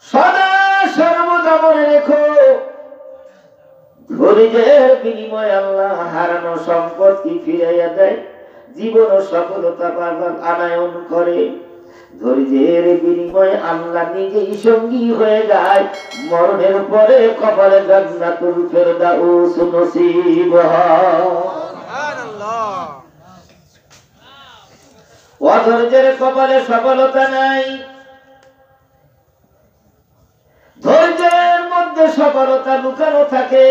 সদা সর্বদা মনে রেখো, ধৈর্যের বিনিময়ে আল্লাহ হারানো সম্পত্তি ফিরাইয়া দেয়, জীবন ও সফলতা আনায়ন করে। ধৈর্যের বিনিময়ে আল্লাহ নিজেই সঙ্গী হয়ে যায়, মরণের পরে কপালে জান্নাতুল ফেরদাউস নসিব হয়। সুবহানাল্লাহ। অধৈর্যের কপালে সফলতা নাই, ধৈর্যের মধ্যে সফলতা লুকানো থাকে,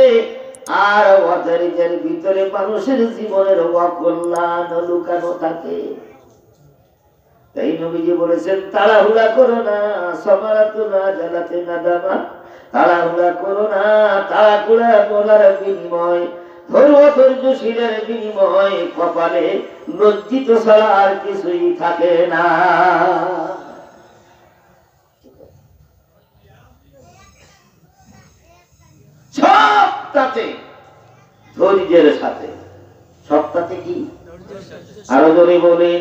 আর অধৈর্যের ভিতরে মানুষের জীবনের অকল্যাণ লুকানো থাকে। তাই নবীজি বলেছেন, তাড়াহুড়া করো না, সমারাতুনা জালাতে নাদামা, তাড়াহুড়া করো না, তাড়াহুড়া করার বিনিময়, ধৈর্যশীলের বিনিময় কপালে লজ্জিত ছাড়া আর কিছুই থাকে না। সবটাতে ধৈর্যের সাথে, সবটাতে কি? আরো জোরে বলেন।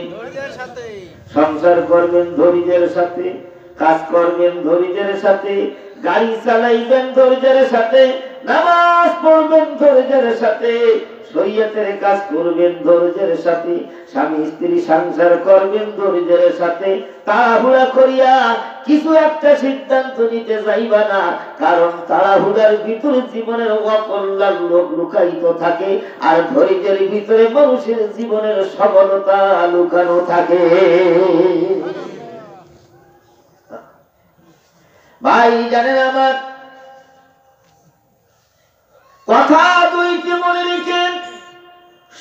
সংসার করবেন ধৈর্যের সাথে, কাজ করবেন ধৈর্যের সাথে, গাড়ি চালাইবেন ধৈর্যের সাথে, নামাজ পড়বেন ধৈর্যের সাথে, শরীয়তের কাজ করবেন ধৈর্যের সাথে, স্বামী স্ত্রী সংসার করবেন ধৈর্যের সাথে। তাড়াহুড়া করিয়া কিছু একটা সিদ্ধান্ত নিতে যাইবা না, কারণ তাড়াহুড়ার ভিতরে জীবনের অকল্যাণ লোক লুকায়িত থাকে, আর ধৈর্যের ভিতরে মানুষের জীবনের সফলতা লুকানো থাকে। ভাই জানেন আমার কথা দুইটি মনে রেখেন,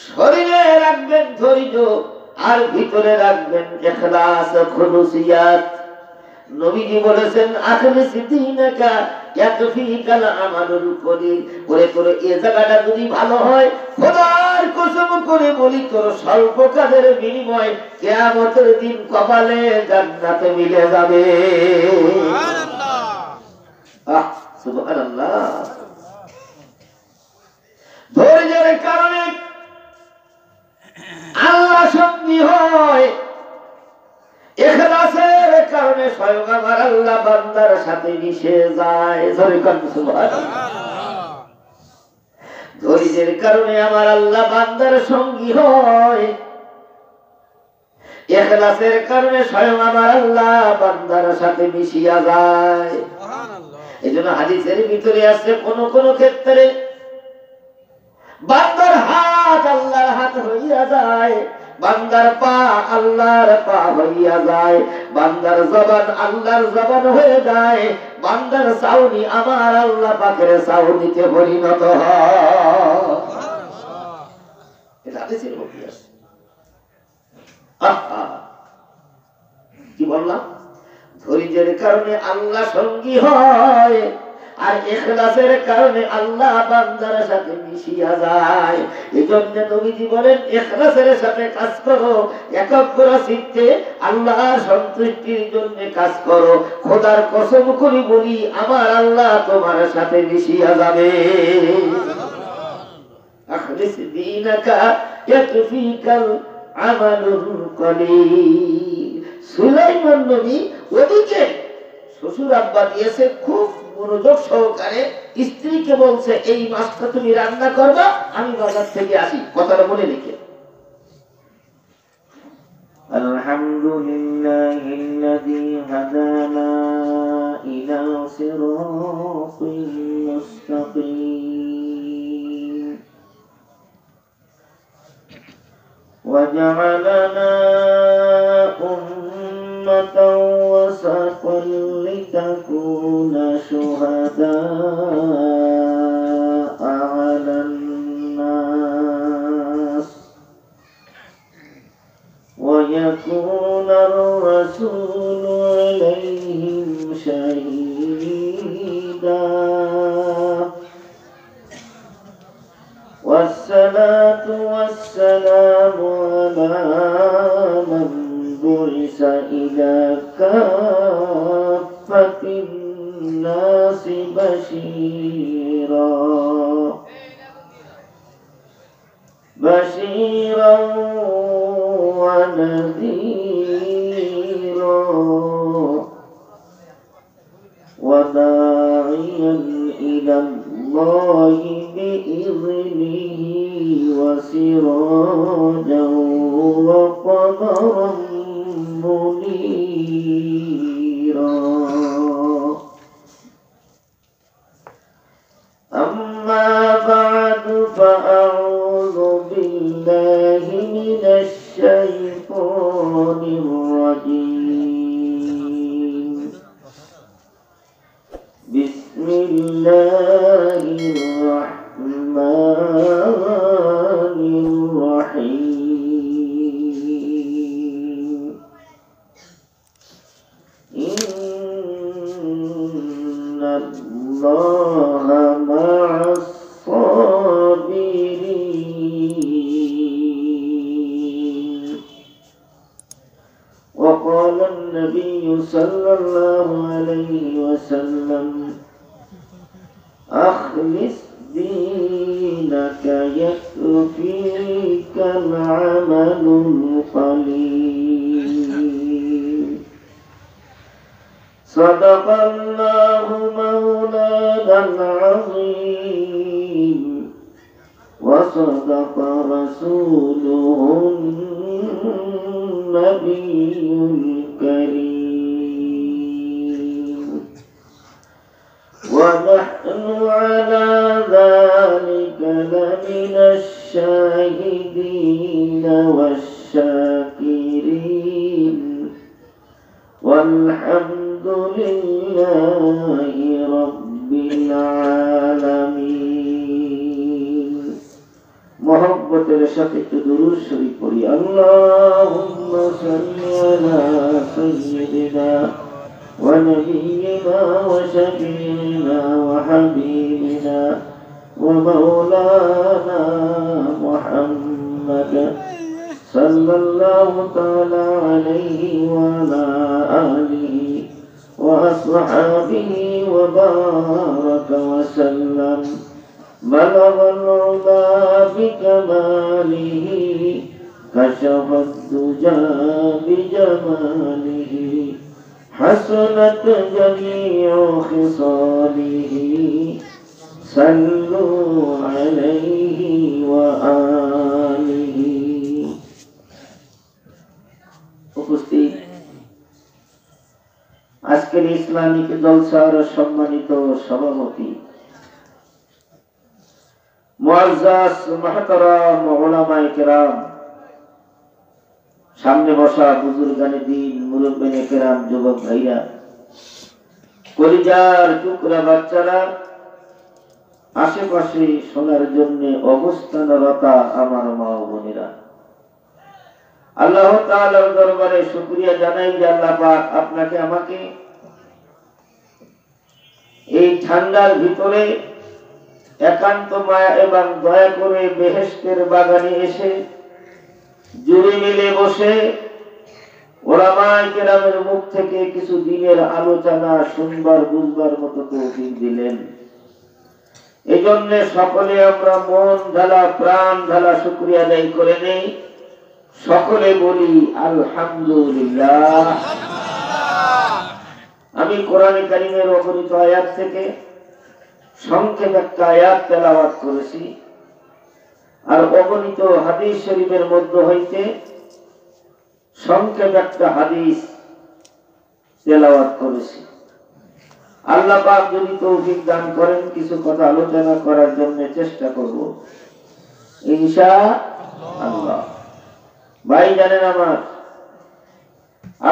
শরীরে রাখবেন ধৈর্য, আর ভিতরে রাখবেন ইখলাস খুলুসিয়াত। নবীজি বলেছেন, আখলিস দীনাকা ইয়াকফিকাল আমালুল কলিল। করে করে এই জায়গাটা যদি ভালো হয়, খোদার কসম করে বলি, তোর স্বল্প কাজের বিনিময়ে কিয়ামতের দিন কপালে জান্নাতে মিলে যাবে। সুবহানাল্লাহ। সুবহানাল্লাহ। ধৈর্যের কারণে আল্লাহ সঙ্গী হয়, ইখলাসের কারণে স্বয়ং আমার আল্লাহ বান্দার সাথে মিশে যায়। সুবহানাল্লাহ। ধৈর্যের কারণে আমার আল্লাহ বান্দার সঙ্গী হয়, ইখলাসের কারণে স্বয়ং আমার আল্লাহ বান্দার সাথে মিশিয়া যায়। সুবহানাল্লাহ। এজন্য হাদিসের ভিতরে আছে, কোন কোন ক্ষেত্রে বান্দার হাত আল্লাহর হাত হইয়া যায়, বান্দার পা আল্লাহর পা হইয়া যায়, বান্দার জবান আল্লাহর জবান হয়ে যায়, বান্দার চাউনি আমার আল্লাহ পাকের চাউনিতে পরিণত হয়। এটা হাদিসের মধ্যে আছে। কি বললাম? ধৈর্যের কারণে আল্লাহ সঙ্গী হয়, আর ইখলাসের কারণে আল্লাহ বান্দার সাথে মিশিয়া যায়। এজন্য নবীজি বলেন, ইখলাসের সাথে কাজ করো, একাগ্র চিত্তে আল্লাহর সন্তুষ্টির জন্য কাজ করো। খোদার কসম করে বলি, আমার আল্লাহ তোমার সাথে মিশিয়া যাবে। আখলিস দীনাকা ইয়াকফিকাল আমালুল কলিল। সুলাইমান নবী ওদিকে শ্বশুর আব্বা দিয়েছে, খুব মনোযোগ সহকারে স্ত্রীকে বলছে, এই মাছটা তুমি রান্না করবা, আমি বাজার থেকে আসি। কথাটা বলে লিখে, আলহামদুলিল্লাহিল্লাযী হাদানা ইলা সিরাতিল মুস্তাকিম ওয়া জাআলানা উম্মাতাও ওয়াসাতান লিতাকুনা শুহাদাআ আলান নাস ওয়া ইয়াকুনার রাসূলু আলাইহিম শাহীদা। والصلاة والسلام على من بعث إلى كافة الناس بشيرا ونذيرا وداعيا إلى الله بإذنه وسراجا وقمرا منيرا. أما بعد فأعوذ بالله من الشيطان الرجيم. بسم الله الرحمن الرحيم. إن الله مع الصابرين. وقال النبي صلى الله عليه وسلم: أخلص دينك يكفيك العمل القليل. صدق الله مولانا العظيم وصدق رسوله النبي الكريم. ونحن على ذلك لمن الشاهدين والشاكرين، والحمد لله رب العالمين. محبতের সাথে একটু দুরূদ শরীফ পড়ি। আল্লাহুম্মা সাল্লি আলা সাইয়্যিদিনা ওয়া নাবিয়িনা ওয়া শাফিঈনা ওয়া হাবিবিনা ওয়া মাওলানা মুহাম্মাদ সাল্লাল্লাহু তাআলা আলাইহি ওয়া আলা আলিহি ওয়া আসহাবিহি ওয়া বারাকা ওয়া সাল্লাম। بلغ العلا بكماله كشف الدجى بجماله حسنت جميع خصاله صلوا عليه وآله। উপস্থিত আজকের ইসলামিক জলসার সম্মানিত সভাপতি মুআজ্জাজ মুহতারাম উলামায়ে কেরাম, সামনে বসা বুজুর্গানে দ্বীন, মুরব্বিনে কেরাম, যুবক ভাইরা, কলিজার টুকরা বাচ্চারা, আশেপাশে শোনার জন্য অবস্থানরতা আমার মা ও বোনেরা, আল্লাহ তাআলার দরবারে শুকরিয়া জানাই যে আল্লাহ পাক আপনাকে আমাকে এই ঠান্ডার ভিতরে একান্ত মায়া এবং দয়া করে বেহেশতের বাগানে এসে জুড়ে মিলে বসে উলামায়ে কেরামের মুখ থেকে কিছু দিনের আলোচনা শুনবার বুঝবার মতো তৌফিক দিলেন। এজন্য সকলে আমরা মন ঢালা প্রাণ ঢালা শুকরিয়া আদায় করে নেই। সকলে বলি আলহামদুলিল্লাহ। আমি কোরআনে কারীমের অগণিত আয়াত থেকে সংক্ষেপে একটা আয়াত তেলাওয়াত করেছি, আর অগণিত হাদিস শরীফের মধ্য হইতে সংক্ষেপে একটা হাদিস তেলাওয়াত করেছি। আল্লাহ পাক যদি তৌফিক দান করেন কিছু কথা আলোচনা করার জন্য চেষ্টা করব ইনশাআল্লাহ। ভাই জানেন আমার,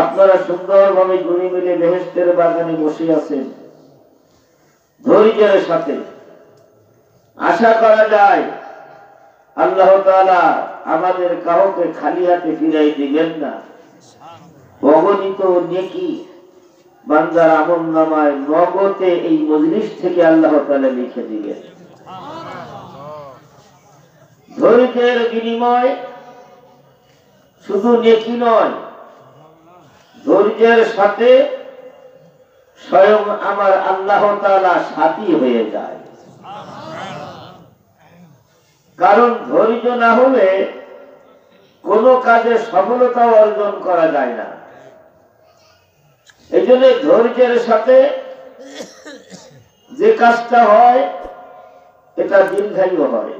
আপনারা সুন্দরভাবে ঘুরে মিলে বেহেশতের বাগানে বসে আছেন ধৈর্যের সাথে। আশা করা যায় আল্লাহ তাআলা আমাদের কাউকে খালি হাতে ফিরাই দিবেন না। অগণিত নেকি বান্দার আমলনামায় নগদে এই মজলিস থেকে আল্লাহ তাআলা লিখে দিবেন। ধৈর্যের বিনিময় শুধু নেকি নয়, ধৈর্যের সাথে স্বয়ং আমার আল্লাহ তাআলা সাথী হয়ে যায়। কারণ ধৈর্য না হলে কোনো কাজে সফলতা অর্জন করা যায় না। এই জন্য ধৈর্যের সাথে যে কাজটা হয় এটা দীর্ঘায়ু হয়।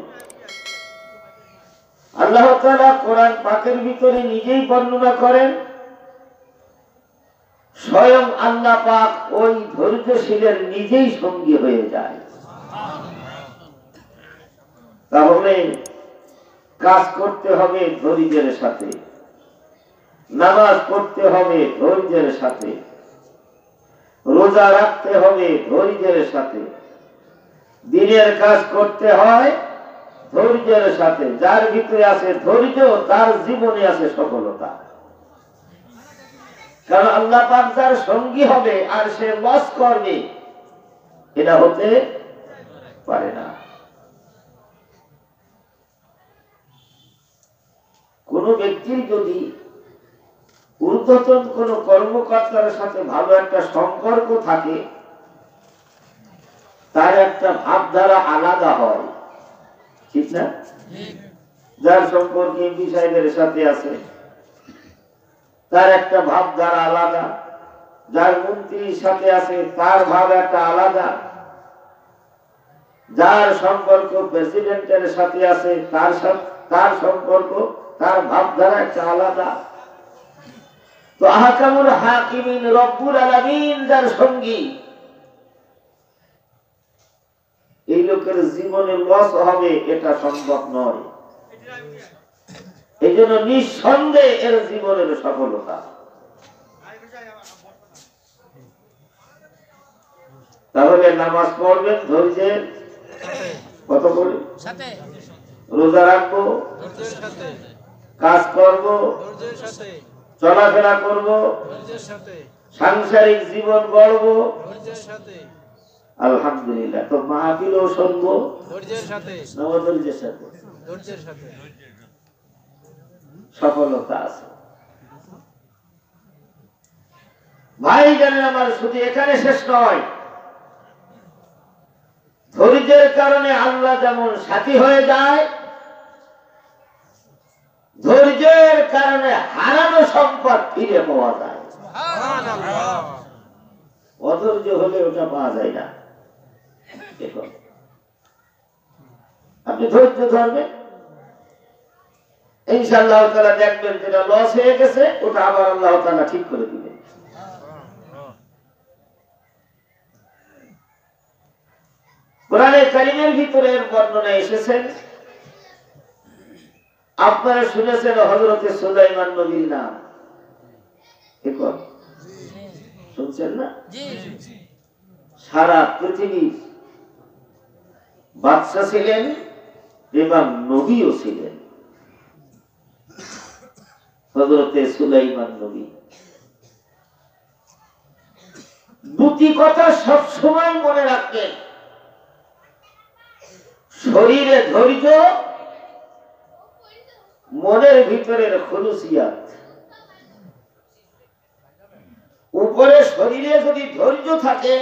আল্লাহ তাআলা কোরআন পাকের ভিতরে নিজেই বর্ণনা করেন, স্বয়ং আল্লাহ পাক ওই ধৈর্যশীলের নিজেই সঙ্গী হয়ে যায়। তাহলে কাজ করতে হবে ধৈর্যের সাথে, নামাজ পড়তে হবে ধৈর্যের সাথে, রোজা রাখতে হবে ধৈর্যের সাথে, দিনের কাজ করতে হয় ধৈর্যের সাথে। যার ভিতরে আছে ধৈর্য তার জীবনে আছে সফলতা। কারণ আল্লাহ পাক যার সঙ্গী হবে আর সে লস করবে, এটা হতে পারে না। কোন ব্যক্তির যদি ঊর্ধ্বতন কোন কর্মকর্তার সাথে ভালো একটা সম্পর্ক থাকে, তার একটা ভাবধারা আলাদা হয়, ঠিক না? যার সম্পর্ক এমপি সাহেবের সাথে আছে তার একটা ভাবধারা আলাদা, যার মন্ত্রীর সাথে আছে তার ভাব একটা আলাদা, যার সম্পর্ক প্রেসিডেন্টের সাথে আছে তার সম্পর্ক তার ভাবধারা একটা আলাদা। তো আহকামুল হাকিমিন রব্বুল আলামিন যার সঙ্গী, এই লোকের জীবনে লস হবে এটা সম্ভব নয়। এই জন্য নিঃসন্দেহে এর জীবনের সফলতা। তাহলে নামাজ পড়বেন ধৈর্যের কত করে, রোজা রাখবো, কাজ করব, চলাফেরা করব, সাংসারিক জীবন গড়ব, আলহামদুলিল্লাহ। তো মাহফিলও শুনবো ধৈর্যের সাথে, সফলতা আছে। ভাই জানেন আমার, শুধু এখানে শেষ নয়, ধৈর্যের কারণে আল্লাহ যেমন সাথী হয়ে যায়, ধৈর্যের কারণে হারানো সম্পদ ফিরে পাওয়া যায়। অধৈর্য হলে ওটা পাওয়া যায় না। আপনি ধৈর্য ধরবেন, ইনশাআল্লাহ তাআলা দেখবেন যেটা লস হয়ে গেছে ওটা আবার আল্লাহ তাআলা ঠিক করে দিবেন। কোরআনে কারীমের ভিতরে এর বর্ণনা এসেছেন, আপনারা শুনেছেন হযরতে সুলাইমান নবীর নাম, এখন শুনছেন না? সারা পৃথিবীর বাদশা ছিলেন এবং নবীও ছিলেন হযরতে সুলাইমান নবী। দুটি কথা সব সময় মনে রাখবেন, শরীরে ধৈর্য, মনের ভিতরের খুলুসিয়াত। উপরে শরীরে যদি ধৈর্য থাকে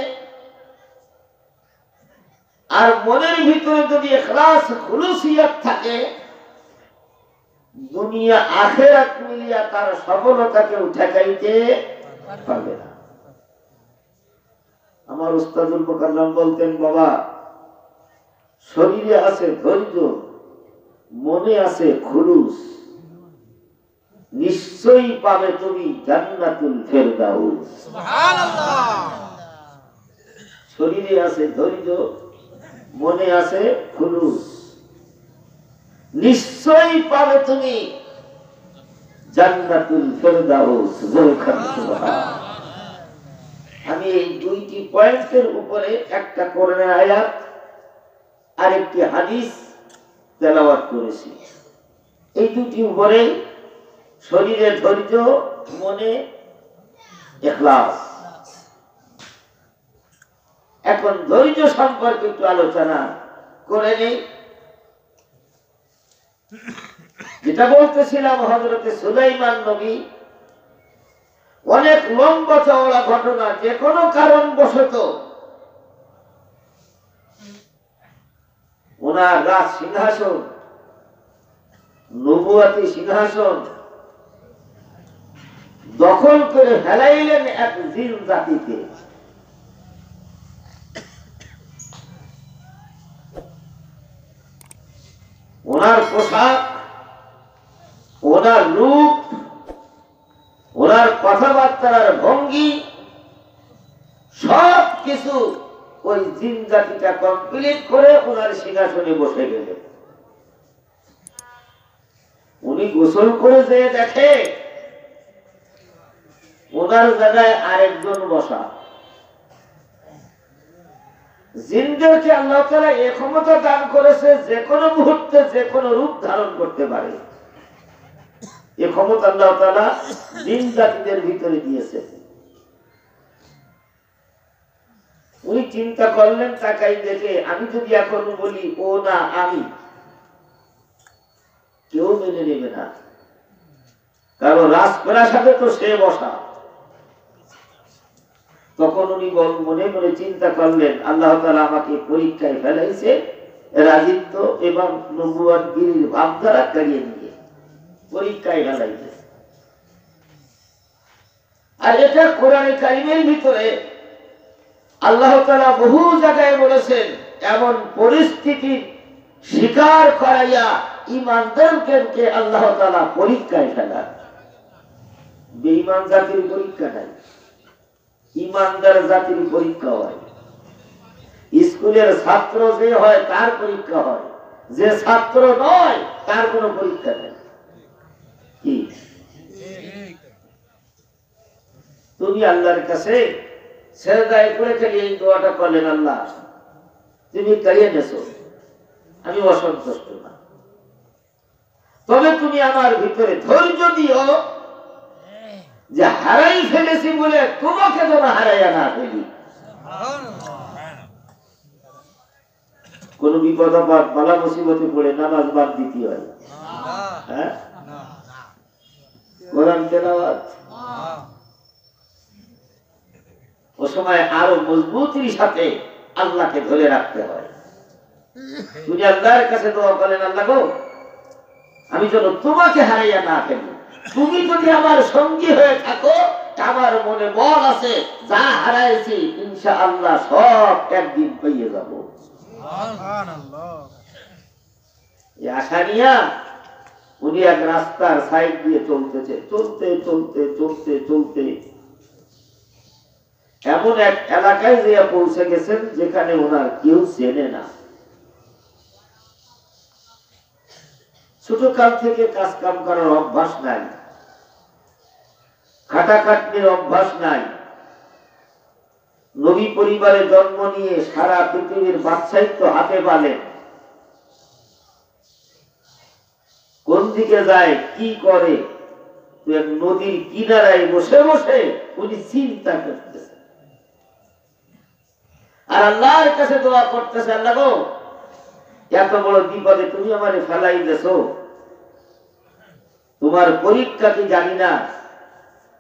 আর মনের ভিতরে যদি ইখলাস খুলুসিয়াত থাকে, দুনিয়া আখিরাত মিলিয়া তার সফলতাকে ঠেকাইতে পারবে না। আমার উস্তাদুল মুকাররম বলতেন, বাবা শরীরে আছে ধৈর্য, মনে আছে খুলুস, নিশ্চয়ই পাবে তুমি জান্নাতুল ফেরদাউস। সুবহানাল্লাহ। শরীরে আছে ধৈর্য, মনে আছে খুলুস, নিশ্চয়ই পাবে তুমি জান্নাতুল ফেরদাউস। সুবহানাল্লাহ। আমি এই দুইটি পয়েন্টের উপরে একটা কোরআনের আয়াত আর একটি হাদিস তেলাওয়াত করেছি। এই দুটি উপরে শরীরে ধৈর্য, মনে ইখলাস। এখন ধৈর্য সম্পর্কে একটু আলোচনা করে নেই। যেটা বলতেছিলাম, হযরতে সুলাইমান নবী অনেক লম্বা চওড়া ঘটনা, যে কোনো কারণবশত ওনার রাজ সিংহাসন, নবুয়াতি সিংহাসন দখল করে ফেলাইলেন এক জিন জাতিকে। ওনার পোশাক, ওনার রূপ, ওনার কথাবার্তার ভঙ্গি সব কিছু ওই জিন জাতিটা কমপ্লিট করে ওনার সিংহাসনে বসে গেলেন। উনি গোসল করে যে দেখে ওনার জায়গায় আরেকজন বসা। জিনদেরকে আল্লাহ তাআলা এই ক্ষমতা দান করেছে যে কোনো মুহূর্তে যে কোনো রূপ ধারণ করতে পারে। এই ক্ষমতা আল্লাহ তাআলা জিন জাতিদের ভিতরে দিয়েছে। উনি চিন্তা করলেন, তাকাই দেখে আমি যদি এখন বলি ও না আমি, কেউ মেনে নেবে না, কারণ রাজপ্রাসাদে তো সে বসা। তখন উনি মনে মনে চিন্তা করলেন, আল্লাহ তাআলা আমাকে পরীক্ষায় ফেলাইছে রাজিত্ব এবং নবুয়ত গিরির ভাবধারা কারিয়ে নিয়ে পরীক্ষায় ফেলাইছে। আর এটা কোরআনে কারিমের ভিতরে আল্লাহ তাআলা বহু জায়গায় বলেছেন, এমন পরিস্থিতি স্বীকার করাইয়া ঈমানদারকে আল্লাহ তাআলা পরীক্ষায় ফেলান। বেঈমান জাতির পরীক্ষা নাই, ঈমানদার জাতির পরীক্ষা হয়। স্কুলের ছাত্র যে হয় তার পরীক্ষা হয়, যে ছাত্র নয় তার কোনো পরীক্ষা নেই। কি তুমি আল্লাহর কাছে সেজদায় পড়ে খালি এই দোয়াটা করলেন, আল্লাহ তুমি করিয়ে নেছো, আমি অসন্তুষ্ট না, তবে তুমি আমার ভিতরে ধৈর্য দিও যে হারাই ফেলেছি বলে তোমাকে যেন হারাইয়া না ফেলি। কোন বিপদ আপদ বালা মুসিবতে পড়ে নামাজ বাদ দিতে হয়? হ্যাঁ, কোরআন তেলাওয়াত ও সময় আরো মজবুতির সাথে আল্লাহকে ধরে রাখতে হয়। তুমি আল্লাহর কাছে দোয়া করেন, আল্লাহ গো আমি যেন তোমাকে হারাইয়া না ফেলি। তুমি যদি আমার সঙ্গী হয়ে থাকো, আমার মনে বল আছে যা হারাইছি ইনশাআল্লাহ সব একদিন পেয়ে যাব। আশা নিয়া উনি এক রাস্তার সাইড দিয়ে চলতেছে, চলতে চলতে চলতে চলতে এমন এক এলাকায় যে পৌঁছে গেছেন যেখানে ওনার কেউ চেনে না। ছোট কাল থেকে কাজ কাম করার অভ্যাস নাই, খাটাখাটনির অভ্যাস নাই। নবী পরিবারে জন্ম নিয়ে সারা পৃথিবীর বাদশাহিত্ব হাতে পালেন। কোন দিকে যায় কি করে নদীর কিনারায় বসে বসে উনি চিন্তা করতেছে আর আল্লাহর কাছে দোয়া করতেছে, আল্লাহ গো এত বড় বিপদে তুমি আমারে ফেলাই দেছো, তোমার পরীক্ষা কি জানি না,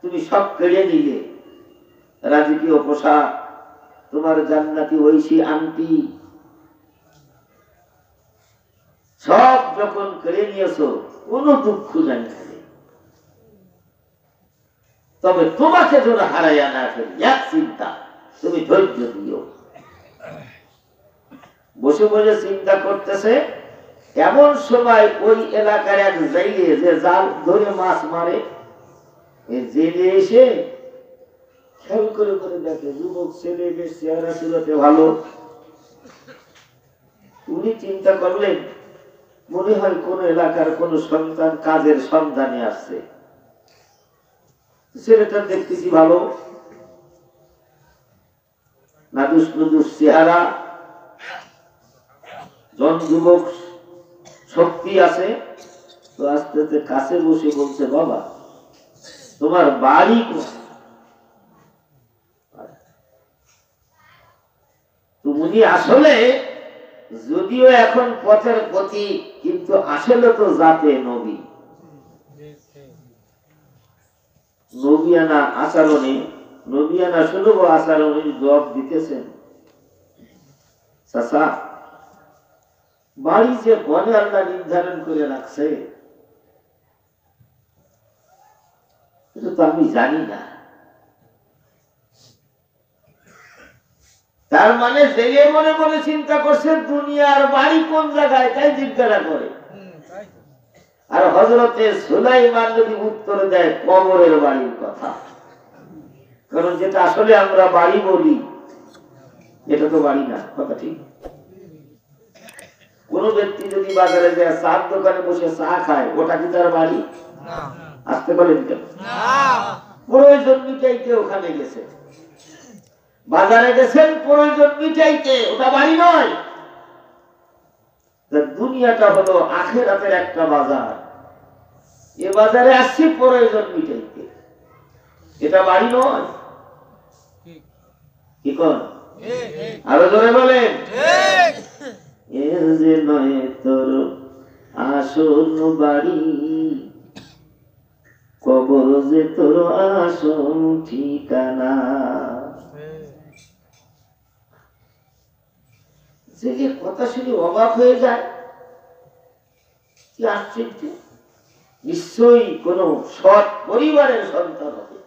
তুমি সব কেড়ে নিলে, রাজকীয় পোশাক, তোমার জান্নাতি ঐশী আংটি সব যখন কেড়ে নিয়েছো, কোনো দুঃখ জানি না, তবে তোমাকে যেন হারাইয়া না ফেলি, এক চিন্তা, তুমি ধৈর্য দিও। বসে বসে চিন্তা করতেছে। এমন সময় ওই এলাকার এক জেলে, যে জাল ধরে মাছ মারে, জেলে এসে খেয়াল করে করে দেখে যুবক ছেলে, বেশ চেহারা সুরতে ভালো। উনি চিন্তা করলেন মনে হয় কোন এলাকার কোন সন্তান কাজের সন্ধানে আসছে, ছেলেটা দেখতেছি ভালো, নাদুস নুদুস চেহারা, জন যুবক, শক্তি আছে। তো আস্তে আস্তে কাছে বসে বলছে, বাবা তোমার বাড়ি কোথায়? তুমি আসলে যদিও এখন পথের প্রতি, কিন্তু আসলে তো জাতে নবী, নবিয়ানা আচরণে, নবিয়ানা সুলভ আচরণে জবাব দিতেছেন, চাচা বাড়ি যে বনে আল্লাহ নির্ধারণ করে রাখছে এটা তো আমি জানি না। তার মানে জেলে মনে মনে চিন্তা করছে দুনিয়ার বাড়ি কোন জায়গায়, তাই জিজ্ঞাসা করে আর হযরতে সুলাইমান যদি উত্তর দেয় কবরের বাড়ির কথা, কারণ যেটা আসলে আমরা বাড়ি বলি এটা তো বাড়ি না, কথা ঠিক। কোন ব্যক্তি যদি বাজারে যায় চার দোকানে বসে চা খায়, ওটা কি তার বাড়ি? আসতে পারেন কেন? প্রয়োজন মিটাইতে ওখানে গেছে, বাজারে গেছেন প্রয়োজন মিটাইতে, ওটা বাড়ি নয়। দুনিয়াটা হলো আখিরাতের একটা বাজার, এ বাজারে আসছি প্রয়োজন মিটাইতে, এটা বাড়ি নয়। কি কোন আরো জোরে বলেন, এর যে নয় তোর আসল বাড়ি, কবর যে তোর আসল ঠিকানা। যে কথা শুনে অবাক হয়ে যায়, কি আশ্চর্য, নিশ্চয়ই কোন সৎ পরিবারের সন্তান হবে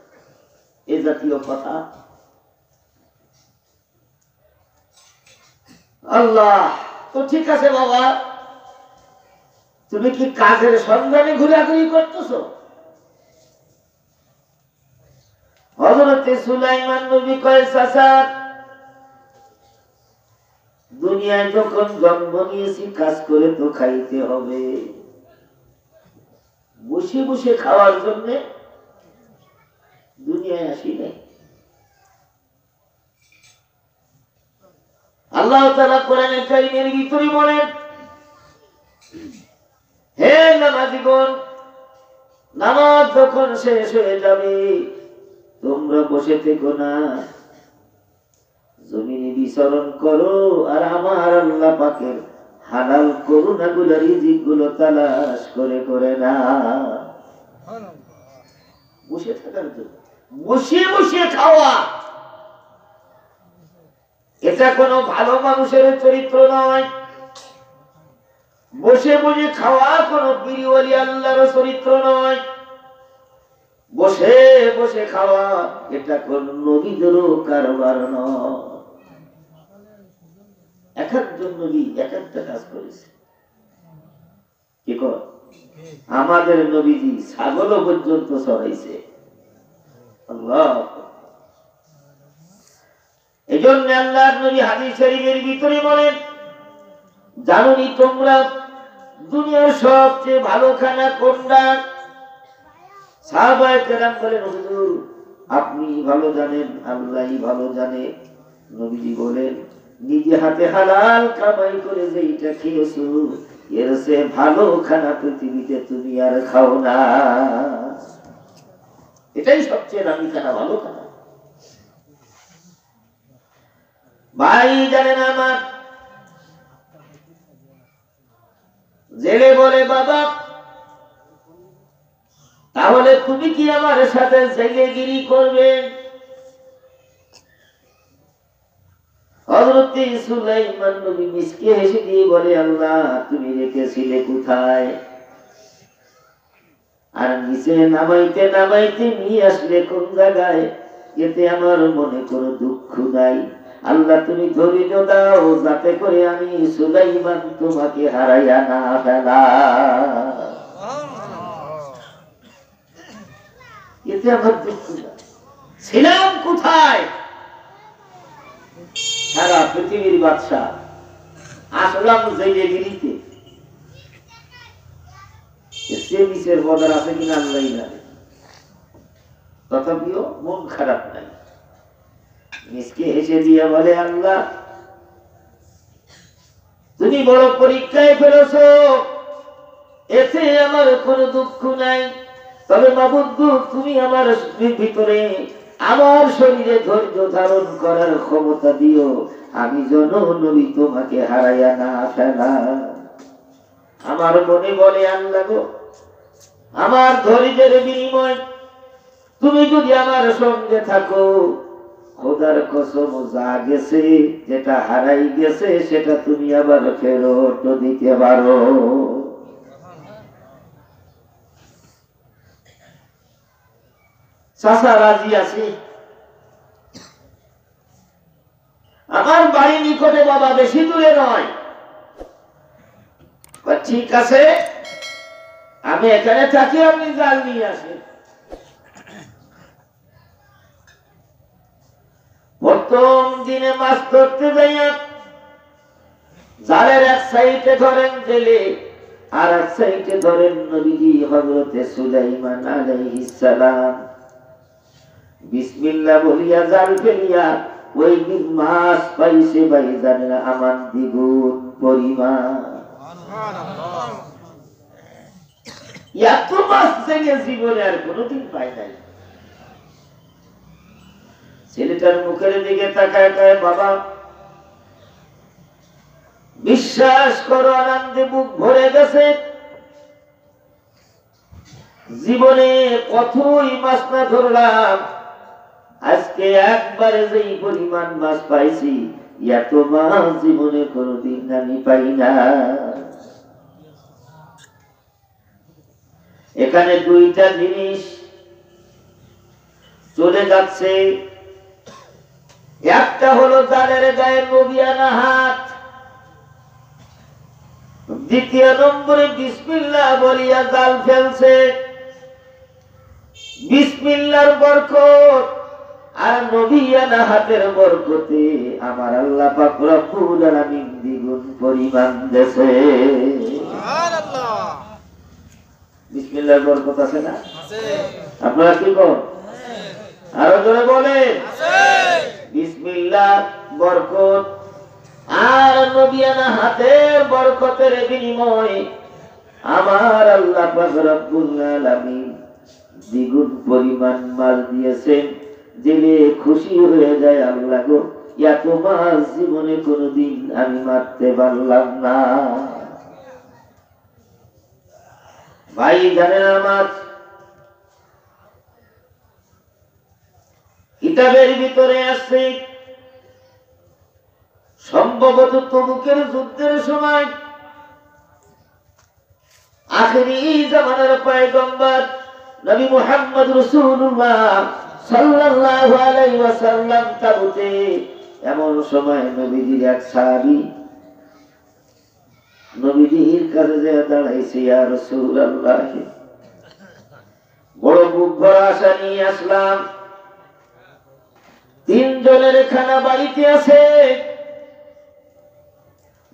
এ জাতীয় কথা। আল্লাহ তো ঠিক আছে বাবা, তুমি কি কাজের সন্ধানে ঘোরাঘুরি করতেছো? হযরতে সুলাইমান নবী কয়, চাচা দুনিয়ায় যখন জন্ম নিয়েছি কাজ করে তো খাইতে হবে, বসে বসে খাওয়ার জন্য দুনিয়ায় আসি নাই। আল্লাহ তাআলা কোরআনে কারীমের ভিতরে বলেন, হে নামাজীগণ, নামাজ যখন শেষ হয়ে যাবে তোমরা বসে থেকো না, জমিনে বিচরণ করো আর আমার আল্লাহ পাকের হালাল করুণাগুলো রিজিকগুলো তালাশ করে করে না। বসে থাকার জন্য, বসে বসে খাওয়া, এটা কোনো ভালো মানুষের চরিত্র নয়। বসে বসে খাওয়া কোনো বিরিওয়ালি আল্লাহর চরিত্র নয়। বসে বসে খাওয়া এটা কোন নবীদেরও কারবার নয়। এক একজন নবী এক একটা কাজ করেছে। কি কর, আমাদের নবীজি ছাগলও পর্যন্ত চড়াইছে। আল্লাহ, এই জন্য আল্লাহর নবী হাদিস শরীফের ভিতরে বলেন, জানোনি তোমরা দুনিয়ার সবচেয়ে ভালো খানা কোনটা? সাহাবায়ে কেরাম বলেন, হুজুর আপনি ভালো জানেন, আল্লাহই ভালো জানে। নবীজি বলেন, নিজে হাতে হালাল কামাই করে যেটা খেয়েছো এর চেয়ে ভালো খানা পৃথিবীতে তুমি আর খাও না। এটাই সবচেয়ে দামি খানা, ভালো খানা। ভাই জানেন আমার, জেলে বলে, বাবা তাহলে তুমি কি আমার সাথে জেলেগিরি করবে? হযরতে সুলাইমান নবী মিসকে হেসে দিয়ে বলে, আল্লাহ তুমি রেখেছিলে কোথায়? আর নিচে নামাইতে নামাইতে নিয়ে আসলে কোন জায়গায়? এতে আমার মনে কোনো দুঃখ নাই। আল্লাহ তুমি ধৈর্য দাও যাতে করে আমি সুলাইমান তোমাকে হারাইয়া না ফেলা। এতে আমার দুঃখ নাই। ছিলাম কোথায়? সারা পৃথিবীর বাদশা, আসলাম জেলেগিরিতে। সে নিচের বদর আছে কিনা আল্লাহ জানে, তথাপিও মন খারাপ নাই। মিসকে হেসে দিয়ে বলে, আল্লাহ তুমি বড় পরীক্ষায় ফেলেছ, এতে আমার কোনো দুঃখ নাই। তবে মাবুদ তুমি আমার ভিতরে, আমার শরীরে ধৈর্য ধারণ করার ক্ষমতা দিও, আমি যেন নবী তোমাকে হারাইয়া না ফেলা। আমার মনে বলে, আল্লাহ গো, আমার ধৈর্যের বিনিময় তুমি যদি আমার সঙ্গে থাকো, খোদার কসম যা গেছে, যেটা হারাই গেছে সেটা তুমি আবার ফেরত দিতে পারো। চাচা রাজি আছে, আমার বাড়ি নিকটে বাবা, বেশি দূরে নয়। ঠিক আছে, আমি এখানে থাকি, আপনি জাল নিয়ে আসেন। প্রথম দিনে মাছ ধরতে যাইয়া জালের এক সাইডে ধরেন জেলে, আর এক সাইডে ধরেন নবীজি হযরতে সুলাইমান আলাইহিস সালাম। বিসমিল্লাহ বলিয়া জাল ফেলিয়া ওই দিন মাছ পাইছে ভাইজানেরা আমার দ্বিগুণ পরিমাণ। এত মাছ জেগে জীবনে আর কোনোদিন পাই নাই। ছেলেটার মুখের দিকে তাকায় কয়, বাবা বিশ্বাস করো, আনন্দে বুক ভরে গেছে। জীবনে কতই মাছ না ধরলাম, আজকে একবারে যেই পরিমাণ মাছ পাইছি, এত মাছ জীবনে কোনোদিন আমি পাই না। এখানে দুইটা জিনিস চলে যাচ্ছে। একটা হলো জালের গায়ে নবিয়ানা হাত, দ্বিতীয় নম্বরে বিসমিল্লাহ বলিয়া জাল ফেলছে। বিসমিল্লাহর বরকত আর নবিয়ানা হাতের বরকতে আমার আল্লাহ পাক রব্বুল আলামিন দ্বিগুণ পরিমাণ দেছে। সুবহানাল্লাহ। বিসমিল্লাহর বরকত আছে না? আছে। আপনারা কি করেন? আরো জোরে বলেন। আছে। বিসমিল্লাহ বরকত আর নবিয়ানা হাতের বরকতের বিনিময়ে আমার আল্লাহ পাক রব্বুল আলামিন দ্বিগুণ পরিমাণ মাল দিয়েছেন। জেলে খুশি হয়ে যায়, আল্লাহ গো এত মাছ জীবনে কোনোদিন আমি মারতে পারলাম না। ভাই জানেন, আমার কিতাবের ভিতরে আছে সম্ভবত তবুকের যুদ্ধের সময় আখেরি জামানার পয়গম্বর নবী মুহাম্মদ রাসূলুল্লাহ সাল্লাল্লাহু আলাইহি ওয়াসাল্লাম তাবুতে এমন সময় নবীজির এক সাহাবী নবীজির কাছে দাঁড়াইছে, ইয়া রাসূলুল্লাহ বড় বুক ভরা আশা নিয়ে আসলাম, 3 জনের খানা বাড়িতে আছে,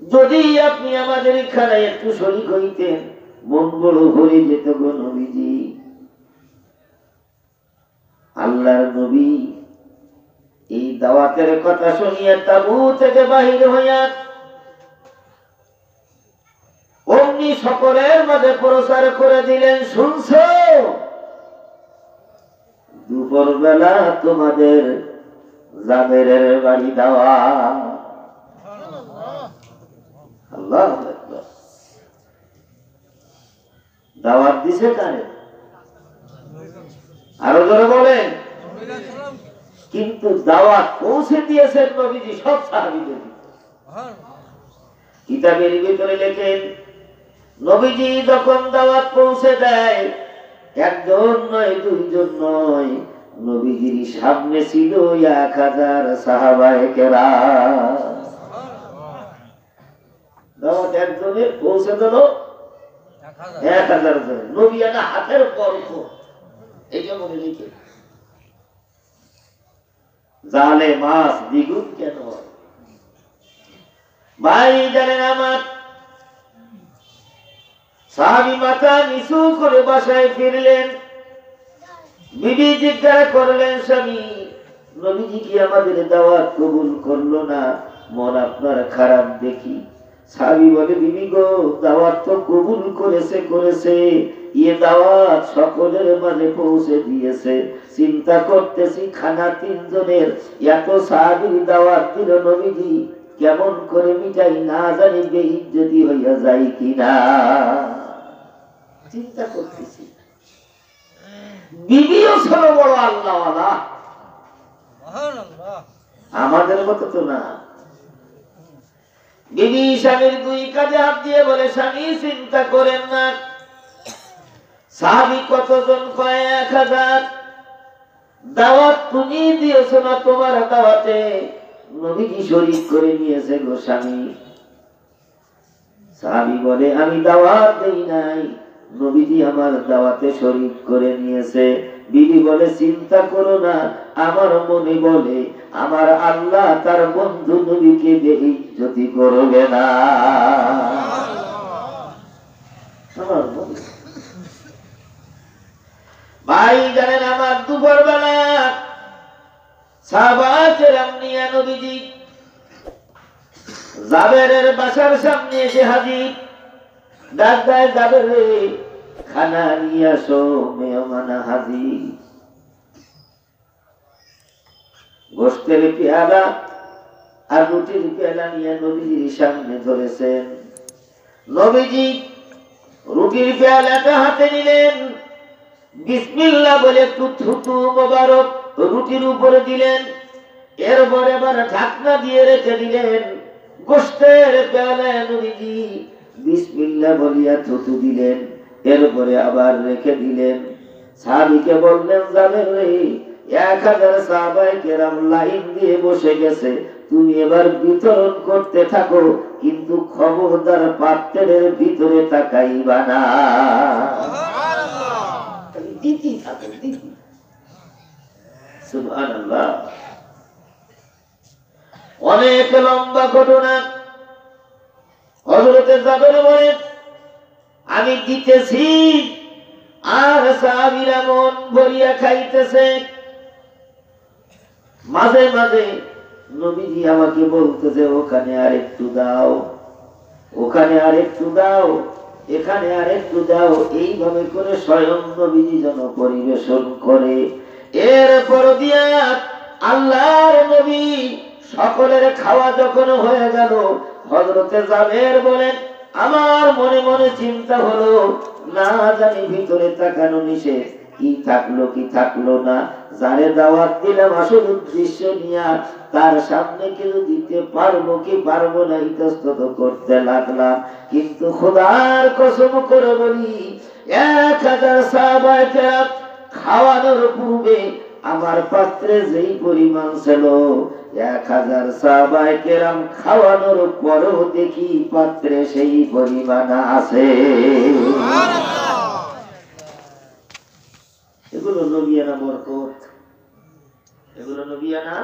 যদি আপনি আমাদের খানায় একটু শরীক হইতেন মন বড় ভরে যেত গো নবীজি। আল্লাহর নবী এই দাওয়াতের কথা শুনিয়া তাবু থেকে বাহির হইয়া অমনি সকলের মাঝে প্রচার করে দিলেন, শুনছো দুপুর বেলা তোমাদের জাবেরের বাড়ি দাওয়া। আল্লাহু আকবার। দাওয়াত দিছে কারে? আরো জোরে বলেন। কিন্তু দাওয়াত পৌঁছে দিয়েছেন নবীজি সব সাহাবীদের। কিতাবের ভিতরে লেখেন, নবীজি যখন দাওয়াত পৌঁছে দেয়, একজন নয়, 2 জন নয়, নবীজির সামনে ছিল 1000 সাহাবায়ে কেরাম। দাওয়াত একজনের পৌঁছে দিল 1000 জন। নবিয়ানা হাতের বরকত, এইটা মনে রেখে জালে মাছ দ্বিগুণ কেন হয়? ভাই জানেন, আমার সাহাবী মাথা নিচু করে বাসায় ফিরলেন। বিবি জিজ্ঞাসা করলেন, স্বামী নবীজি কি আমাদের দাওয়াত কবুল করলো না? মন আপনার খারাপ দেখি। সাহাবী বলে, বিবি গো দাওয়াত তো কবুল করেছে, এ দাওয়াত সকলের মাঝে পৌঁছে দিয়েছে। চিন্তা করতেছি খানা 3 জনের, এত সাহাবীর দাওয়াত দিল নবীজি, কেমন করে মিটাই না জানি বেইজ্জতি হইয়া যায় কিনা চিন্তা করতেছি। বিবিও ছিল বড় আল্লাহওয়ালা, আমাদের মতো তো না। বিবি স্বামীর 2 কাঁধে হাত দিয়ে বলে, স্বামী চিন্তা করেন না, সাহাবী কতজন? কয় 1000। দাওয়াত তুমি দিয়েছো না, তোমার দাওয়াতে নবীজি শরীক করে নিয়েছে গো স্বামী। সাহাবী বলে, আমি দাওয়াত দেই নাই, নবীজি আমার দাওয়াতে শরীক করে নিয়েছে। বিবি বলে চিন্তা করো না, আমার মনে বলে আমার আল্লাহ তার বন্ধু নবীকে বেইজ্জতি করবে না। আমার মনে ভাই জানেন, আমার দুপুর বেলা সাহাবায়ে কেরাম নিয়ে নবীজি জাবেরের বাসার সামনে এসে হাজির। ডাক দেয়, জাবের রে, খানা নিয়ে আসো, মেহমান হাজির। গোশতের পেয়ালা আর রুটির পেয়ালা নিয়ে নবীজির সামনে ধরেছেন। নবীজি রুটির পেয়ালাটা হাতে নিলেন, বিসমিল্লাহ বলে একটু থুতু মোবারক রুটির উপরে দিলেন। এরপরে আবার ঢাকনা দিয়ে রেখে দিলেন। গোশতের পেয়ালায় নবীজি বিসমিল্লাহ বলিয়া থুতু দিলেন, এরপরে আবার রেখে দিলেন। সাহাবীকে বললেন, জাবের রে, 1000 সাহাবায়ে কেরাম লাইন দিয়ে বসে গেছে, তুমি এবার বিতরণ করতে থাকো, কিন্তু খবরদার পাত্রের ভিতরে তাকাইবা না। দিতে থাকো, দিতে। সুবহানাল্লাহ। অনেক লম্বা ঘটনা। হযরতে জাবের বলেন, আমি দিতেছি আর সাহাবীরা মন ভরিয়া খাইতেছে। মাঝে মাঝে নবীজি আমাকে বলতেছে, ওখানে আর একটু দাও, ওখানে আর একটু দাও, এখানে আর একটু দাও। এইভাবে করে স্বয়ং নবীজি যেন পরিবেশন করে। এরপর দিয়া আল্লাহর নবী সকলের খাওয়া যখন হয়ে গেল, হযরতে জাবের বলেন, আমার মনে মনে চিন্তা হলো, না জানি ভিতরে তাকানো নিষেধ, কি থাকলো কি থাকলো না। যারে দাওয়াত দিলাম আসল উদ্দেশ্য নিয়া, তার সামনে কিছু দিতে পারবো কি পারবো না ইতস্তত করতে লাগলাম। কিন্তু খোদার কসম করে বলি, 1000 সাহাবায়ে কেরাম খাওয়ানোর পূর্বে আমার পাত্রে যেই পরিমাণ ছিল, 1000 সাহাবায়ে কেরাম খাওয়ানোর পরেও দেখি পাত্রে সেই পরিমাণ আছে। এগুলো নবিয়ানা বরকত, এগুলো নবিয়ানা।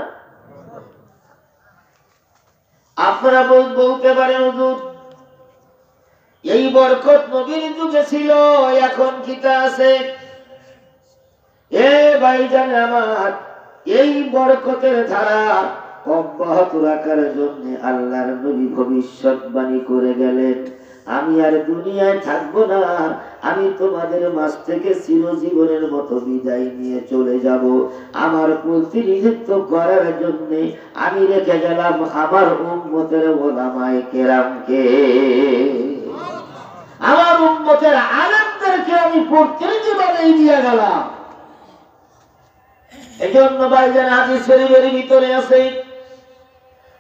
আপনারা বলতে পারেন, হুজুর এই বরকত নবীর যুগে ছিল, এখন কিটা আছে? এ ভাইজান আমার, এই বরকতের ধারা অব্যাহত রাখার জন্য আল্লাহর নবী ভবিষ্যৎবাণী করে গেলেন, আমি আর দুনিয়ায় থাকবো না, আমি তোমাদের মাঝ থেকে চিরজীবনের মতো বিদায় নিয়ে চলে যাব। আমার প্রতিনিধিত্ব করার জন্য আমি রেখে গেলাম আমার উম্মতের উলামায়ে কেরামকে, আমার উম্মতের আলেমদেরকে আমি প্রতিনিধি বানিয়ে দিয়ে গেলাম। এজন্য ভাইজান হাদিস শরীফের ভিতরে আছে,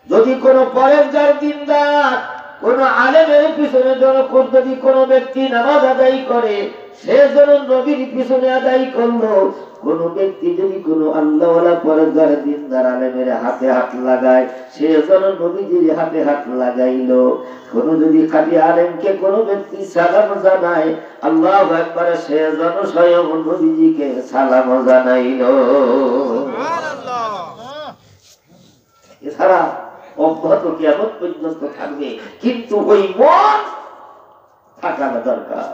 যদি কোনো পরেশগার দিনদার কোন আলেমের পিছনে যদি কোন ব্যক্তি নামাজ আদায় করে, সে যেন নবীর পিছনে আদায় করলো। কোন ব্যক্তি যদি কোন আল্লাহওয়ালা পরেশগার দিনদার আলেমের হাতে হাত লাগায়, সে যেন নবীজির হাতে হাত লাগাইলো। কোন যদি খাঁটি আলেমকে কোন ব্যক্তি সালাম জানায়, আল্লাহু আকবার, সে যেন স্বয়ং নবীজিকে সালাম জানাইলো। এছাড়া অব্যাহত কিয়ামত পর্যন্ত থাকবে, কিন্তু ওই মন থাকার দরকার।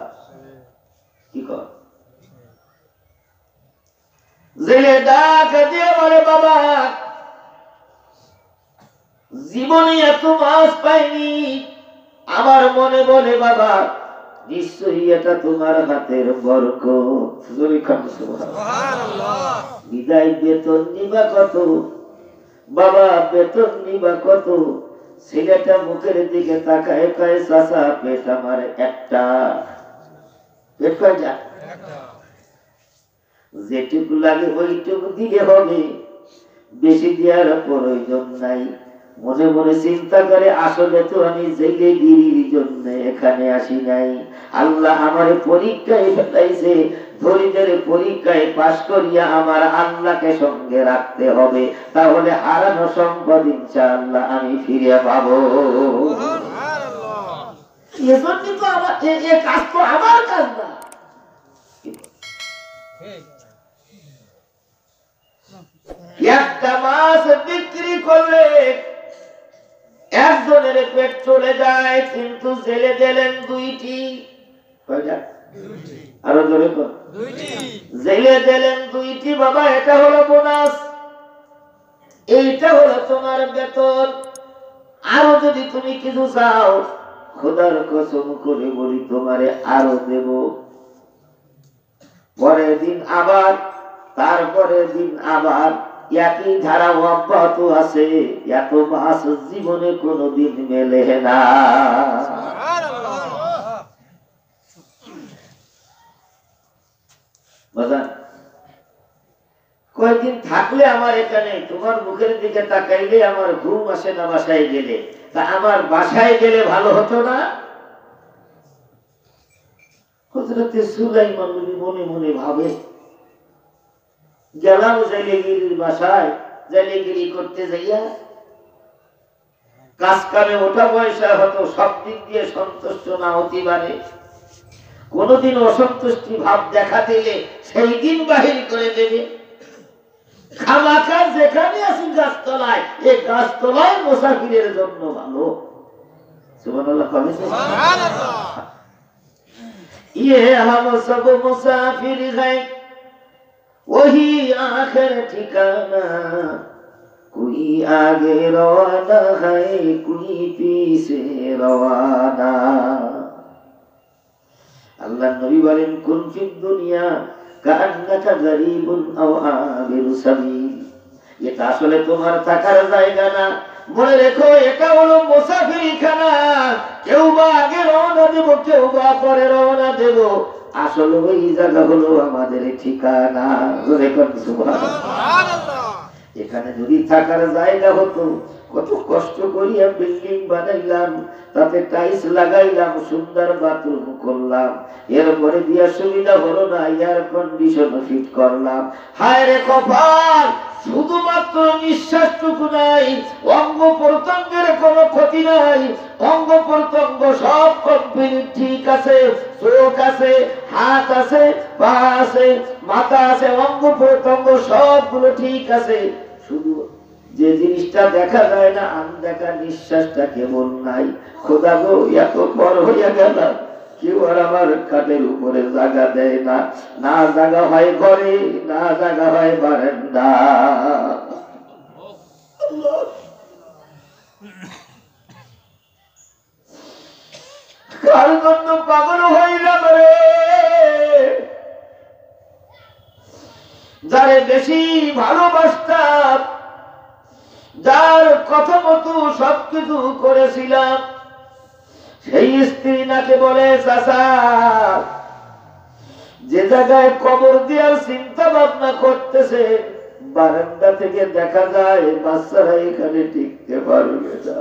কি কর জেলে ডাক দিয়ে বলে, বাবা জীবনে এত মাছ পাইনি। আমার মনে বলে, বাবা নিশ্চয়ই এটা তোমার হাতের বরকত। সুবহানাল্লাহ। বিদায় বেতন নিবা কত বাবা, বেতন নিবা কত? ছেলেটা মুখের দিকে তাকায়, কয় চাচা পেট আমার একটা। পেট কয়টা? যেটুকু লাগে ওইটুকু দিলে হবে, বেশি দেওয়ার প্রয়োজন নাই। মনে মনে চিন্তা করে, আসলে তো আমি জেলে গিরির জন্য এখানে আসি নাই, আল্লাহ আমার পরীক্ষায় ফেলাইছে। ধৈর্যের পরীক্ষায় পাশ করিয়া আমার আল্লাহকে সঙ্গে রাখতে হবে, তাহলে হারানো সম্পদ ইনশাআল্লাহ আমি ফিরে পাবো। এজন্যই তো আমার এ কাজ তো আমার কাজ না। একটা মাছ বিক্রি করলে একজনের পেট চলে যায়, কিন্তু জেলে দিলেন দুইটি। কয়টা? আরো জোরে কর। জেলে দিলেন দুইটি। বাবা, এটা হলো বোনাস, এইটা হলো তোমার বেতন। আরো যদি তুমি কিছু চাও, খোদার কসম করে বলি তোমারে আরো দেব। পরের দিন আবার, তারপরের দিন আবার একই ধারা অব্যাহত আছে। এত মাস জীবনে কোনোদিন মেলে না। কয়েকদিন থাকলে আমার এখানে তোমার মুখের দিকে তাকাইলে আমার ঘুম আসে না। বাসায় গেলে, তা আমার বাসায় গেলে ভালো হতো না? হযরতে সুলাইমান নবী মনে মনে ভাবে, গেলাম জাইলেগিরির বাসায়, জাইলেগিরি করতে যাইয়া কাজ কামে ওঠা পয়সা হতো, সব দিক দিয়ে সন্তুষ্ট না হতে পারে। কোনদিন অসন্তুষ্টি ভাব দেখা দিলে সেই দিন বাহির করে দেবে। খামাখা যেখানে আছি গাছতলায়, এই গাছতলায় মুসাফিরের জন্য ভালো। সুবহানাল্লাহ। সুবহানাল্লাহ। ये हम सब मुसाफिर हैं, वही आखिर ठिकाना, कोई आगे रवाना है, कोई पीछे रवाना। अल्लाह नबी বলেন, कुन फी दुनिया কান্নাকা গরীবুন আও আবিরু সাবিল। এটা আসলে তোমার থাকার জায়গা না, মনে রেখো এটা হলো মুসাফিরখানা। কেউ বা আগে রওনা দেব, কেউ বা পরে রওনা দেব। আসলে ওই জায়গা হলো আমাদের ঠিকানা। সুবহানাল্লাহ। এখানে যদি থাকার জায়গা হতো, কত কষ্ট করিয়া বিল্ডিং বানাইলাম, তাতে টাইলস লাগাইলাম, সুন্দর বাথরুম করলাম, এরপরে দিয়া সুবিধা হলো না, এয়ার কন্ডিশন ফিট করলাম। হায় রে কপাল, শুধুমাত্র নিঃশ্বাসটুকু নাই, অঙ্গ প্রত্যঙ্গের কোনো ক্ষতি নাই। অঙ্গ প্রত্যঙ্গ সব কমপ্লিট ঠিক আছে, চোখ আছে, হাত আছে, পা আছে, মাথা আছে, অঙ্গ প্রত্যঙ্গ সবগুলো ঠিক আছে। শুধু যে জিনিসটা দেখা যায় না, আনদেখা নিঃশ্বাসটা কেমন নাই। খোদা গো, এত পর হইয়া গেল, কেউ আর আমার খাটের উপরে জায়গা দেয় না। না জায়গা হয় ঘরে, না জায়গা হয় বারান্দা। কার জন্য পাগল হইলাম রে? যারে বেশি ভালোবাসতাম, যার কথা মতো সবকিছু করেছিলাম, সেই স্ত্রী নাকে বলে চাচা। যে জায়গায় কবর দেওয়ার চিন্তা ভাবনা করতেছে, বারান্দা থেকে দেখা যায় বাচ্চারা এখানে টিকতে পারবে না।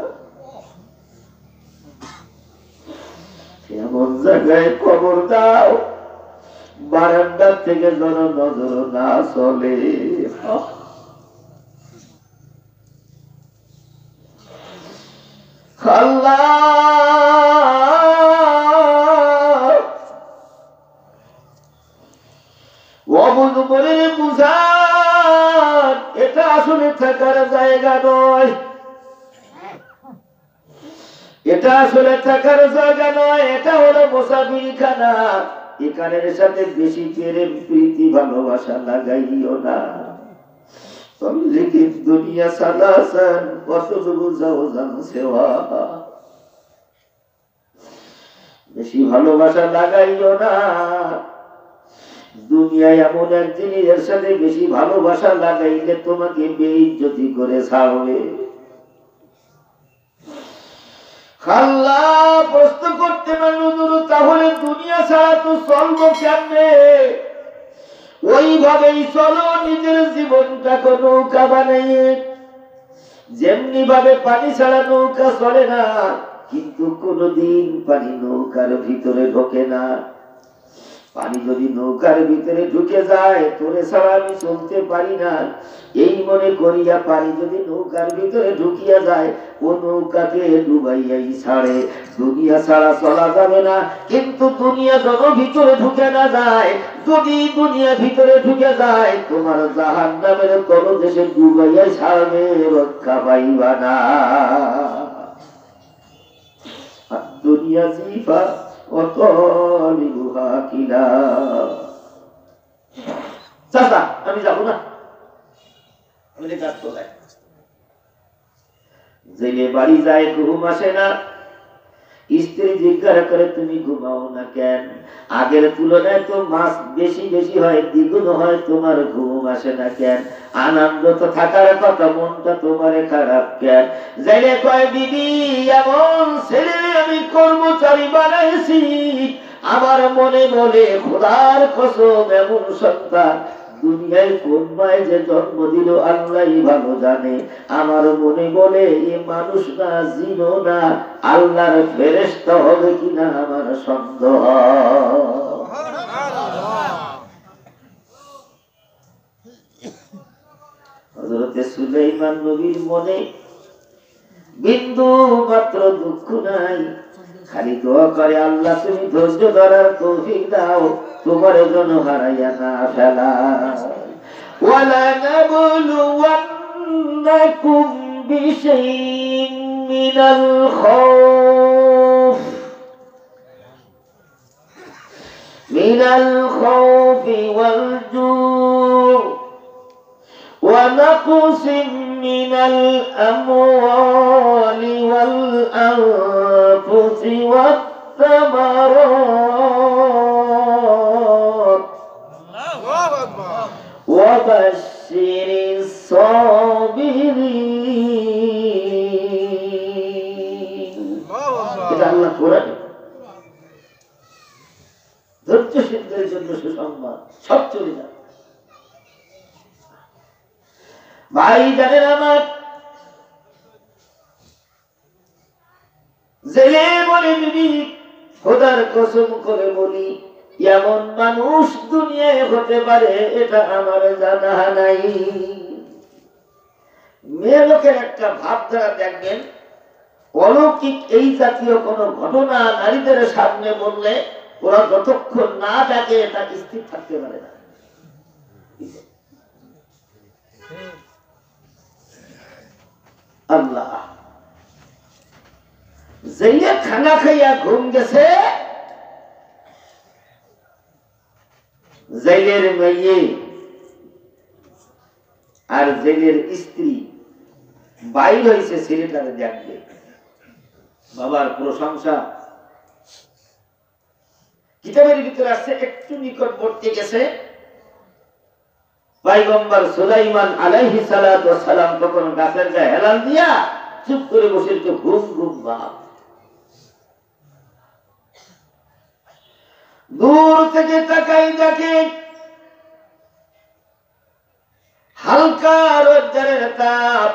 এমন জায়গায় কবর দাও, বারান্দার থেকে যেন নজর না চলে। আল্লাহ, অবুঝ করে বুঝান, এটা আসলে থাকার জায়গা নয়, এটা আসলে থাকার জায়গা নয়, এটা হলো মুসাফিরখানা। এখানের সাথে বেশি প্রেম প্রীতি ভালোবাসা লাগাইও না। তল্লিকিদ দুনিয়া সালাসান ওয়াতুলবু জাওজান সেওয়া। বেশি ভালোবাসা লাগাইও না। দুনিয়ায় এমন এক জিনিসের সাথে বেশি ভালোবাসা লাগাইলে তোমাকে বেইজ্জতি করে ছাড়বে। আল্লাহ প্রশ্ন করতে পারল, তাহলে দুনিয়া ছাড়া তো চলবো কেমনে? ওইভাবেই চলো নিজের জীবনটাকে নৌকা বানিয়ে। যেমনি ভাবে পানি ছাড়া নৌকা চলে না, কিন্তু কোনদিন পানি নৌকার ভিতরে ঢোকে না। পানি যদি নৌকার ভিতরে ঢুকে যায়, তোরে ছাড়া আমি চলতে পারি না। এই মনে করিয়া পানি যদি নৌকার ভিতরে ঢুকিয়া যায়, ও নৌকাকে ডুবাইয়াই ছাড়ে। দুনিয়া ছাড়া চলা যাবে না, কিন্তু দুনিয়া যত ভিতরে ঢুকে না যায়, যদি দুনিয়া ভিতরে ঢুকে যায়, তোমার জাহান্নামের তলদেশে ডুবাইয়া ছাড়বে, রক্ষা পাইবা না। দুনিয়া জিফা অতলিবুহা কিলা। চাচা আমি যাবো না, আমি কাজ চলাই। জেলে বাড়ি যায়, ঘুম আসে না। স্ত্রী জিজ্ঞাসা করে তুমি ঘুমাও না কেন? আগের তুলনায় তো মাস বেশি বেশি হয়, দ্বিগুণ হয়, তোমার ঘুম আসে না কেন? আনন্দ তো থাকার কথা, মনটা তোমার খারাপ কেন? জেলে কয় বিবি এমন ছেলে আমি কর্মচারী বানাইছি, আমার মনে মনে খোদার কসম এমন সন্তান দুনিয়ায় কোন মায় যে জন্ম দিল আল্লাহই ভালো জানে। আমার মনে বলে এ মানুষ না, জিনো না, আল্লাহর ফেরেশতা হবে কিনা আমার সন্দেহ। হযরতে সুলাইমান নবীর মনে বিন্দু মাত্র দুঃখ নাই, খালি দোয়া করে আল্লাহ তুমি ধৈর্য ধরার তৌফিক দাও, তোমার জন্য হারাইয়া না ফেলা। ওয়ালা নাবলুওয়ান্নাকুম বিশাইইন মিনাল খাউফি ওয়াল জু' ونقص من الأموال والأنفس والثمرات وبشر الصابرين. এটা আল্লাহ কোরআনে ধৈর্যশীলদের জন্য সুসংবাদ, সব চলে যাবে। ভাই জানেন আমার, জেলে বলে দিবি খোদার কসম করে বলি, এমন মানুষ দুনিয়ায় হতে পারে এটা আমার জানা নাই। মেয়ে লোকের একটা ভাবধারা দেখবেন, অলৌকিক এই জাতীয় কোন ঘটনা নারীদের সামনে বললে ওরা যতক্ষণ না ডাকে এটা স্থির থাকতে পারে না। আল্লাহ জেলে খানা খাইয়া ঘুম গেছে, জেলের মেয়ে আর জেলের স্ত্রী বাইর হয়েছে, ছেলেটারে দেখবে, বাবার প্রশংসা কিতাবের ভিতরে আসছে। একটু নিকটবর্তী গেছে পয়গম্বর সুলাইমান আলাইহিস সালাতু ওয়াস সালাম, তখন গাছের গায়ে হেলান দিয়া চুপ করে বসে ঘুম ঘুম ভাব। দূর থেকে তাকাই দেখে হালকা রোদ্দুরের তাপ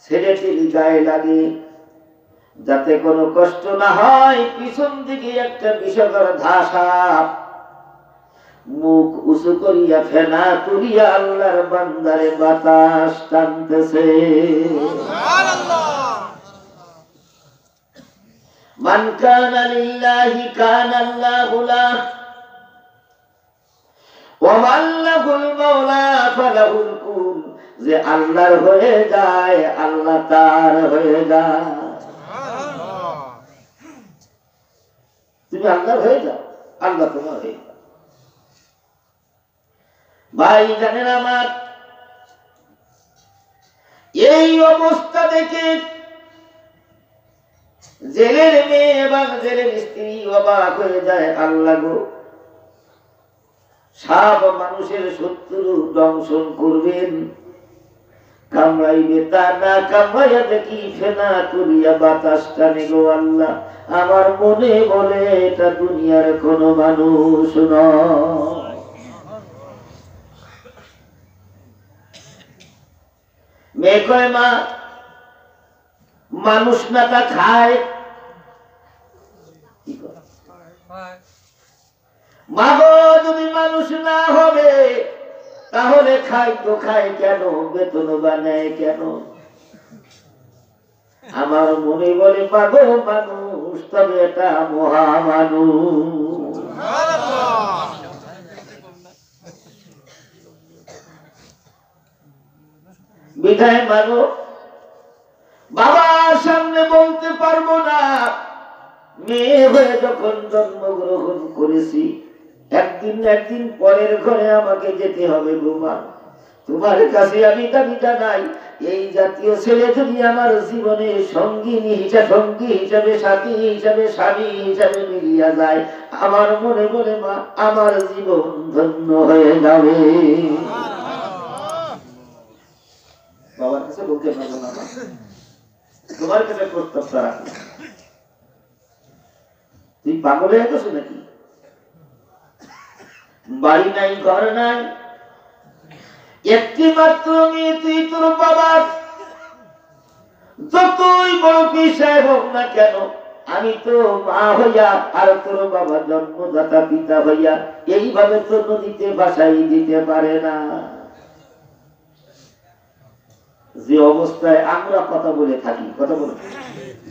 ছেলেটির গায়ে লাগে, যাতে কোনো কষ্ট না হয় পিছন দিকে একটা বিষধর ধাসা মুখ উঁচু করিয়া ফেনা তুলিয়া আল্লাহর বান্দারে বাতাস টানতেছে। মান কানা লিল্লাহি কানা আল্লাহু লাহু ওয়া মান লাহুল মাওলা ফালাহুল কুল। যে আল্লাহর হয়ে যায় আল্লাহ তার হয়ে যায়। তুমি আল্লাহর হয়ে যাও, আল্লাহ তোমার হয়ে যাও। ভাই জানেন আমার, এই অবস্থা দেখে জেলের মেয়ে এবং জেলের স্ত্রী অবাক হয়ে যায়। আল্লাহ গো, সব মানুষের শত্রু দংশন করবেন, কামড়াইবে তা না কামড়াইয়া দেখি ফেনা তুলিয়া বাতাস টানে গো আল্লাহ। আমার মনে বলে এটা দুনিয়ার কোন মানুষ নয়। মেয়ে কয় মা, মানুষ না তা খায়। মা গো, যদি মানুষ না হবে তাহলে খাই তো খায় কেন, বেতন বানায় কেন? আমার মনে বলে পাগল মানুষ, তবে এটা মহামানুষ। বিধায় মাগো বাবার সামনে বলতে পারবো না, মেয়ে হয়ে যখন জন্মগ্রহণ করেছি, একদিন পরের ঘরে আমাকে যেতে হবে গো মা। তোমার কাছে আমি দাবি জানাই, এই জাতীয় ছেলে যদি আমার জীবনে সঙ্গী হিসাবে, সাথী হিসাবে, স্বামী হিসাবে মিলিয়া যায়, আমার মনে মনে মা আমার জীবন ধন্য হয়ে যাবে। বাবার কাছে বলতে পারবো না, তোমার কাছে প্রস্তাবটা রাখি। তুই পাগল হয়ে গেছো নাকি? বাড়ি নাই, ঘর নাই, একটি মাত্র মেয়ে তুই, তোর বাবা যতই বড় পিসায় হোক না কেন, আমি তো মা হইয়া আর তোর বাবা জন্মদাতা পিতা হইয়া এইভাবে তো নদীতে ভাসাই দিতে পারে না। যে অবস্থায় আমরা কথা বলে থাকি, কথা বলে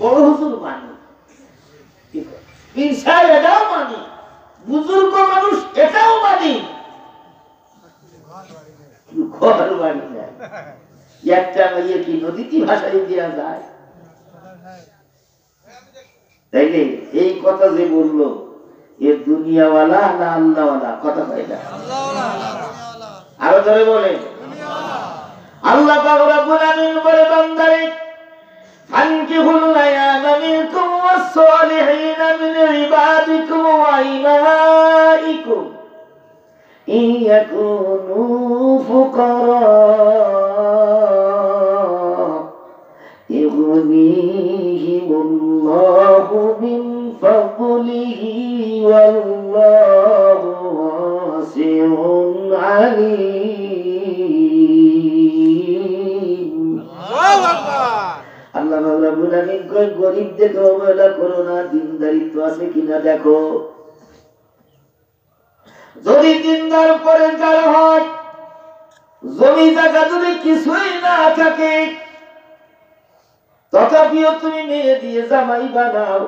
বড় হুজুর মানি, পিসায় এটাও মানি, বুজুর্গ মানুষ এটাও মানি, ঘর বাড়ি নাই, একটা মেয়ে কি নদীতে ভাসাই দেওয়া যায়? তাইলে এই কথা যে বললো, এ দুনিয়াওয়ালা না আল্লাহওয়ালা? কথা হয় না, আরো ধরে বলে আল্লাহ পাক রব্বুল আলামিন বলে বান্দারে, ফানকিহুল আয়ামা মিনকুম ওয়াস-সালিহিনা মিন ইবাদিকুম ওয়া ইমাইকুম ইন ইয়াকুনু ফুকারা ইগনিহিমুল্লাহু মিন ফাদলিহি ওয়াল্লাহু ওয়াসিউন আলীম। আল্লাহ রাব্বুল আলামিন কই, গরীবদেরকে অবহেলা করো না, দিনদারিত্ব আছে কিনা দেখো। যদি দিনদার পরেজগার হয়, জমি জায়গা যদি কিছুই না থাকে, তথাপিও তুমি মেয়ে দিয়ে জামাই বানাও,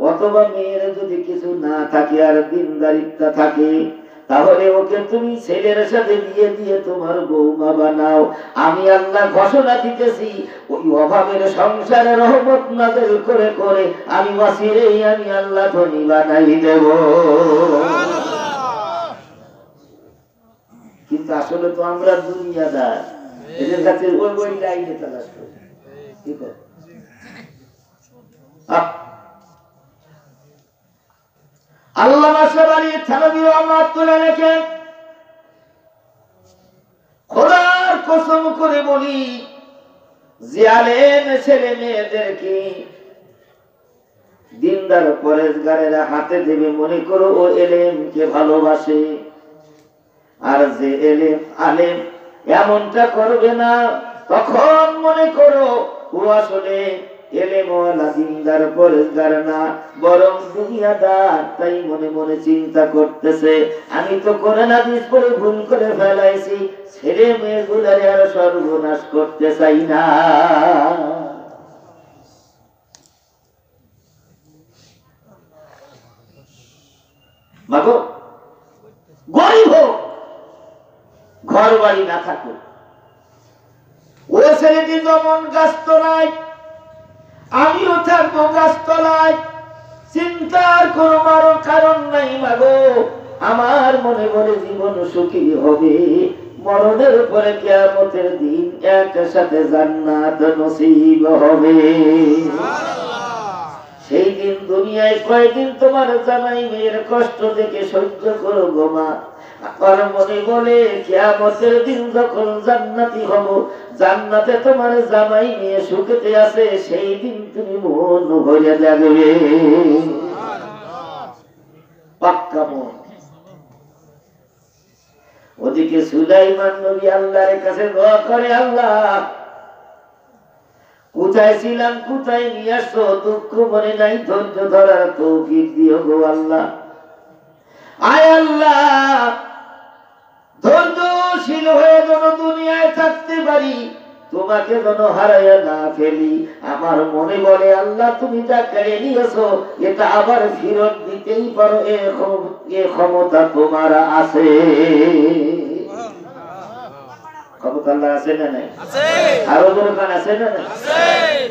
অথবা মেয়ের যদি কিছু না থাকে আর দিনদারিত্ব থাকে, তাহলে ওকে তুমি ছেলের সাথে বিয়ে দিয়ে তোমার বৌমা বানাও। আমি আল্লাহ ঘোষণা দিতেছি, ওই অভাবের সংসারে রহমত নাযিল করে করে আমি ওয়াসিরেই আমি আল্লাহ ধনী বানাই দেব। কিন্তু আসলে তো আমরা দুনিয়াদার, এদের কাছে ওই লাইনে তালাশ করি। ঠিক আছে, আল্লামা শাবালি থানভী রাহমাতুল্লাহ লেখেন, খোদার কসম করে বলি, যে আলেম ছেলে মেয়েদেরকে দিনদার পরেজগারেরা হাতে দেবে, মনে করো ও এলেমকে ভালোবাসে। আর যে আলেম এমনটা করবে না, তখন মনে করো ও আসলে এলেমওয়ালা দিনদার পরেজগার না, বরং দুনিয়াদার। তাই মনে মনে চিন্তা করতেছে, আমি তো কোরআন হাদিস পড়ে ভুল করে ফেলাইছি, ছেলে মেয়েগুলারে আর সর্বনাশ করতে চাই না। মাগো, গরিব হোক, ঘর বাড়ি না থাকুক, ও ছেলেটি যেমন গাছতলায়, আমিও থাকবো গাছতলায়, চিন্তার কোনো কারণ নাই। মাগো, আমার মনে মনে জীবন সুখী হবে, মরণের পরে কিয়ামতের দিন একসাথে জান্নাত নসিব হবে। সেই দিন দুনিয়ায় কয়দিন তোমার জামাই মেয়ের কষ্ট দেখে সহ্য করো গো মা। আমার মনে বলে কিয়ামতের দিন যখন জান্নাতি হব, জান্নাতে তোমার জামাই মেয়ে সুখেতে আছে, সেই দিন তুমি মন ভরে যাবে, পাক্কা মন। ওদিকে সুলাইমান নবী আল্লাহর কাছে দোয়া করে, আল্লাহ কোথায় ছিলাম, কোথায় নিয়ে আসছো, দুঃখ মনে নাই, ধৈর্য ধরার তৌফিক দিও গো আল্লাহ। আয় আল্লাহ, ধৈর্যশীল মমিন হয়ে যেন দুনিয়ায় থাকতে পারি, তোমাকে যেন হারাইয়া না ফেলি। আমার মনে বলে আল্লাহ তুমি যা কেড়ে নিয়েছো এটা আবার ফেরত দিতেই পারো, এ ক্ষমতা তোমার আছে। ক্ষমতা আল্লাহ আছে না নাই? আরো দরকার আছে না নাই?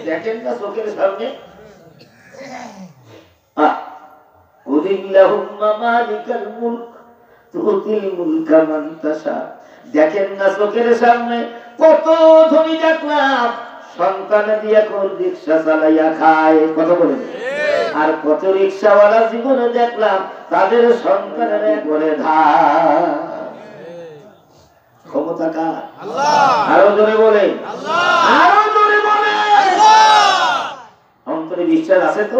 দেখেন না চোখের সামনে, দেখেন না চোখের সামনে কত ধনী দেখলাম সন্তানে দিয়ে কোন রিক্সা চালাইয়া খায়, কথা বলেন। আর কত রিক্সাওয়ালা জীবনে দেখলাম তাদের সন্তানের করে ধার। ক্ষমতা কার? আরো জোরে বলেন, আরো জোরে বলেন। অন্তরে বিশ্বাস আছে তো?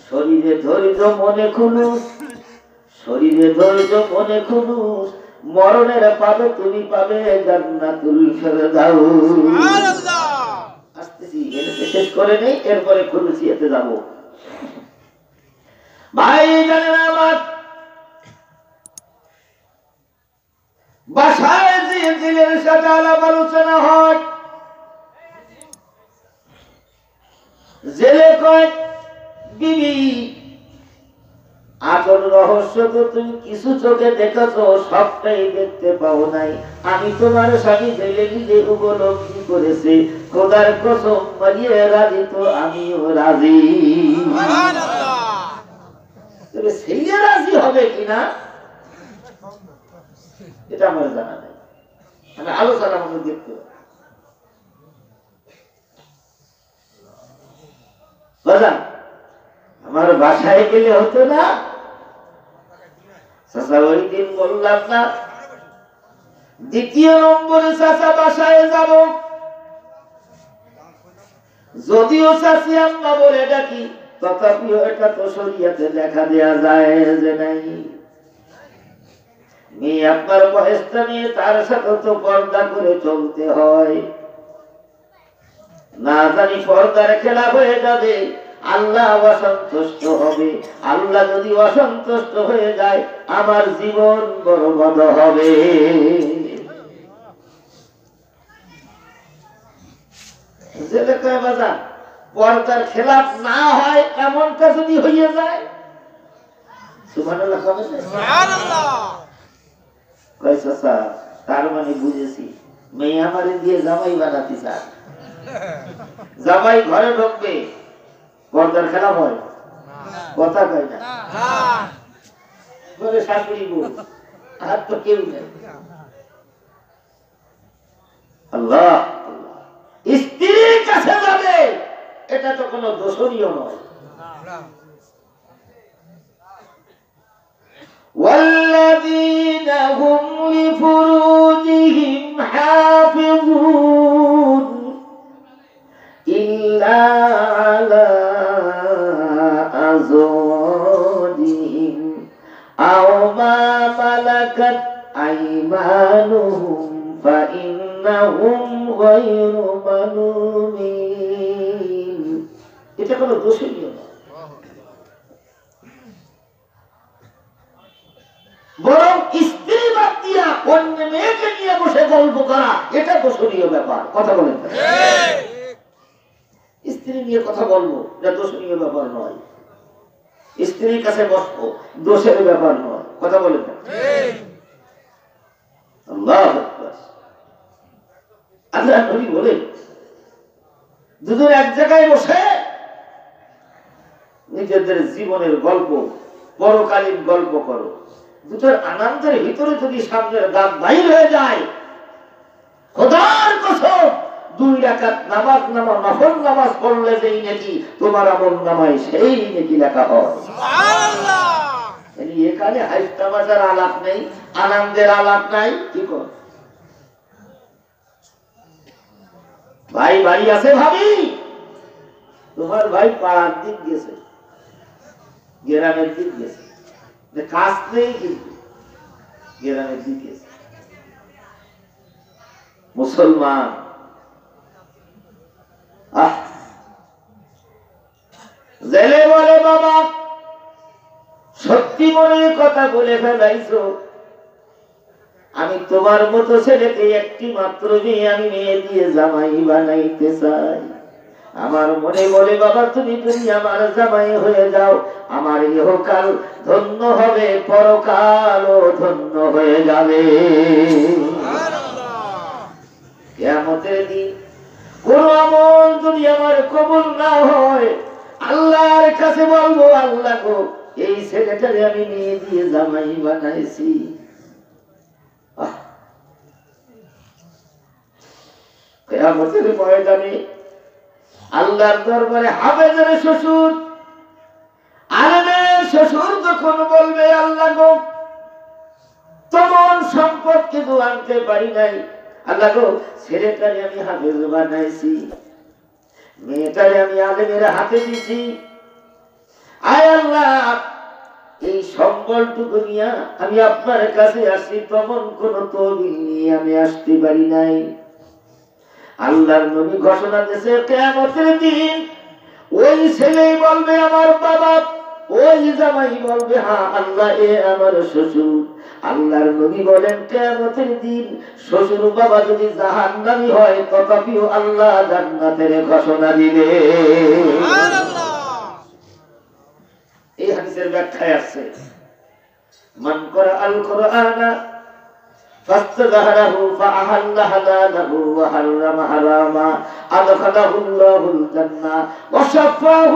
শরীরে ধৈর্য মনে খুলুস, শরীরে ধৈর্য মনে খুলুস, মরণের পাবে তুমি পাবে জান্নাতুল ফেরদাউস। সুবহানাল্লাহ। আসতেছি, এতে শেষ করে নেই, এরপরে খুলুসিয়াতে যাব। ভাই জানেন আমার বাসায় যে দিলের সাথে আলাপ আলোচনা হয়, জেলে কয় বিবি আসল রহস্য তো তুমি কিছু চোখে দেখেছো, সবটাই দেখতে পাও নাই। আমি তোমার স্বামী জেলে নিজে উপলব্ধি করেছি, খোদার কসম মারিয়ে রাজি তো আমিও রাজি। তবে সেই রাজি হবে কিনা এটা আমার জানা নাই, আমি আলোচনা মতো দেখতে বুঝলাম। আমার বাসায় গেলে হতো না, চাচা ওই দিন বললাম না দ্বিতীয় নম্বরে চাচা বাসায় যাব, যদিও চাচি আম্মা বলে ডাকি তথাপিও এটা তো শরীয়তে দেখা দেয়া যায় যে নাই। মেয়ে আপনার বয়সটা নিয়ে তার সাথে তো পর্দা করে চলতে হয়, না জানি পর্দার খেলা হয়ে যাবে, আল্লাহ অসন্তুষ্ট হবে। আল্লাহ যদি অসন্তুষ্ট হয়ে যায় আমার জীবন বরবাদ হবে। পর্দার খেলাফ না হয় এমনটা যদি হইয়া যায়, সুবহানাল্লাহ তার মানে বুঝেছি মেয়ে আমারে দিয়ে জামাই বানাতে চায়। জামাই ঘরে ঢুকবে, পর্দার খেলা হয়, কথা কয় না, ঘরে শাশুড়ি বউ আর তো কেউ নেই। আল্লাহ, স্ত্রীর কাছে যাবে এটা তো কোনো দোষণীয় নয়। والذين هم لفروجهم حافظون إلا على أزواجهم أو ما ملكت أيمانهم فإنهم غير ملومين। এটা কোনো দোষণীয় নয়, বরং স্ত্রী বাদ দিয়া অন্য মেয়েকে নিয়ে বসে গল্প করা এটা দোষণীয় ব্যাপার, কথা বলেন। স্ত্রী নিয়ে কথা বলবো এটা দোষণীয় ব্যাপার নয়, স্ত্রীর কাছে বসবো দোষের ব্যাপার নয়, কথা বলেন। আল্লাহু আকবার। আল্লাহ নবী বলেন দুজন এক জায়গায় বসে নিজেদের জীবনের গল্প, পরকালীন গল্প করো, দুটোর আনন্দের ভিতরে যদি সামনের দাঁত বাইর হয়ে যায়, খোদার কসম 2 রাকাত নামাজ নফল নামাজ পড়লে যেই নেকি তোমার আমলনামায় সেই নেকি লেখা হয়। সুবহানাল্লাহ। এখানে হাইস তামাশার আলাপ নেই, আনন্দের আলাপ নাই, কি কর ভাই বাড়ি আছে ভাবি, তোমার ভাই পাড়ার দিক গেছে, গ্রামের দিক গেছে, কাজ নেই কিন্তু গ্রামের দিক গেছে। মুসলমান জেলে বলে বাবা সত্যি মনের কথা বলে ফেলাইছো, আমি তোমার মতো ছেলেকে একটি মাত্র মেয়ে আমি মেয়ে দিয়ে জামাই বানাইতে চাই। আমার মনে বলে বাবা তুমি আমার জামাই হয়ে যাও, আমার ইহকাল ধন্য হবে, পরকালও ধন্য হয়ে যাবে। কিয়ামতের দিন কোন আমল যদি আমার কবুল না হয়, আল্লাহর কাছে বলবো আল্লাহ গো এই ছেলেটারে আমি মেয়ে দিয়ে জামাই বানাইছি। কিয়ামতের ময়দানে আল্লাহর দরবারে হাফেজের শ্বশুর, আলেমের শ্বশুর যখন বলবে আল্লাহ গো তেমন সম্পদ কিছু আনতে পারি নাই, আল্লাহ গো ছেলেটারে আমি হাফেজ বানাইছি, মেয়েটারে আমি আলেমের হাতে দিছি, আয় আল্লাহ এই সম্বলটুকু নিয়ে আমি আপনার কাছে আসি, তেমন কোন তহবিল নিয়ে আমি আসতে পারি নাই। আল্লাহর নবী ঘোষণা দিয়েছে কিয়ামতের দিন ওই ছেলেই বলবে আমার বাবা, ওই জামাই বলবে হ্যাঁ আল্লাহ এ আমার শ্বশুর। আল্লাহর নবী বলেন কিয়ামতের দিন শ্বশুর বাবা যদি জাহান্নামী হয় তথাপিও আল্লাহ জান্নাতের ঘোষণা দিবে। সুবহানাল্লাহ। এই হাদিসের ব্যাখ্যায় আছে মান করা আল কুরআনা فاستظهره فأحل حلاله وحرم حراما أدخله الله الجنة وشفاه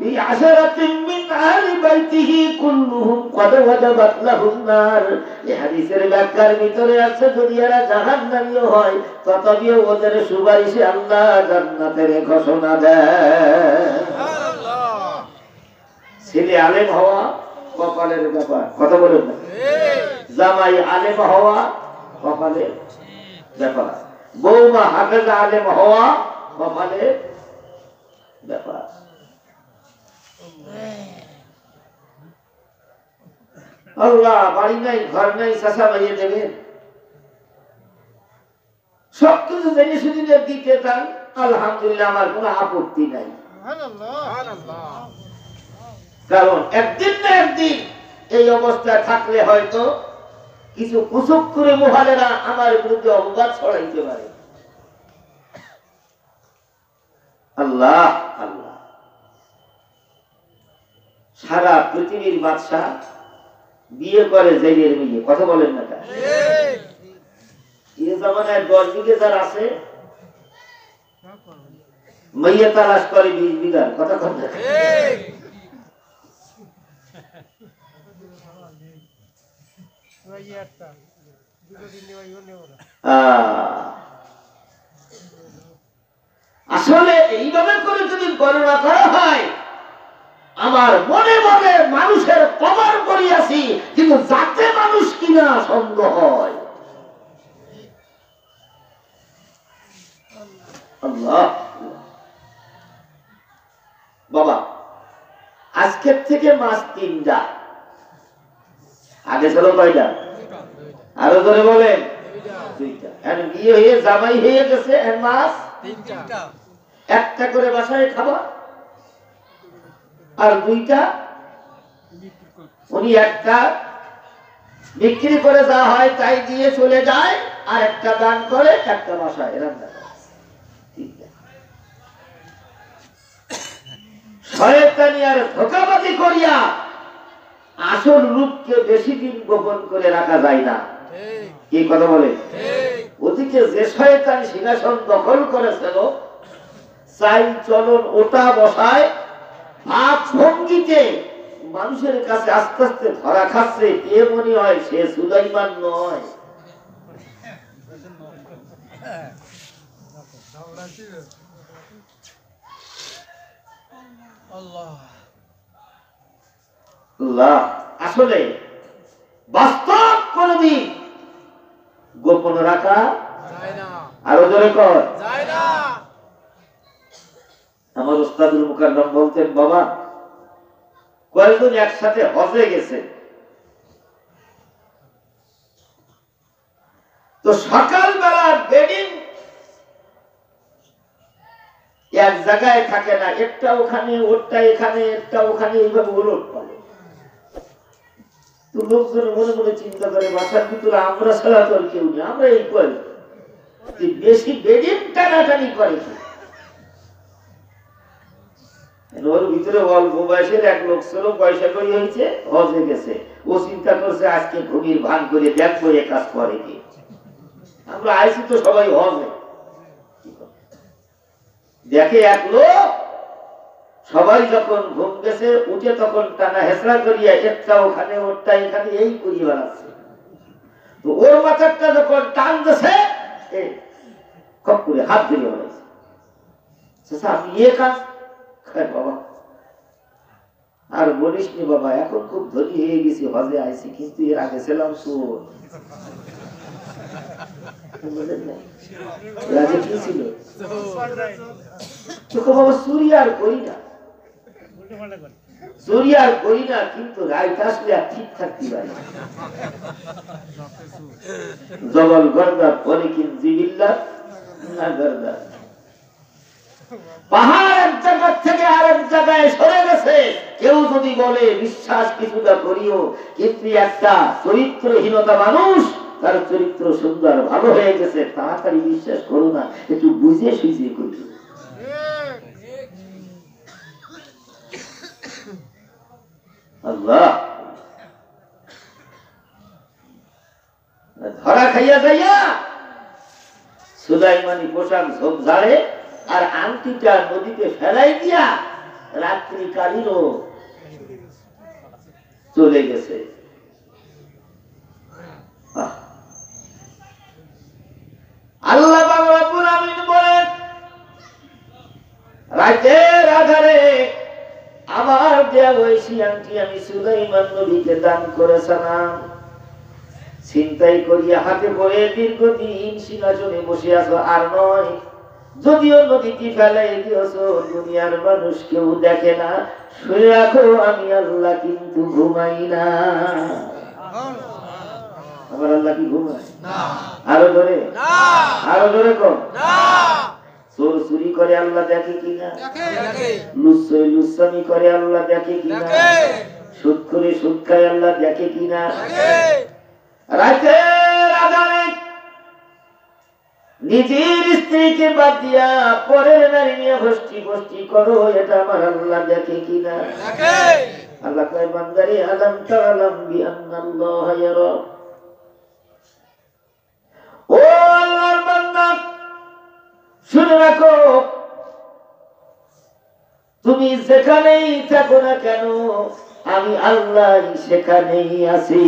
بعشرة من أهل بيته كلهم قد وجبت له النار। এই হাদিসের ব্যাখ্যার ভিতরে আছে যদি এরা জাহান্নামী হয় তথাপিও ওদের সুপারিশে আল্লাহ জান্নাতের ঘোষণা দেয়। সুবহানাল্লাহ। ছেলে আলেম হওয়া কপালের ব্যাপার, কথা বলেন না। জামাই আলেম হওয়া কপালের ব্যাপার, বৌমা হাফেজা আলেম হওয়া কপালের ব্যাপার। আল্লাহ বাড়ি নাই ঘর নাই চাষা বাইয়ে দেবেন, সবকিছু জেনে শুনে দিতে চান, আলহামদুলিল্লাহ আমার কোনো আপত্তি নাই। কারণ একদিন না একদিন এই অবস্থায় থাকলে হয়তো কিছু কুচক করে মহালেরা আমার বিরুদ্ধে অপবাদ ছড়াইতে পারে। আল্লাহ আল্লাহ সারা পৃথিবীর বাদশা বিয়ে করে জেলের মেয়ে, কথা বলেন না কেন? এই জামানায় 10 বিঘে যার আছে মেয়ে তালাশ করে 20 বিঘার, কথা কথা। আসলে এইভাবে করে যদি গণনা করা হয় আমার মনে মনে মানুষের কবর করিয়াছি, কিন্তু যাতে মানুষ কিনা সন্দেহ হয়। আল্লাহ বাবা আজকের থেকে মাস 3টা, আগে ছিল কয়টা? আরো ধরে বলেন 2টা। এখন বিয়ে হয়ে জামাই হয়ে গেছে মাস 3টা। একটা করে বাসায় খাবা আর 2টা উনি একটা বিক্রি করে যা হয় তাই দিয়ে চলে যায়, আর একটা দান করে, একটা বাসায় রান্না করে। শয়তানি আর ধোঁকাবাজি করিয়া আসল রূপকে বেশি দিন গোপন করে রাখা যায় না, কি কথা বলে? ওদিকে যে শয়তান সিংহাসন দখল করেছিল চাই চলন ওটা বসায় ভাব ভঙ্গিতে মানুষের কাছে আস্তে আস্তে ধরা খাচ্ছে, এ মনে হয় সে সুলাইমান নয়। আল্লাহ আসলে বাস্তব কোনদিন গোপন রাখা যায় না, আরো জোরে কর যায় না। আমার উস্তাদুল মুকাররম বলতেন বাবা কয়েকজন একসাথে হজে গেছে, তো সকালবেলা বেডিং এক জায়গায় থাকে না, একটা ওখানে ওরটা এখানে একটা ওখানে, এইভাবে ওলট পালট। তো লোকজন মনে মনে চিন্তা করে বাসার ভিতরে আমরা ছাড়া তো আর কেউ নেই, আমরা এই করি বেশি বেদিন টানাটানি করে। ওর ভিতরে অল্প বয়সের এক লোক ছিল, পয়সা করি হয়েছে, হজে গেছে। ও চিন্তা করছে আজকে ঘুমির ভান করে দেখবো এ কাজ করে কি। আমরা আইসি তো সবাই হজে, দেখে এক লোক সবাই যখন ঘুম গেছে উঠে তখন টানা হেসড়া করিয়া একটা ওখানে ওরটা এখানে এই করিয়ে বেড়াচ্ছে। তো ওর মাথাটা যখন টান দিছে খপ করে হাত ধরে বেড়াইছে। আপনি এ কাজ বাবা আর বলিস নি বাবা, এখন খুব ধনী হয়ে গেছি, হজে আইছি, কিন্তু এর আগে ছিলাম চোর। কি ছিল বাবা? চুরি আর করি না, চুরি আর করি না, কিন্তু রাইট আসলে আর ঠিক থাকতে পারি। জবল গর্দা পরে কিন জিবিল্লা না গর্দা। পাহাড় এক জায়গা থেকে আরেক জায়গায় সরে গেছে, কেউ যদি বলে বিশ্বাস কিছুটা করিও, কিন্তু একটা চরিত্রহীনতা মানুষ তার চরিত্র সুন্দর ভালো হয়ে গেছে তাড়াতাড়ি বিশ্বাস করো না, একটু বুঝে সুঝে করি। আল্লাহ ধরা খাইয়া যাইয়া সুলাইমানি পোশাক ঝোপ ঝাড়ে আর আংটিটা নদীতে ফেলাই দিয়া রাত্রিকালীনও চলে গেছে। আল্লাহ রাব্বুল আমিন বলেন, রাতের আধারে আমার দেয়া ওই আংটি আমি সুলাইমান নবীকে দান করেছিলাম। ছিনতাই করিয়া হাতে পড়ে দীর্ঘদিন সিংহাসনে বসে আছো, আর নয় যদিও নদীটি ফেলাই দিয়েছ, দুনিয়ার মানুষ কেউ দেখে না, শুনে রাখো আমি আল্লাহ কিন্তু ঘুমাই না। আমার আল্লাহ কি ঘুমায়? আরো ধরে আরো ধরে কম। চোর চুরি করে আল্লাহ দেখে কিনা? লুচ্ছামি করে আল্লাহ দেখে কিনা? সুদ করে সুদ খায় আল্লাহ দেখে কিনা? রাতের আধারে নিজের স্ত্রীকে বাদ দিয়া পরের নারী নিয়ে ভষ্টি ভষ্টি করো, এটা আমার আল্লাহ দেখে কিনা? আল্লাহ কয় বান্দারে আলাম তাআলাম বিআন্নাল্লাহা ইয়ারা। ও আল্লাহর বান্দা শুনে রাখো, তুমি যেখানেই থাকো না কেন আমি আল্লাহ সেখানেই আছি।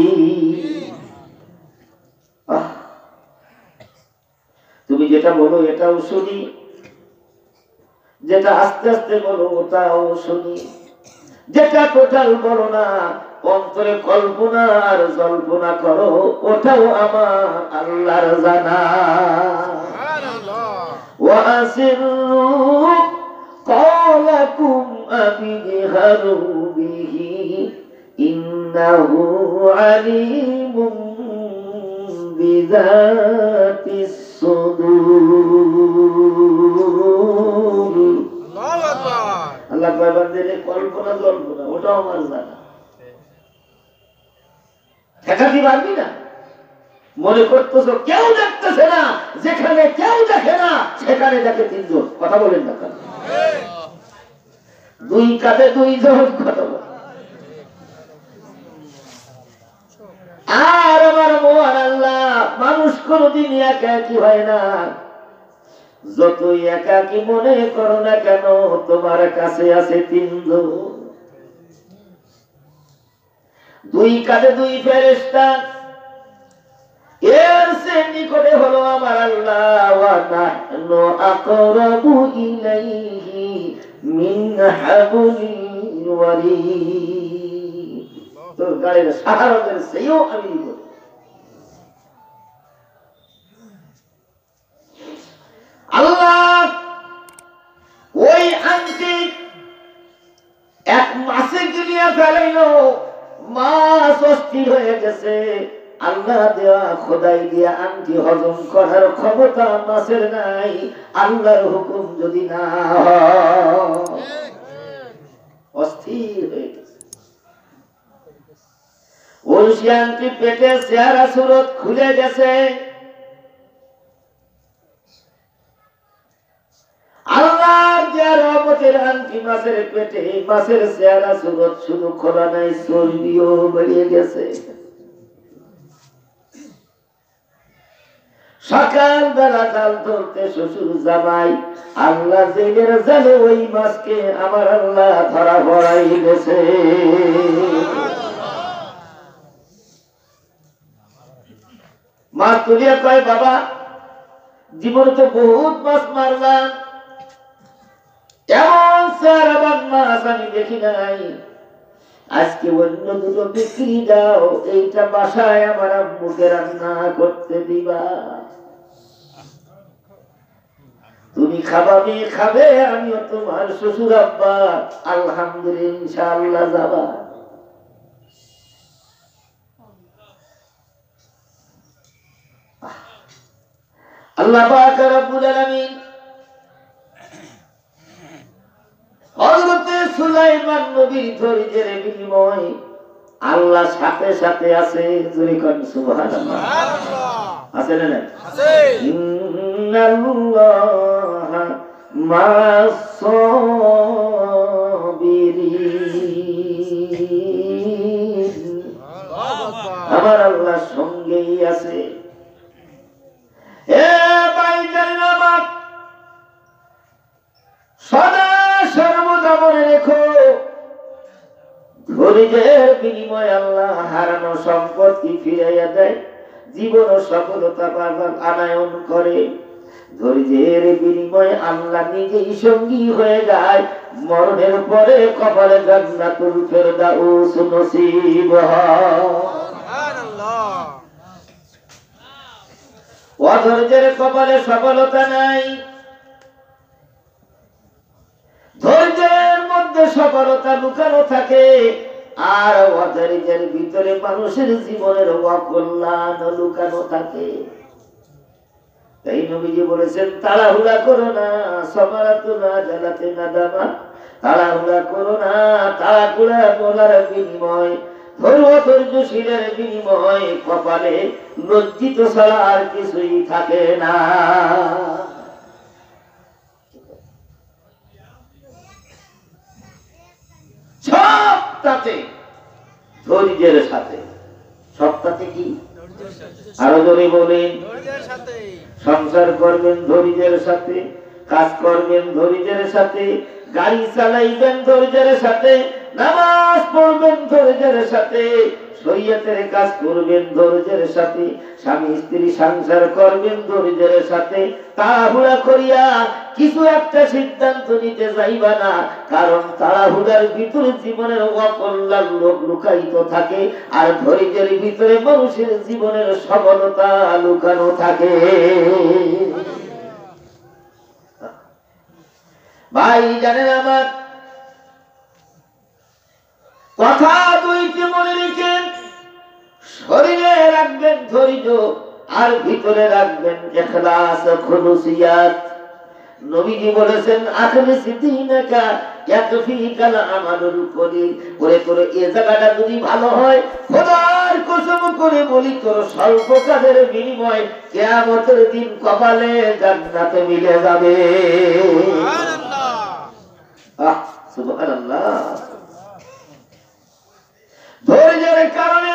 তুমি যেটা বলো এটাও শুনি, যেটা আস্তে আস্তে বলো ওটাও শুনি, যেটা টোটাল বলো না অন্তরে কল্পনা আর জল্পনা করো ওটাও আমার আল্লাহর জানা। ওয়াসিরু ক্বালাকুম আবিহারু বিহি ইন্নাহু আলিমুম বিযাতিস সুদূর। আল্লাহু আকবার। আল্লাহ বান্দাদের কল্পনা জল্পনা ওটাও আমার জানা। ঠেকাতে পারবি না, মনে করতেছ কেউ দেখতেছে না, যেখানে কেউ দেখে না সেখানে দেখে তিনজন। কথা বলেন না কেন? দুই কাঁধে দুইজন কথা বলে। আর আমার মহান আল্লাহ, মানুষ কোনদিন একাকী হয় না। যতই একাকী মনে করো না কেন তোমার কাছে আছে তিনজন। দুই কাঁধে দুই ফেরেশতা, এর সে নিকটে হলো আমার আল্লাহ। ওয়া নাহনু আকরাবু ইলাইহি মিন হাবলিল ওয়ারিদ। তোর গায়ের সাহারাদের চেয়েও আমি নিকট। আল্লাহ ওই আংটি এক মাসে গিলিয়ে ফেলাইলো, মাস অস্থির হয়ে গেছে। আল্লাহ দেওয়া খোদাই দিয়া আংটি হজম করার ক্ষমতা মাসের নাই, আল্লাহর হুকুম যদি না অস্থির হয়ে গেছে। ওই খলুসি আংটি পেটে চেহারা সুরত খুলে গেছে। আল্লাহর যে রহমতের আংটি মাছের পেটে, মাছের চেহারা সুরত শুধু খোলা নাই, চর্বিও বেরিয়ে গেছে। সকাল বেলা জাল ধরতে শ্বশুর জামাই, আল্লাহ জেলের জালে ওই মাছকে আমার আল্লাহ ধরা পড়াই গেছে। মাছ তুলিয়া কয়, বাবা জীবনে তো বহুত মাছ মারলাম, এমন চেহারাবান মাছ আমি দেখি নাই। আজকে অন্য দুটো বিক্রি দাও, এইটা বাসায় আমার আম্মুকে রান্না করতে দিবা। তুমি খাবা, মেয়ে খাবে, আমিও তোমার শ্বশুর আব্বা, আলহামদুলিল্লাহ ইনশাআল্লাহ যাবা। আল্লাহ পাক রব্বুল আলামিন হযরত সুলাইমান নবীর ধৈর্যের বিনিময় আল্লাহ সাথে সাথে আছে। জোরে কোন সুবহানাল্লাহ। আছে না? আছে। ইন্নাল্লাহা মাস-সাবিরিন। আমার আল্লাহ সঙ্গেই আছে। এ ভাইজান আমার, সদা সর্বদা মনে রেখো, ধৈর্যের বিনিময়ে আল্লাহ হারানো সম্পত্তি ফিরাইয়া দেয়, জীবন ও সফলতা আনায়ন করে। ধৈর্যের বিনিময়ে আল্লাহ নিজেই সঙ্গী হয়ে যায়, মরণের পরে কপালে জান্নাতুল ফেরদাউস নসিব হয়। সুবহানাল্লাহ। অধৈর্যের কপালে সফলতা নাই, ধৈর্যের মধ্যে সফলতা লুকানো থাকে, আর অধৈর্যের ভিতরে মানুষের জীবনের অকল্যাণ লুকানো থাকে। তাই নবীজি বলেছেন, তাড়াহুড়া করো না, সমারাতুনা জালাতে নাদামা। তাড়াহুড়া করো না, তাড়াহুড়া বলার বিনিময়, ধৈর্যশীলের বিনিময় কপালে লজ্জিত ছাড়া আর কিছুই থাকে না। সবটাতে ধৈর্যের সাথে। সবটাতে কি? আরো জোরে বলেন। সংসার করবেন ধৈর্যের সাথে, কাজ করবেন ধৈর্যের সাথে, গাড়ি চালাইবেন ধৈর্যের সাথে, নামাজ পড়বেন ধৈর্যের সাথে, শরীয়তের কাজ করবেন ধৈর্যের সাথে, স্বামী স্ত্রী সংসার করবেন ধৈর্যের সাথে। তাড়াহুড়া করিয়া কিছু একটা সিদ্ধান্ত নিতে যাইবা না, কারণ তাড়াহুড়ার ভিতরে জীবনের অকল্যাণ লোক লুকায়িত থাকে, আর ধৈর্যের ভিতরে মানুষের জীবনের সফলতা লুকানো থাকে। ভাই জানেন আমার, কথা দুইটি মনে রেখেন, শরীরে রাখবেন ধৈর্য, আর ভিতরে রাখবেন ইখলাস খুলুসিয়াত। নবীজি বলেছেন, আখলিস দীনাকা ইয়াকফিকাল আমালুল কলিল। করে করে এই জায়গাটা যদি ভালো হয়, খোদার কসম করে বলি, তোর স্বল্প কাজের বিনিময় কিয়ামতের দিন কপালে জান্নাতে মিলে যাবে। সুবহানাল্লাহ। সুবহানাল্লাহ। ধৈর্যের কারণে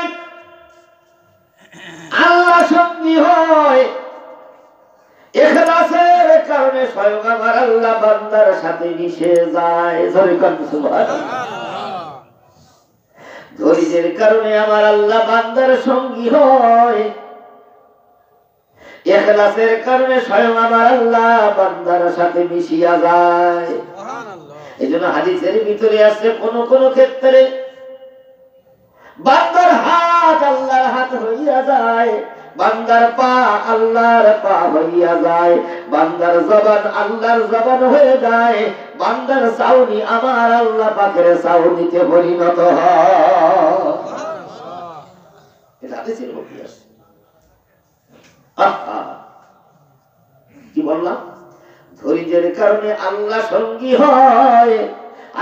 আল্লাহ সঙ্গী হয়, ইখলাসের কারণে স্বয়ং আমার আল্লাহ বান্দার সাথে মিশে যায়। সুবহানাল্লাহ। ধৈর্যের কারণে আমার আল্লাহ বান্দার সঙ্গী হয়, ইখলাসের কারণে স্বয়ং আমার আল্লাহ বান্দার সাথে মিশিয়া যায়। সুবহানাল্লাহ। এজন্য হাদিসের ভিতরে আছে, কোন কোন ক্ষেত্রে বান্দার হাত আল্লাহর হাত হইয়া যায়, বান্দার পা আল্লাহর পা হইয়া যায়, বান্দার জবান আল্লাহর জবান হয়ে যায়, বান্দার চাউনি আমার আল্লাহ পাকের চাউনিতে পরিণত হয়। এটা হাদিসের মধ্যে আছে। কি বললাম? ধৈর্যের কারণে আল্লাহ সঙ্গী হয়,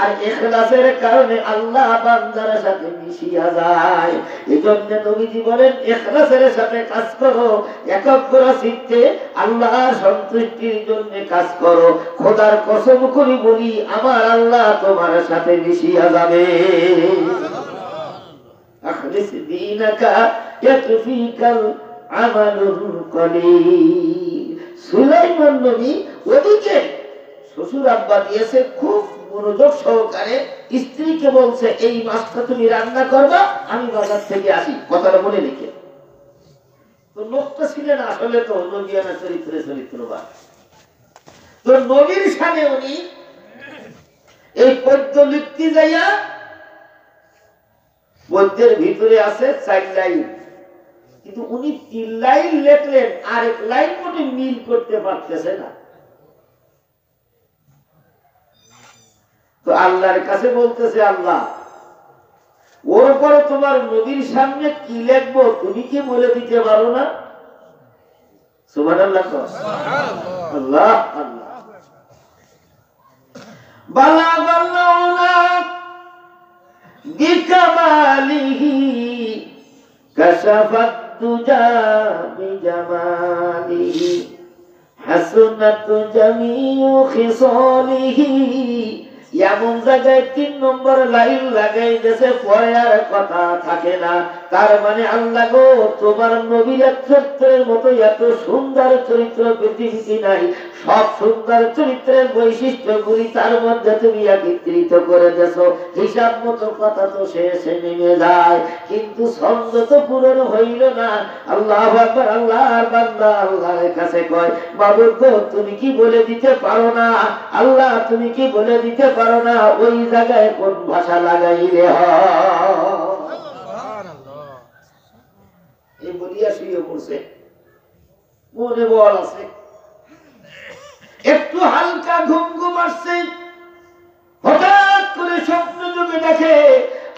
আর ইখলাসের কারণে আল্লাহ বান্দার সাথে মিশিয়া যায়। এজন্য নবীজি বলেন ইখলাসের সাথে কাজ করো, একাগ্র চিত্তে আল্লাহর সন্তুষ্টির জন্য কাজ করো। খোদার কসম করে বলি আমার আল্লাহ তোমার সাথে মিশিয়া যাবে। আখলিস দীনাকা ইয়াকফিকাল আমালুল কলিল। সুলাইমান নবী ওদিকে শ্বশুর আব্বা দিয়েছে খুব মনোযোগ সহকারে, স্ত্রীকে বলছে এই মাছটা তুমি রান্না করবা, আমি বাজার থেকে আসি, কথাটা বলে লিখে। তো লোকটা ছিলেন আসলে তো নবিয়ানা চরিত্রবান। তো নবীর সামনে উনি এই পদ্য লিখতে যাইয়া, পদ্যের ভিতরে আছে 4 লাইন, কিন্তু উনি 3 লাইন লেখলেন, আরেক লাইন মনে মিল করতে পারতেছে না। তো আল্লাহর কাছে বলতেছে, আল্লাহ ওর পরে তোমার নবীর সামনে কি লিখবো তুমি কি বলে দিতে পারো না? সুবহানাল্লাহ। আল্লাহ আল্লাহ। বালাগাল্লাহুনা বিকামালিহি কাশাফাত দুজা বিজামালিহি হাসনাত জামিউ খিসালিহি। এমন জায়গায় 3 নম্বর লাইন লাগাই দেশে, পরে আর কথা থাকে না। তার মানে আল্লাহ গো তোমার নবীর চরিত্রের মতো এত সুন্দর চরিত্র পৃথিবীতে নাই। সব সুন্দর চরিত্রের বৈশিষ্ট্যগুলি তার মধ্যে তুমি একত্রিত করে দেছো। হিসাব মতো কথা তো শেষে নেমে যায়, কিন্তু ছন্দ তো পূরণ হইল না। আল্লাহু আকবার। আল্লাহর বান্দা আল্লাহর কাছে কয়, মাবুদ গো তুমি কি বলে দিতে পারো না? আল্লাহ তুমি কি বলে দিতে পারো না ওই জায়গায় কোন ভাষা লাগাইলে এই বলিয়া শুয়ে পড়ছে। মনে বল আছে, একটু হালকা ঘুম ঘুম আসছে। হঠাৎ করে স্বপ্ন যুগে দেখে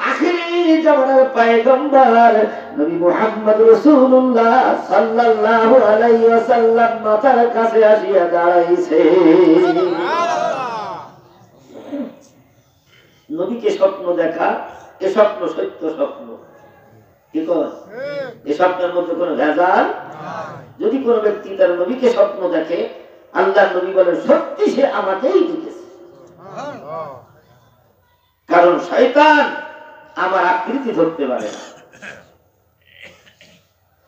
আখিরি জামানার পয়গম্বর নবী মুহাম্মদ রাসূলুল্লাহ সাল্লাল্লাহু আলাইহি ওয়াসাল্লাম মাথার কাছে আসিয়া দাঁড়াইছে। নবীকে স্বপ্ন দেখা, এ স্বপ্ন সত্য স্বপ্ন, কি কয়? এ স্বপ্নের মধ্যে কোনো ভেজাল। যদি কোনো ব্যক্তি তার নবীকে স্বপ্ন দেখে, আল্লাহর নবী বলেন সত্যি সে আমাকেই দেখেছে, কারণ শয়তান আমার আকৃতি ধরতে পারে না।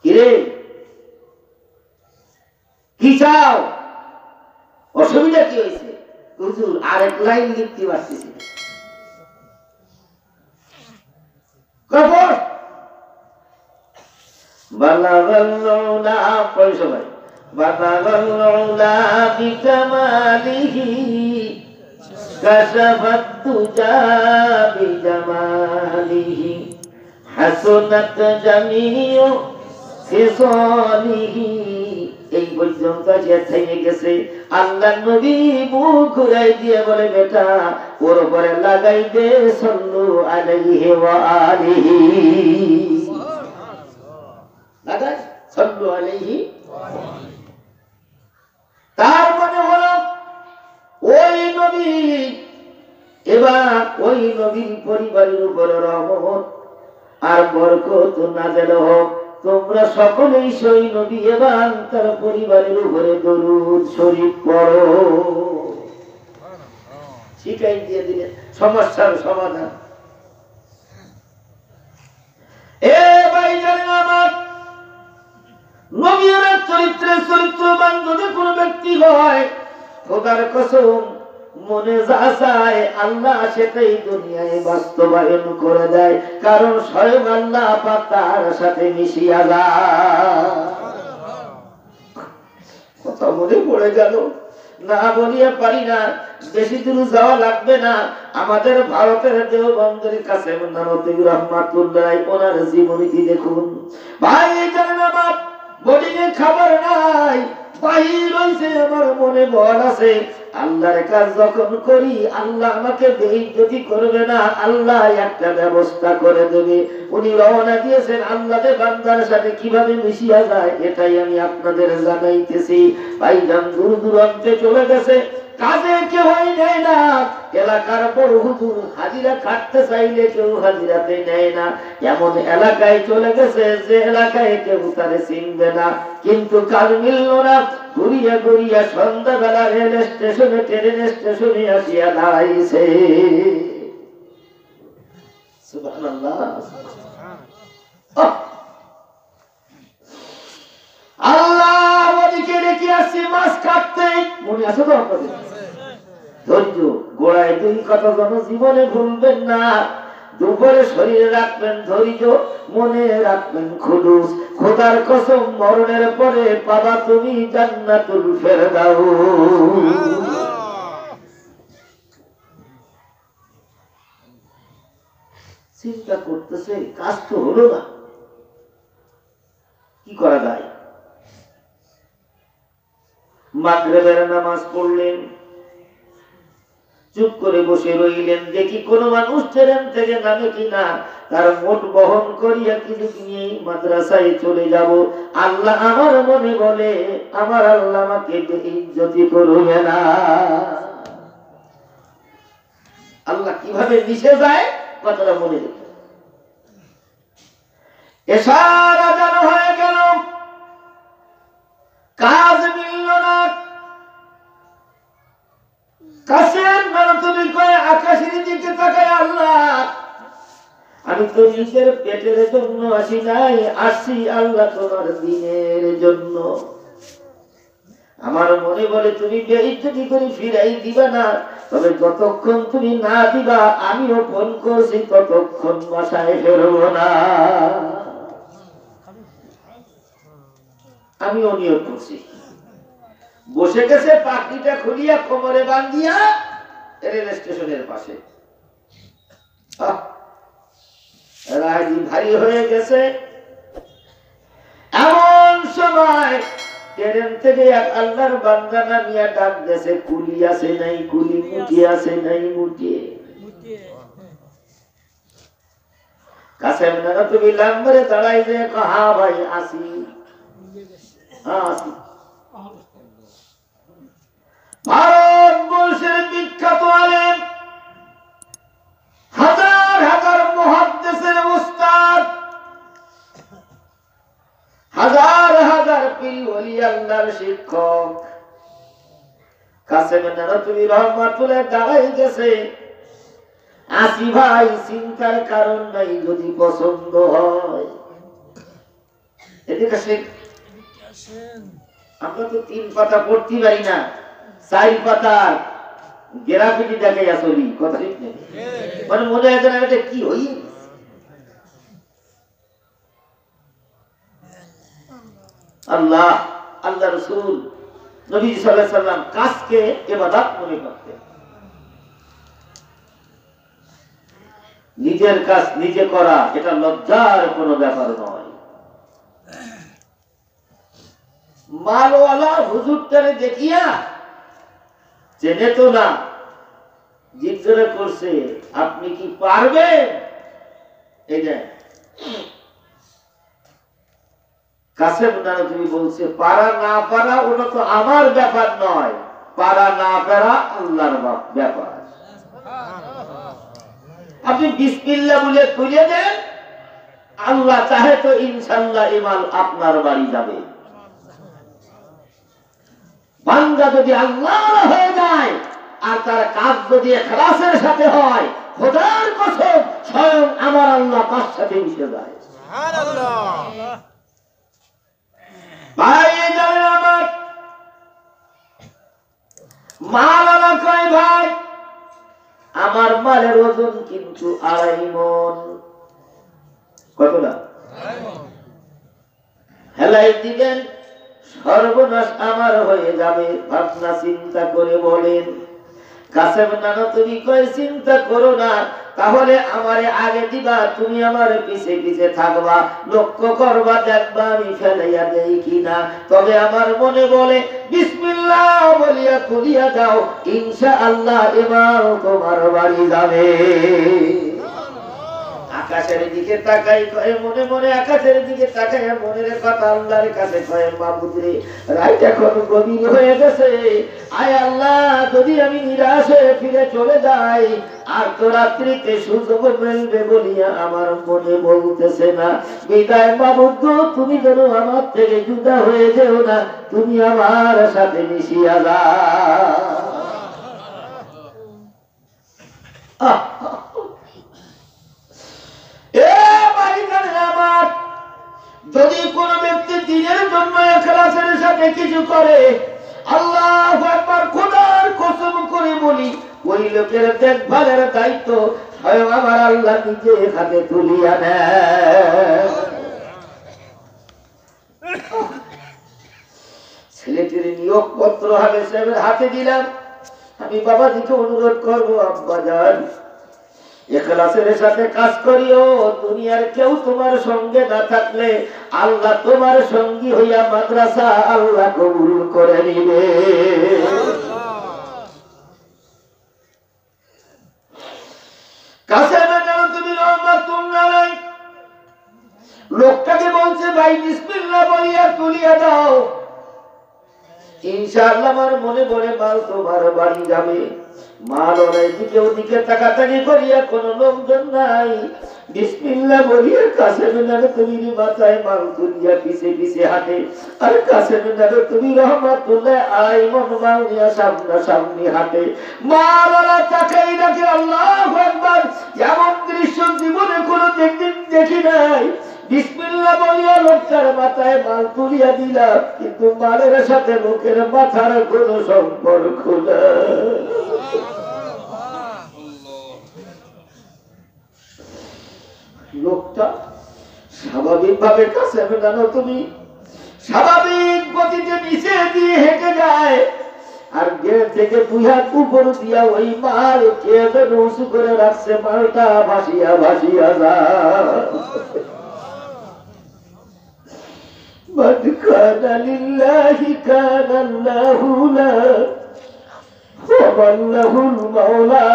কিরে কি চাও? অসুবিধা কি হয়েছে? হুজুর আরেক লাইন লিখতে পারতেছি না। কবর বালাগাল্লাউলা পড়ে সবাই, বালাগাল্লাউলা বিকামালিহি কাশাফাত দুজা বিজামালিহি হাসনাত জামিউ খিসালিহি। এই পর্যন্ত যে থেমে গেছে। আল্লাহ নবী মুখ ঘুরাই দিয়ে বলে, বেটা ওর উপরে লাগাই দে সাল্লু আলাইহি ওয়া আলিহি। লাগাই সাল্লু আলাইহি। তার মানে হলো ওই নবী, এবার ওই নবীর পরিবারের উপর রহমত আর বরকত নাযিল হোক। তোমরা সকলেই সেই নবী এবং তার পরিবারের উপরে দরুদ শরীফ পড়ো। শিখাই দিয়ে দিলেন সমস্যার সমাধান। এ ভাই জানেন আমার নবীর চরিত্রের চরিত্রবান যদি কোনো ব্যক্তি হয়, খোদার কসম মনে যা চায় আল্লাহ সেটাই দুনিয়ায় বাস্তবায়ন করে দেয়, কারণ স্বয়ং আল্লাহ পাক তার সাথে মিশিয়া যায়। কথা মনে পড়ে গেল, না বলিয়া পারি না। বেশি দূর যাওয়া লাগবে না। আমাদের ভারতের দেওবন্দের কাছে নানতুল রহমাতুল্লাহ ওনার জীবনীটি দেখুন। ভাই জানেন আমার বোর্ডিং এ খাবার নাই, বাহির হইছে, আমার মনে বল আছে আল্লাহর কাজ যখন করি আল্লাহ আমাকে বেইজ্জতি করবে না, আল্লাহ একটা ব্যবস্থা করে দেবে। উনি রওনা দিয়েছেন আল্লাহর বান্দার সাথে কিভাবে মিশিয়া যায় এটাই আমি আপনাদের জানাইতেছি। ভাইজান দূর দূরান্তে চলে গেছে, কাজে কেউই নেয় না। এলাকার বড় হুজুর হাজিরা খাটতে চাইলে কেউ হাজিরাতে নেয় না। এমন এলাকায় চলে গেছে যে এলাকায় কেউ তারে চিনবে না। কিন্তু কাজ মিলল না। ঘুরিয়া ঘুরিয়া সন্ধ্যাবেলা রেল স্টেশনে ট্রেন স্টেশনে আসিয়া দাঁড়াইছে। সুবহানাল্লাহ। আল্লাহ ওদিকে রেখে আসছি মাছ কাটতে। মনে আছে তো আপনাদের? ধৈর্য গোড়ায় দুই কথা যেন জীবনে ভুলবেন না। দুপুরে শরীরে রাখবেন ধৈর্য, মনে রাখবেন খুলুস। খোদার কসম মরণের পরে পাবা তুমি জান্নাতুল ফেরদাউস। চিন্তা করতেছে কাজ তো হলো না, কি করা যায়? মাগরিবের নামাজ পড়লেন, চুপ করে বসে রইলেন। দেখি কোন মানুষ ট্রেন থেকে নামে কিনা, তার মোট বহন করিয়া কিছু নিয়ে মাদ্রাসায় চলে যাব। আল্লাহ আমার মনে বলে, আমার আল্লাহ আমাকে বেইজ্জতি করবে না। আল্লাহ কিভাবে মিশে যায় কথাটা মনে রেখে। এশার আযান হয়ে গেল, কাজ মিলল না। কাসেম তুমি কয় আকাশের দিকে তাকায়, আল্লাহ আমি তো নিজের পেটের জন্য আসি নাই, আসি আল্লাহ তোমার দিনের জন্য। আমার মনে বলে তুমি বেইজ্জতি করে ফিরাই দিবা না, তবে যতক্ষণ তুমি না দিবা আমিও ফোন করছি ততক্ষণ বাসায় ফেরবো না। আমিও নিয়োগ করছি। বসে গেছে পাখিটা খুলিয়া কোমরে বান্ধিয়া রেল স্টেশনের পাশে। রাজি ভারী হয়ে গেছে। এমন সময় ট্রেন থেকে এক আল্লাহর বান্দা নামিয়া ডাক গেছে, কুলি আছে নাই কুলি, মুঠি আছে নাই মুঠি। কাসেম নানা তুমি লাম্বারে দাঁড়াই যে, হ্যাঁ ভাই আসি, আসি। ভারতবর্ষের বিখ্যাত আলেম, হাজার হাজার মুহাদ্দিসের উস্তাদ, হাজার হাজার পীর ওলি আল্লাহর শিক্ষক কাসেম নানতুবি রহমাতুল্লাহ দাঁড়াই গেছে। আসি ভাই, চিন্তার কারণ নাই, যদি পছন্দ হয় এদিকে আসেন। আমরা তো 3 পাতা পড়তে পারি না, 4 পাতার গ্রাফিটি দেখাই আসলি কথা ঠিক নেই। মানে মনে হয় না এটা কি হই। আল্লাহ আল্লাহ রাসূল নবী সাল্লাল্লাহু আলাইহি সাল্লাম কাজকে ইবাদত মনে করতেন। নিজের কাজ নিজে করা এটা লজ্জার কোনো ব্যাপার নয়। মালওয়ালা হুজুরটারে দেখিয়া চেনে তো না, জিজ্ঞাসা করছে আপনি কি পারবেন? এই যে কাসেম নানতুবি বলছে, পারা না পারা ওটা তো আমার ব্যাপার নয়, পারা না পারা আল্লাহর ব্যাপার। আপনি বিসমিল্লাহ বলে খুলে দেন, আল্লাহ চাহে তো ইনশাআল্লাহ ইমাল আপনার বাড়ি যাবে। বান্দা যদি আল্লাহ হয়ে যায় আর তার কাজ যদি ইখলাসের সাথে হয়, খোদার কসম স্বয়ং আমার আল্লাহ তার সাথে মিশে যায়। সুবহানাল্লাহ। ভাই জানেন আমার মালানা কয় ভাই, আমার মালের ওজন কিন্তু 2.5 মণ। কতটা? 2.5 মণ। হেলাই দিবেন, সর্বনাশ আমার হয়ে যাবে। ভাবনা চিন্তা করে বলেন। কাসেম নানতুবি কয় চিন্তা করো না, তাহলে আমারে আগে দিবা, তুমি আমার পিছে পিছে থাকবা, লক্ষ্য করবা দেখবা আমি ফেলাইয়া দেই কিনা। তবে আমার মনে বলে বিসমিল্লাহ বলিয়া খুলিয়া দাও, ইনশাআল্লাহ এবার তোমার বাড়ি যাবে। আকাশের দিকে তাকাই, কয়ে মনে মনে আকাশের দিকে তাকাই, মনের কথা আল্লাহর কাছে কয়ে মাবুদ রে, রাত এখন গভীর হয়ে গেছে, আয় আল্লাহ যদি আমি নিরাশ হয়ে ফিরে চলে যাই আর তো রাত্রিতে সুযোগ মিলবে বলিয়া আমার মনে বলতেছে না। বিদায় মাবুদ গো, তুমি যেন আমার থেকে জুদা হয়ে যেও না, তুমি আমার সাথে মিশিয়া যাও। যদি কোন ব্যক্তি দিনের জন্য ইখলাসের সাথে কিছু করে, আল্লাহু আকবার, খোদার কসম করে বলি, ওই লোকের দেখভালের দায়িত্ব স্বয়ং আমার আল্লাহ নিজে হাতে তুলিয়া নেয়। ছেলেটির নিয়োগপত্র হাফেজ সাহেবের হাতে দিলাম। আমি বাবাজিকে অনুরোধ করবো, আব্বা যান ইখলাসের সাথে কাজ করিও, দুনিয়ার কেউ তোমার সঙ্গে না থাকলে আল্লাহ তোমার সঙ্গী হইয়া মাদ্রাসা আল্লাহ কবুল করে নিবে। কাছে না কেন তুমি রহমাতুল্লাহ আলাইহি লোকটাকে বলছে ভাই বিসমিল্লাহ বলিয়া তুলিয়া দাও, ইনশাআল্লাহ আমার মনে পড়ে মাল তোমার বাড়ি যাবে। মাল ওরাই দিকে ওদিকে তাকাতাকি করিয়া কোন লোকজন নাই, বিসমিল্লাহ বলিয়া কাসেম নামে তুমি মাথায় মাল তুলিয়া পিছে পিছে হাঁটে, আর কাসেম নামে তুমি রহমাতুল্লাহ আলাই মন মাল নিয়া সামনা সামনি হাঁটে। মাল ওরা তাকাই রাখে, আল্লাহু আকবার, এমন দৃশ্য জীবনে কোনোদিন দেখি নাই। বিসমিল্লাহ বলিয়া লোকটার মাথায় মাল তুলিয়া দিলাম, কিন্তু মালের সাথে লোকের মাথার কোন সম্পর্ক নাই। লোকটা স্বাভাবিক ভাবে কাছে জানো তুমি স্বাভাবিক গতিতে নিচে দিয়ে হেঁটে যায়, আর গেট থেকে 2 হাত উপর দিয়া ওই মাল কে যেন উঁচু করে রাখছে, মালটা ভাসিয়া ভাসিয়া যায়। من كان لله كان الله له ومن له المولى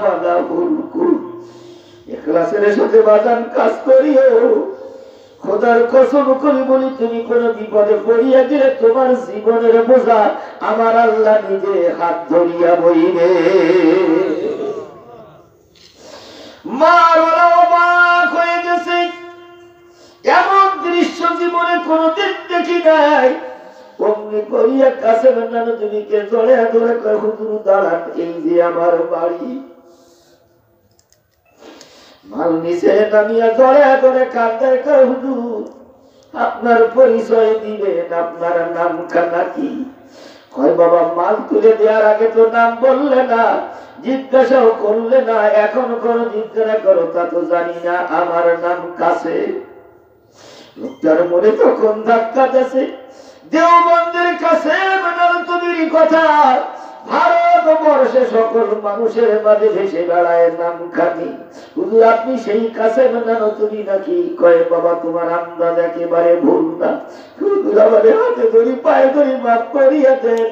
فله الكل। ইখলাসের সাথে বাজান কাজ করিও, খোদার কসম করে বলি, তুমি কোন বিপদে পড়িয়া গেলে তোমার জীবনের বোঝা আমার আল্লাহ নিজে হাত ধরিয়া বইবে। মার ওরা অবাক হয়ে গেছে, এমন দৃশ্য জীবনে কোনদিন দেখি নাই। অমনি করিয়া কাছে বান্ধানো তুমি কে জড়ে ধরে কয়, হুজুর দাঁড়ান, এই যে আমার বাড়ি। মাল নিচে নামিয়া জড়ে ধরে কান্দায় কয়, হুজুর আপনার পরিচয় দিবেন, আপনার নাম খানা কি? কয় বাবা মাল তুলে দেওয়ার আগে তো নাম বললে না, জিজ্ঞাসাও করলে না, এখন কোন জিজ্ঞাসা করো তা তো জানি না, আমার নাম কাছে। লোকটার মনে তখন ধাক্কা দিয়েছে, দেওবন্দের কাছে তুমি কথা ভারতবর্ষে সকল মানুষের মাঝে ভেসে বেড়ায় নাম খানি, হুজুর আপনি সেই কাছে বানানো তুমি নাকি? কয়ে বাবা তোমার আন্দাজ একেবারে ভুল না, হুজুর আমারে হাতে ধরি পায়ে ধরি মাফ করিয়া দেন।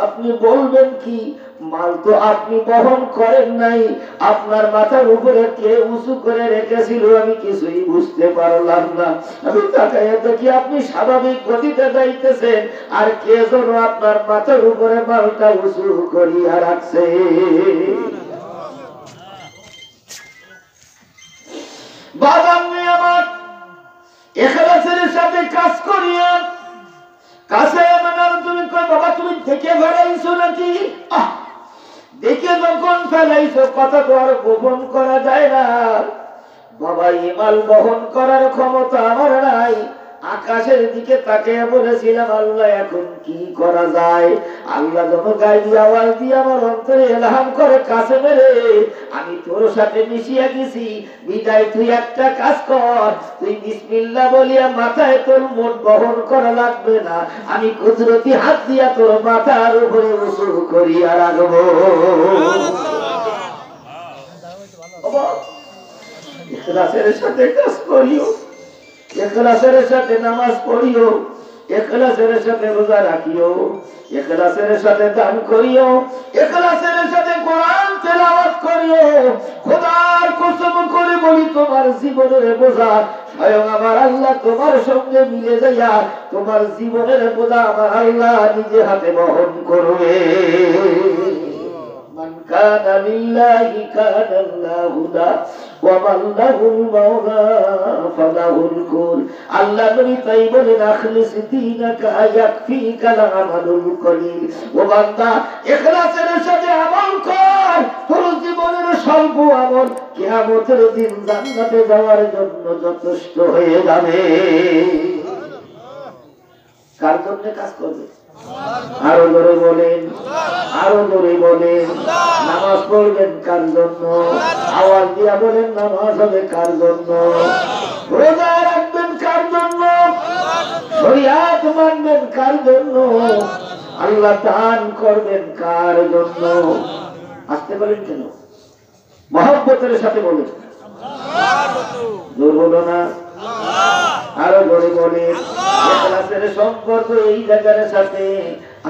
আপনি বলবেন কি, মাল তো আপনি বহন করেন নাই, আপনার মাথার উপরে কে উঁচু করে রেখেছিল আমি কিছুই বুঝতে পারলাম না। আমি তাকাইয়া দেখি আপনি স্বাভাবিক গতিতে যাইতেছেন, আর কে যেন আপনার মাথার উপরে মালটা উঁচু করিয়া রাখছে। বাবা আমার ইখলাসের সাথে কাজ করিয়া কাছে তুমি কই বাবা তুমি দেখে ফেলাইছো নাকি? দেখে যখন ফেলাইছো কথা তো আর গোপন করা যায় না। বাবা ইমাল বহন করার ক্ষমতা আমার নাই। আকাশের দিকে তাকিয়ে বলেছিলাম আল্লাহ এখন কি করা যায়। আল্লাহ যখন গাইবি আওয়াজ দিয়ে আমার অন্তরে এলহাম করে কাছে মেরে আমি তোর সাথে মিশিয়া গেছি, বিদায় তুই একটা কাজ কর, তুই বিসমিল্লাহ বলিয়া মাথায় তোর মন বহন করা লাগবে না, আমি কুদরতি হাত দিয়া তোর মাথার উপরে উঁচু করিয়া রাখবো। ইখলাসের সাথে কাজ করিও, ইখলাসের সাথে নামাজ পড়িও, ইখলাসের সাথে রোজা রাখিও, ইখলাসের সাথে দান করিও, ইখলাসের সাথে কোরআন তেলাওয়াত করিও। খোদার কসম করে বলি তোমার জীবনের বোঝা স্বয়ং আমার আল্লাহ তোমার সঙ্গে মিলে যাইয়া তোমার জীবনের বোঝা আমার আল্লাহ নিজে হাতে বহন করবে। মান কানা লিল্লাহি কানা আল্লাহু লা ওয়া মান লাহুল মাওলা ফালাহুল কুল। আল্লাহ নবী তাই বলেন আখলিস দীনাকা ইয়াকফিকাল আমালুল কলিল। ও বান্দা ইখলাসের সাথে আমল কর, তোর জীবনের স্বল্প আমল কিয়ামতের দিন জান্নাতে যাওয়ার জন্য যথেষ্ট হয়ে যাবে। কার জন্য কাজ করবে? আরো জোরে বলেন, আরো জোরে বলেন। নামাজ পড়বেন কার জন্য? আওয়াজ দিয়া বলেন নামাজ হবে কার জন্য? রোজা রাখবেন কার জন্য? শরিয়াত মানবেন কার জন্য? আল্লাহ দান করবেন কার জন্য? আসতে বলেন কেন? মহব্বতের সাথে বলেন, জোর বলো না, আরো জোরে বলেন। ইখলাসের সম্পর্ক এই জায়গার সাথে,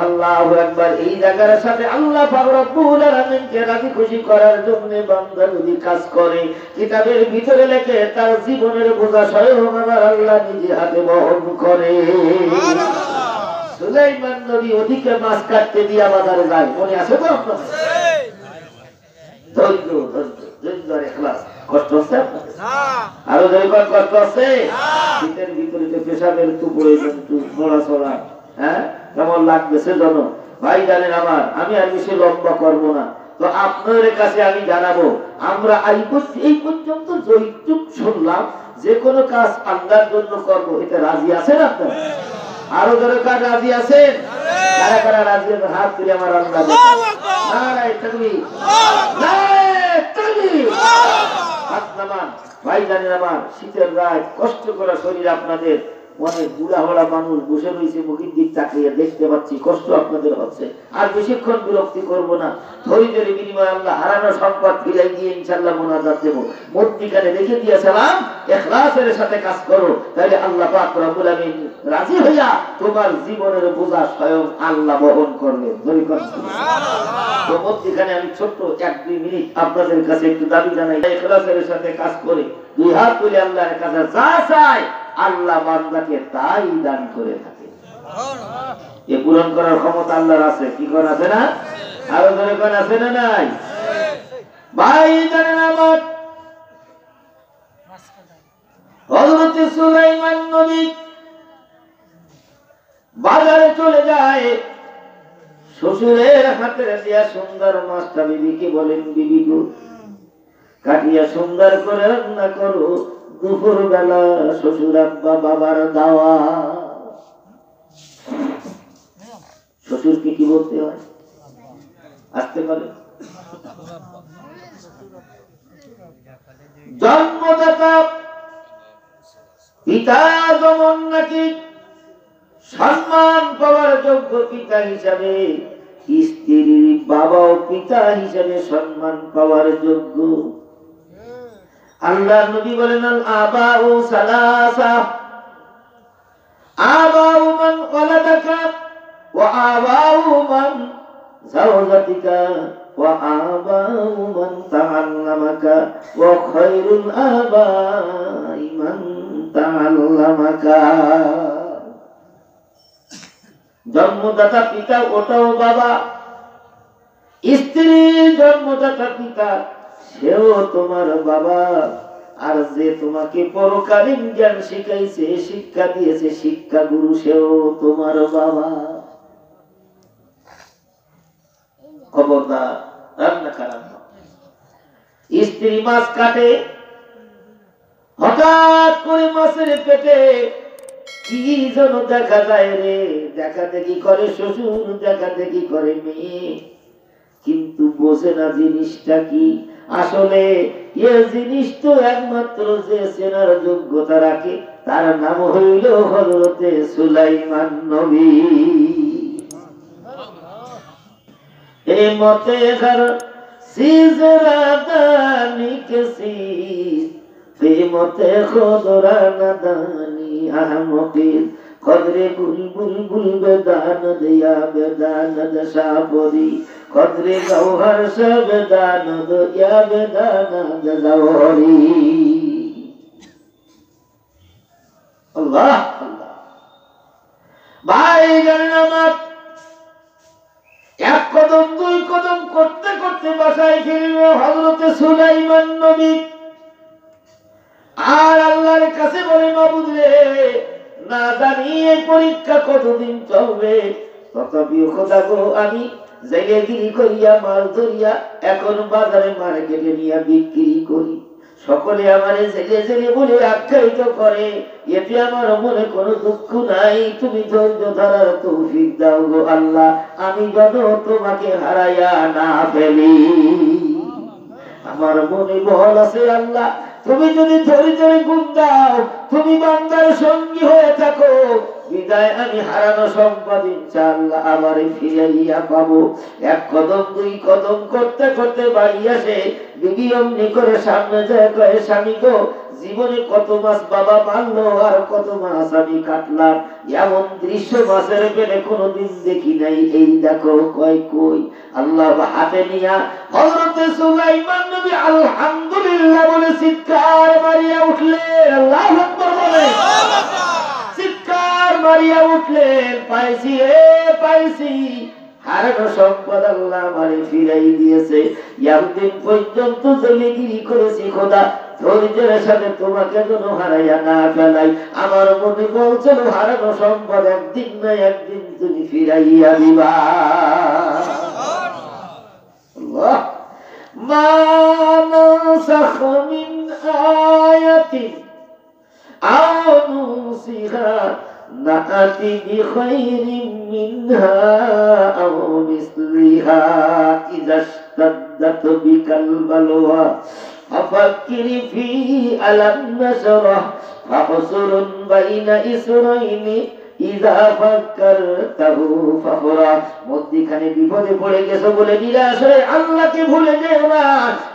আল্লাহু আকবার, এই জায়গার সাথে আল্লাহ পাক রব্বুল আলামিনকে রাজি খুশি করার জন্য বান্দা যদি কাজ করে, কিতাবের ভিতরে লেখে তার জীবনের বোঝা স্বয়ং আমার আল্লাহ নিজে হাতে বহন করে। সুলাইমান নবী ওদিকে মাছ কাটতে দিয়া বাজারে যায়, মনে আছে তো আপনার? ধৈর্য ধৈর্য ধৈর্য আর ইখলাস। কষ্ট হচ্ছে আপনাদের? আরো যখন কষ্ট আছে, শীতের ভিতরে যে পেশাবের টুকরো জন্তু নড়াচড়া, হ্যাঁ কেমন লাগতেছে জন ভাই জানেন আমার, আমি আর বেশি লম্বা করবো না। তো আপনাদের কাছে আমি জানাবো, আমরা এই পর্যন্ত যৌতুক শুনলাম যে কোনো কাজ আল্লাহর জন্য করবো, এটা রাজি আছেন আপনারা? আরো যারা কাজ রাজি আছেন? কারা কারা রাজি আছেন হাত তুলে আমার আল্লাহ। নারায়ে তাকবীর, নারায়ে তাকবীর। হাত নামান ভাই জানেন আমার, শীতের রাত, কষ্ট করা শরীর আপনাদের, অনেক বুড়া হড়া মানুষ বসে রয়েছে, মুখের দিক তাকিয়ে দেখতে পাচ্ছি, কষ্ট আপনাদের হচ্ছে। আর বেশিক্ষণ বিরক্তি করব না। ধৈর্যের বিনিময়ে আল্লাহ হারানো সম্পদ ফিরাই দিয়ে ইনশাআল্লাহ মুনাজাত দেব। মধ্যিখানে রেখে দিয়েছিলাম ইখলাসের সাথে কাজ করো, তাহলে আল্লাহ পাক রব্বুল আমিন রাজি হইয়া তোমার জীবনের বোঝা স্বয়ং আল্লাহ বহন করবে। তো মধ্যিখানে আমি ছোট্ট 1-2 মিনিট আপনাদের কাছে একটু দাবি জানাই, ইখলাসের সাথে কাজ করে দুই হাত তুলে আল্লাহর কাছে যা চাই আল্লাহ বান্দাকে তাই দান করে থাকে। এ পূরণ করার ক্ষমতা আল্লাহর আছে, কি কোন আছে না? আরো ধরে কোন আছে না নাই? ভাই জানেন আমার, হযরত সুলাইমান নবী বাজারে চলে যায়, শ্বশুরের হাতে দিয়া সুন্দর মাছটা বিবিকে বলেন, বিবি গো কাটিয়া সুন্দর করে রান্না করো, দুপুর বেলা শ্বশুর আব্বা বাবার দাওয়া। শ্বশুরকে কি বলতে হয়? আসতে পারে? জন্মদাতা পিতা যেমন নাকি সম্মান পাওয়ার যোগ্য পিতা হিসাবে, স্ত্রীর বাবাও পিতা হিসাবে সম্মান পাওয়ার যোগ্য। আল্লাহ নবী বলেন, আল আবাউ সালাসা, আবাউ মান ওয়ালাদাকা ওয়া আবাউ মান যাওজাতিকা ওয়া আবাউ মান তাআল্লামাকা ওয়া খায়রুল আবাই মান তাআল্লামাকা। জন্মদাতা পিতা ওটাও বাবা, স্ত্রীর জন্মদাতা পিতা সেও তোমার বাবা, আর যে তোমাকে পরকালীন জ্ঞান শিখাইছে, শিক্ষা দিয়েছে, শিক্ষা গুরু সেও তোমার বাবা। খবরদার রান্না খারাপ। স্ত্রী মাছ কাটে, হঠাৎ করে মাছের পেটে কি যেন দেখা যায় রে, দেখা দেখি করে শ্বশুর, দেখা দেখি করে মেয়ে, কিন্তু বোঝে না জিনিসটা কি। আসলে এ জিনিস তো একমাত্র যে চেনার যোগ্যতা রাখে তার নাম হইল হযরতে সুলাইমান নবী। এ মতে ঘর সিজরাদানি কেসি, এ মতে খোদরা নাদানি আহমকির, কদরে বুলবুল বুল বেদান দিয়া বেদান দশা পরি, কদরে গৌহর সব দানদ ইয়া বেদানাদ জওহরি। আল্লাহ আল্লাহ। ভাই জান্নাত এক কদম দুই কদম করতে করতে বাসায় ফিরল হযরতে সুলাইমান নবী। আর আল্লাহর কাছে বলে, মাবুদ রে, না জানি এই পরীক্ষা কতদিন চলবে, তথাপিও খোদা গো, আমি জেলেগিরি করিয়া মাছ ধরিয়া এখন বাজারে মার্কেটে নিয়ে বিক্রি করি। সকলে আমারে জেলে জেলে বলে আখ্যায়িত করে, এতে আমার মনে কোনো দুঃখ নাই। তুমি ধৈর্য ধরার তৌফিক দাও গো আল্লাহ, আমি যেন তোমাকে হারাইয়া না ফেলি। আমার মনে বল আছে আল্লাহ, তুমি যদি ধৈর্যের গুণ দাও, তুমি বান্দার সঙ্গী হয়ে থাকো, বিদায় আমি হারানো সম্পদ ইনশাআল্লাহ আবার ফিরাইয়া পাবো। এক কদম দুই কদম করতে করতে বাড়ি আসে, বিবি অমনি করে সামনে যায়, কয়ে স্বামী গো, জীবনে কত মাছ বাবা মারলো আর কত মাছ আমি কাটলাম, এমন দৃশ্য মাছের পেলে কোনোদিন দেখি নাই, এই দেখো। কয় কই? আল্লাহ হাতে নিয়া হযরতে সুলাইমান নবী আলহামদুলিল্লাহ বলে চিৎকার মারিয়া উঠলেন। আল্লাহু আকবার বলে চিৎকার মারিয়া উঠলেন, পাইছি রে পাইছি, হারানো সম্পদ আল্লাহ আমারে ফিরাই দিয়েছে। এতদিন পর্যন্ত জেলেগিরি করেছি খোদা, ধৈর্যের সাথে তোমাকে যেন হারাইয়া না ফেলাই। আমার মনে বলছিল হারানো সম্পদ একদিন না একদিন তুমি ফিরাইয়া দিবা। আল্লাহ। মা নাসাখ মিন আয়াতিন আও নুসিহা নাআতি বিখাইরিন মিনহা আও মিসলিহা ইযা ইশতাদ্দাত বিকাল বালওয়া ফাফাক্কিরি ফি আলাম নাশরাহ ফাহসুরুন বাইনা ইসরাইনি ইযা ফাক্কারতাহু ফাফরা। মধ্যখানে বিপদে পড়ে গেছো বলে নিরাশ হয়ে আল্লাহকে ভুলে যেও না।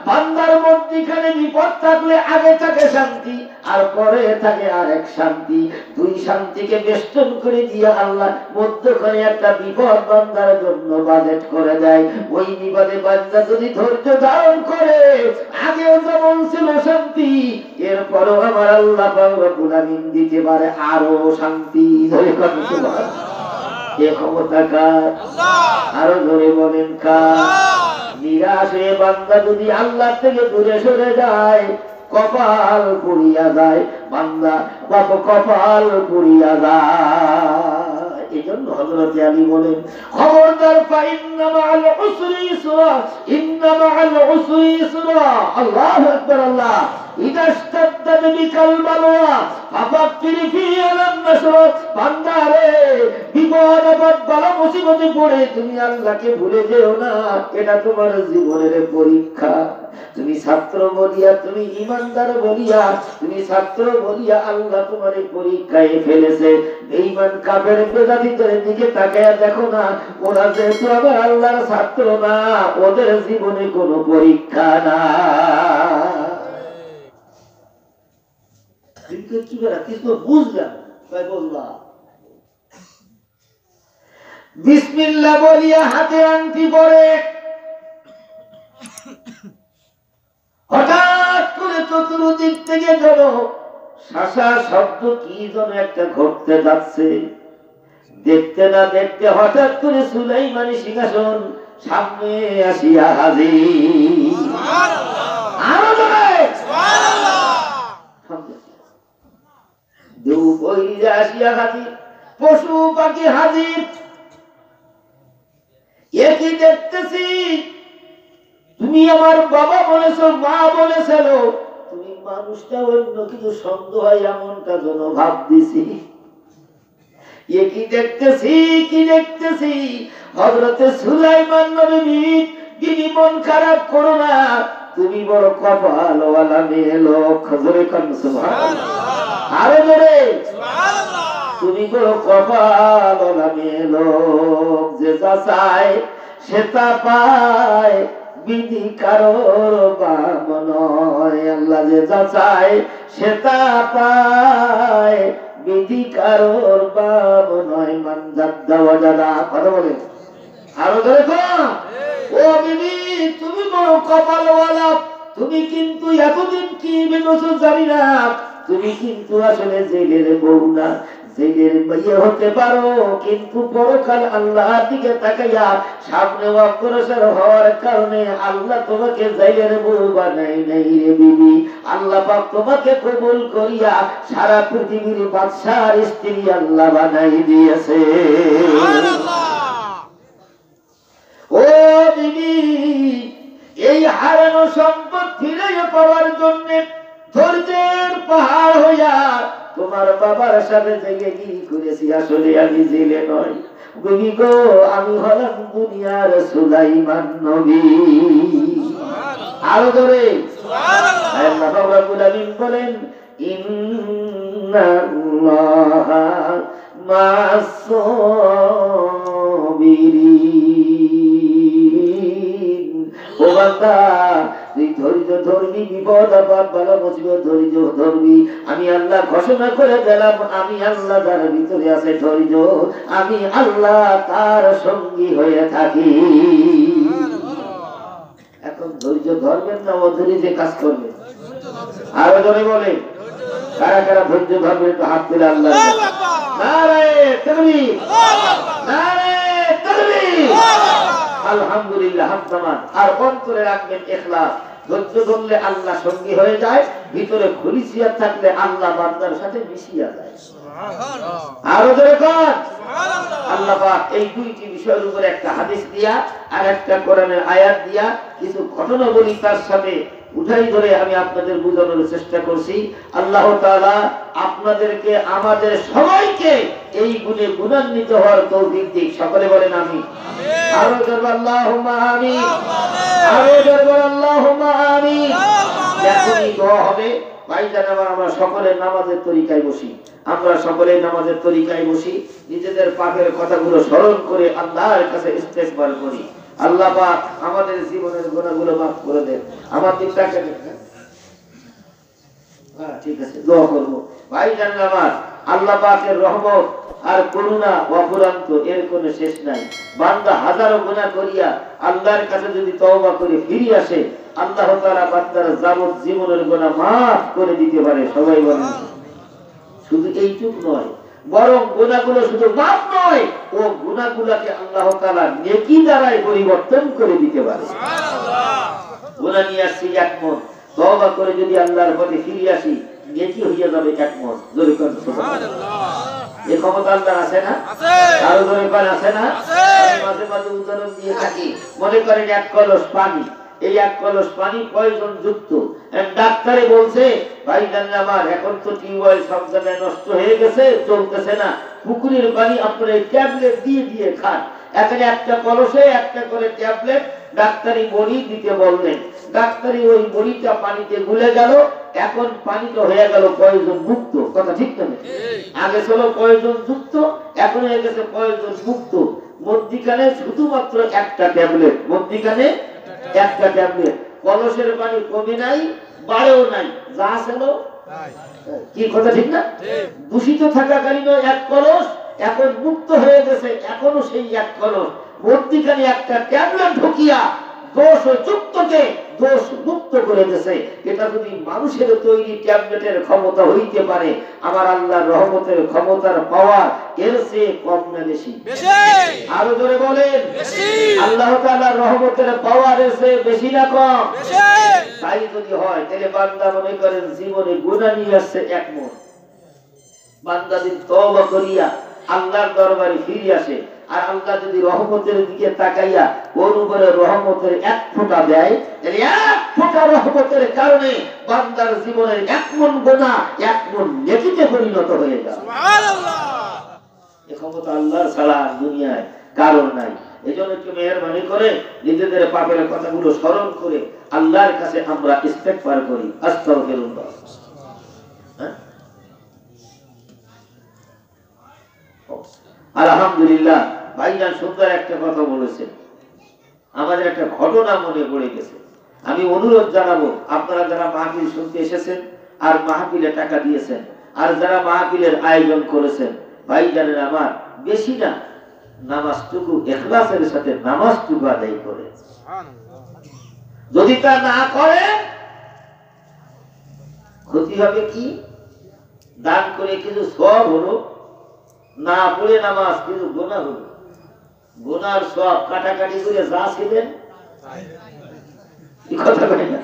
বান্দার মধ্যখানে বিপদ থাকলে আগে থাকে শান্তি আর পরে থাকে আরেক শান্তি, দুই শান্তিকে বেষ্টন করে দিয়ে আল্লাহ মধ্যখানে একটা বিপদ বান্দার জন্য বাজেট করে দেয়। ওই বিপদে বান্দা যদি ধৈর্য ধারণ করে, আগেও যেমন ছিল শান্তি, এরপরও আমার আল্লাহ পাক রব্বুল আমিন দিতে পারে আরো শান্তি। ক্ষমতা কার? আরো ধরে বলেন কার? নিরাশ হয়ে বান্দা যদি আল্লাহ থেকে দূরে সরে যায়, কপাল পুড়িয়া যায় বান্দা, বাপ কপাল পুড়িয়া যায়। এই জন্য হযরত আলী বলেন, খবরদার, ফাইন্না মাআল উসরি ইসরা, ইন্না মাআল উসরি ইসরা। আল্লাহু আকবার। আল্লাহ ইযা ইশতাদ্দাত বিকাল বালওয়া ফাফাক্কিরি ফি আলাম নাশরা। বান্দা রে, বিপদ আপদ বালা মুসিবতে পড়ে তুমি আল্লাহকে ভুলে যেও না, এটা তোমার জীবনের পরীক্ষা। তুমি ছাত্র বলিয়া, তুমি ইমানদার বলিয়া, তুমি ছাত্র বলিয়া আল্লাহ তোমার পরীক্ষায় ফেলেছে। বেঈমান কাফের বেজাতিদের দিকে তাকায়া দেখো না, ওরা যেহেতু আবার আল্লাহর ছাত্র না, ওদের জীবনে কোনো পরীক্ষা না। কিছু বুঝলাম, বললাম বিসমিল্লাহ বলিয়া হাতে আংটি পরে হঠাৎ করে চতুর্দিক থেকে যেন শাসা শব্দ কি যেন একটা ঘটতে যাচ্ছে। দেখতে না দেখতে হঠাৎ করে সুলাইমানি সিংহাসন সামনে আসিয়া হাজির। আরো জোরে সুবহানাল্লাহ। দেউ বইরা আসিয়া হাজির, পশু পাখি হাজির। একই দেখতেছি, তুমি আমার বাবা বলেছো, মা বলেছিল, তুমি মানুষটা অন্য কিছু সন্দেহ হয় এমনটা যেন ভাব দিছি। একই দেখতেছি, কি দেখতেছি, হযরতে সুলাইমান নবী, বিবি মন খারাপ করো না, তুমি বড় কপালওয়ালা মেয়ে লোক। জোরে কান সুবহানাল্লাহ। আরো জোরে সুবহানাল্লাহ। তুমি বড় কপালওয়ালা মেয়ে লোক, যে যা চায় সে তা পায়, বিধি কারোর বাম নয়। আল্লাহ যে যা চায় সে তা পায়, বিধি কারোর বাম নয়। মান জাদ্দা ওয়াজাদা। কথা বলে আরো ধরে কম। ও বিবি, তুমি বড় কপালওয়ালা। তুমি কিন্তু এতদিন কি ভেবেছো জানি না, তুমি কিন্তু আসলে জেলের বউ না, জেলের মেয়ে হতে পারো, কিন্তু পরকাল আল্লাহর দিকে তাকাইয়া সামনে অগ্রসর হওয়ার কারণে আল্লাহ তোমাকে জেলের বউ বানাই নাই রে বিবি। আল্লাহ পাক তোমাকে কবুল করিয়া সারা পৃথিবীর বাদশার স্ত্রী আল্লাহ বানাই দিয়েছে। ও বিবি, এই হারানো সম্পদ ফিরে পাওয়ার জন্য ধৈর্যের পাহাড় হইয়া তোমার বাবার সাথে জেলে গিরি করেছি। আসলে আমি জেলে নয় বিবি গো, আমি হলাম দুনিয়ার সুলাইমান নবী। আরো ধরে আল্লাহ রাব্বুল আলামিন বলেন, ইন্নাল্লাহা মা'আস-সাবিরিন। ও বান্দা, তুই ধৈর্য ধরবি, বিপদ আপদ বালা মুসিবত ধৈর্য ধরবি। আমি আল্লাহ ঘোষণা করে দিলাম, আমি আল্লাহ যার ভিতরে আছে ধৈর্য, আমি আল্লাহ তার সঙ্গী হয়ে থাকি। এখন ধৈর্য ধরবেন না অধৈর্যে কাজ করবেন? আরো জোরে বলে কারা কারা ধৈর্য ধরবেন? একটু হাত তুলে আল্লাহ নারে তাকবীর, নারে তাকবীর। আলহামদুলিল্লাহ। হাত নামান আর অন্তরে রাখবেন ইখলাস। ধৈর্য ধরলে আল্লাহ সঙ্গী হয়ে যায়, ভিতরে খুলিসিয়াত থাকলে আল্লাহ বান্দার সাথে মিশিয়া যায়। আরো জোরে কর সুবহানাল্লাহ। আল্লাহ পাক এই দুইটি বিষয়ের উপর একটা হাদিস দিয়া আর একটা কোরআনের আয়াত দিয়া কিছু ঘটনা বলি, তার সাথে উঠাই ধরে আমি আপনাদের বোঝানোর চেষ্টা করছি। আল্লাহ তাআলা আপনাদেরকে আমাদের সবাইকে এই গুণে গুণান্বিত হওয়ার তৌফিক দিক। সকলে বলেন আমিন। আরো জোরে আল্লাহুম্মা আমিন, আরো জোরে আল্লাহুম্মা আমিন। এখনই দোয়া হবে। ভাইজান আমার, আমরা সকলে নামাজের তরিকায় বসি, আমরা সকলে নামাজের তরিকায় বসি, নিজেদের পাপের কথাগুলো স্মরণ করে আল্লাহর কাছে ইস্তেগফার করি। আল্লাহ পাক আমাদের জীবনের গুনাহগুলো মাফ করে দেন। আমার দিকটাকে দেখেন, হ্যাঁ ঠিক আছে, দোয়া করব। ভাইজান আমার, আল্লাহ পাকের রহমত আর করুণা অফুরন্ত, এর কোনো শেষ নাই। বান্দা হাজারো গুনাহ করিয়া আল্লাহর কাছে যদি তওবা করে ফিরে আসে, আল্লাহ তাআলা বান্দার যাবত জীবনের গুনাহ মাফ করে দিতে পারে। সবাই বলেন। শুধু এইটুক নয়, বরং গুনাহগুলো শুধু মাফ নয়, ও গুনাহগুলোকে আল্লাহ তাআলা নেকি দ্বারাই পরিবর্তন করে দিতে পারে। সুবহানাল্লাহ। গুনাহ নিয়ে আসি এক মন, তওবা করে যদি আল্লাহর পথে ফিরে আসি, নেকি হয়ে যাবে এক মন। জোরে করে সুবহানাল্লাহ। এই ক্ষমতা আল্লাহর আছে না? আছে। আরো জোরে করে আছে না? আছে। আমি মাঝে মাঝে উদাহরণ দিয়ে থাকি। মনে করেন এক কলস পানি, এই এক কলস পানি পয়জন যুক্ত। ডাক্তারে বলছে, ভাই জানেন আমার, এখন তো টিউবওয়েল সব জায়গায় নষ্ট হয়ে গেছে, চলতেছে না, পুকুরের পানি আপনারা এই ট্যাবলেট দিয়ে দিয়ে খান। এখানে একটা কলসে একটা করে ট্যাবলেট ডাক্তারি বড়ি দিতে বললেন। ডাক্তারি ওই বড়িটা পানিতে গুলে গেল, এখন পানিটা হয়ে গেল পয়জন মুক্ত। কথা ঠিক না? আগে ছিল পয়জন যুক্ত, এখন হয়ে গেছে পয়জন মুক্ত। মধ্যিখানে শুধুমাত্র একটা ট্যাবলেট, মধ্যিখানে একটা ট্যাবলেট। কলসের পানি কমে নাই, বাড়েও নাই, যা ছিল কি। কথা ঠিক না? দূষিত থাকাকালীন এক কলস, এখন মুক্ত হয়ে গেছে, এখনো সেই এক কলস। মধ্যিখানে একটা ট্যাবলেট ঢুকিয়া দোষ যুক্তকে দোষ মুক্ত করে দিয়েছে। এটা যদি মানুষের তৈরি ট্যাবলেটের ক্ষমতা হইতে পারে, আমার আল্লাহর রহমতের ক্ষমতার পাওয়ার এর চেয়ে কম না বেশি? আরো জোরে বলেন। আল্লাহ তাআলার রহমতের পাওয়ার এর চেয়ে বেশি না কম? তাই যদি হয়, তাহলে বান্দা মনে করেন জীবনে গুনাহ নিয়ে আসছে এক মন। বান্দা যদি তওবা করিয়া আল্লাহর দরবারে ফিরে আসে, আর আল্লাহ যদি রহমতের দিকে তাকাইয়া ওর উপরে রহমতের এক ফোঁটা দেয়, তাহলে এক ফোঁটা রহমতের কারণে বান্দার জীবনের এক মন গুনাহ এক মন নেকিতে পরিণত হয়ে যায়। সুবহানাল্লাহ। এই ক্ষমতা আল্লাহর ছাড়া দুনিয়ায় কারণ নাই। এজন্য একটু মেহেরবানি করে নিজেদের পাপের কথাগুলো স্মরণ করে আল্লাহর কাছে আমরা ইস্তেগফার করি। আস্তাগফিরুল্লাহ। আলহামদুলিল্লাহ। ভাইজান সুন্দর একটা কথা বলেছেন, আমাদের একটা ঘটনা মনে পড়ে গেছে। আমি অনুরোধ জানাবো, আপনারা যারা মাহফিল শুনতে এসেছেন আর মাহফিলে টাকা দিয়েছেন, আর যারা মাহফিলের আয়োজন করেছেন, ভাইজানের আমার বেশি না, নামাজটুকু ইখলাসের সাথে নামাজটুকু আদায় করে। যদি তা না করে ক্ষতি হবে কি? দান করে কিছু সওয়াব হলো, না পড়ে নামাজ কিছু গুনাহ হলো। গুনার সওয়াব কাটাকাটি করে যা ছিলেন কথা বলে না,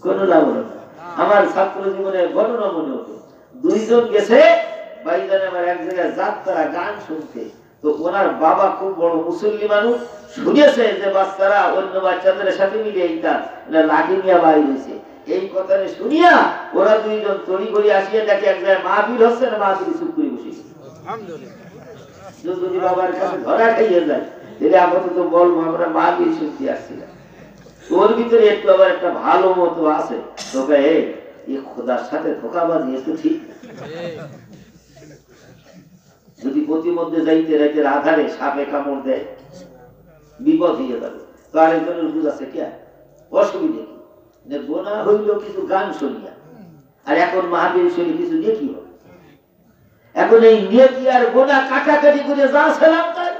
কোন লাভ হলো না। আমার ছাত্র জীবনে ঘটনা মনে হতো, দুইজন গেছে ভাইজান আমার এক জায়গায় যাত্রা গান শুনতে। তো ওনার বাবা খুব বড় মুসল্লি মানুষ, শুনেছে যে বাচ্চারা অন্য বাচ্চাদের সাথে মিলে এইটা লাঠি নিয়ে বাইর হয়েছে। এই কথাটা শুনিয়া ওরা দুইজন তড়ি ঘড়ি আসিয়া দেখে এক জায়গায় মাহফিল হচ্ছে না, মাহফিল চুপ করে বসে যদি বাবার কাছে ধরা খাইয়ে যায় তাহলে আপাতত বলবো আমরা মাহফিল শুনতে আসছিলাম। ওর ভিতরে একটু আবার একটা ভালো মতো আছে, তোকে এই খোদার সাথে ধোকাবাজি একটু ঠিক না। যদি প্রতিমধ্যে যাইতে রাইতের আধারে সাপে কামড় দেয় বিপদ হয়ে যাবে, তো আরেকজনের বুঝ আছে কে অসুবিধে কি? গোনা হইল কিছু গান শুনিয়া, আর এখন মাহফিল শুনি কিছু নেকি হবে। এখন এই নেকি আর গোনা কাটাকাটি করে যা ছিলাম তাই।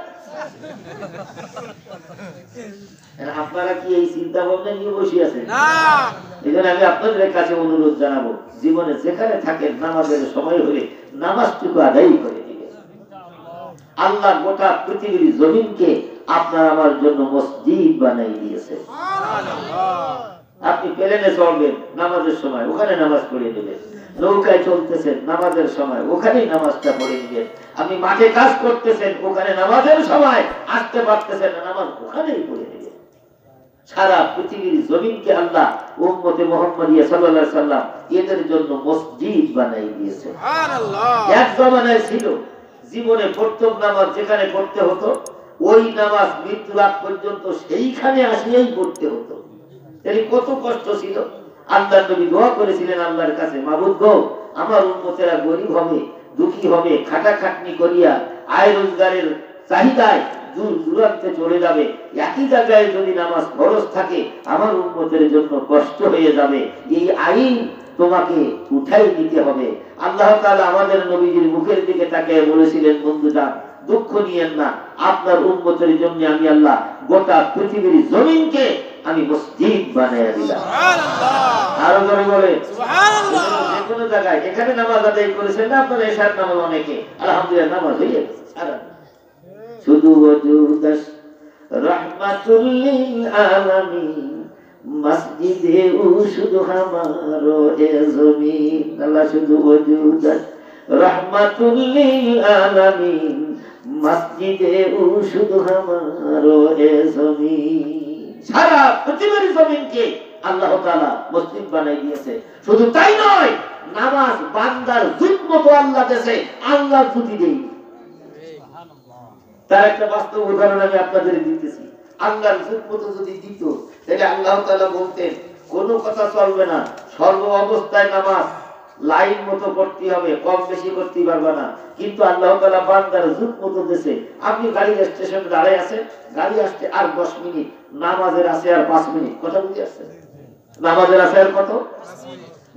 আপনারা কি এই চিন্তা ভাবনা নিয়ে বসে আছেন? এই জন্য আমি আপনাদের কাছে অনুরোধ জানাবো, জীবনে যেখানে থাকেন নামাজের সময় হলে নামাজটুকু আদায় করে দিবেন। আল্লাহ গোটা পৃথিবীর জমিনকে আপনার আমার জন্য মসজিদ বানাই দিয়েছে। আপনি প্লেনে চলবেন নামাজের সময় ওখানে নামাজ পড়ে নেবেন, নৌকায় চলতেছেন নামাজের সময় ওখানেই নামাজটা পড়ে নেবেন, আপনি মাঠে কাজ করতেছেন ওখানে নামাজের সময় আসতে পারতেছেন না, নামাজ ওখানেই পড়ে নেবেন। সারা পৃথিবীর জমিনকে আল্লাহ উম্মতে মুহাম্মাদিয়া সাল্লাল্লাহু আলাইহি সাল্লাম এদের জন্য মসজিদ বানাই দিয়েছে। সুবহানাল্লাহ। এক জমানায় ছিল জীবনে প্রথম নামাজ যেখানে পড়তে হতো ওই নামাজ মৃত্যুর আগ পর্যন্ত সেইখানে আসিয়াই পড়তে হতো। এর কত কষ্ট ছিল। আল্লাহর নবী দোয়া করেছিলেন আল্লাহর কাছে, মাবুদ গো, আমার উম্মতেরা গরীব হবে, দুঃখী হবে, খাটাখাটনি করিয়া আয় রোজগারের চাহিদায় দূর দূরান্তে চলে যাবে, একই জায়গায় যদি নামাজ ফরজ থাকে আমার উম্মতের জন্য কষ্ট হয়ে যাবে, এই আইন তোমাকে উঠাই নিতে হবে। আল্লাহ তাআলা আমাদের নবীজির মুখের দিকে তাকিয়ে বলেছিলেন, বন্ধুরা দুঃখ নিয়েন না, আপনার উম্মতের জন্য আমি আল্লাহ গোটা পৃথিবীর জমিনকে আমি মসজিদ বানিয়ে দিলাম। সুবহানাল্লাহ। আরো জোরে বলে সুবহানাল্লাহ। যে কোনো জায়গায় এখানে নামাজ আদায় করেছেন না আপনারা, এশার নামাজ অনেকে আলহামদুলিল্লাহ নামাজ হয়ে গেছে। শুধু ওজুদাস রাহমাতুল লিল আলামিন মসজিদে ও শুধু হামারো এ জমিন। আল্লাহ শুধু ওজুদাস রাহমাতুল লিল আলামিন মসজিদে ও শুধু হামারো এ জমিন। সারা পৃথিবীর জমিনকে আল্লাহ তাআলা মসজিদ বানাই দিয়েছে। শুধু তাই নয়, নামাজ বান্দার জুত মতো আল্লাহ দেশে আল্লাহ জুতি দেই। তার একটা বাস্তব উদাহরণ আমি আপনাদের দিতেছি। আল্লাহর জুত মতো যদি দিত তাহলে আল্লাহ তাআলা বলতেন কোনো কথা চলবে না, সর্ব অবস্থায় নামাজ লাইন মতো করতে হবে, কম বেশি করতে পারবে না। কিন্তু আল্লাহ তাআলা বান্দার জুত মতো দেশে, আপনি গাড়ির স্টেশনে দাঁড়ায় আছেন, গাড়ি আসতে আর 10 মিনিট, নামাজের আছে আর 5 মিনিট, কথা বুঝে আসছে? নামাজের আছে আর কত?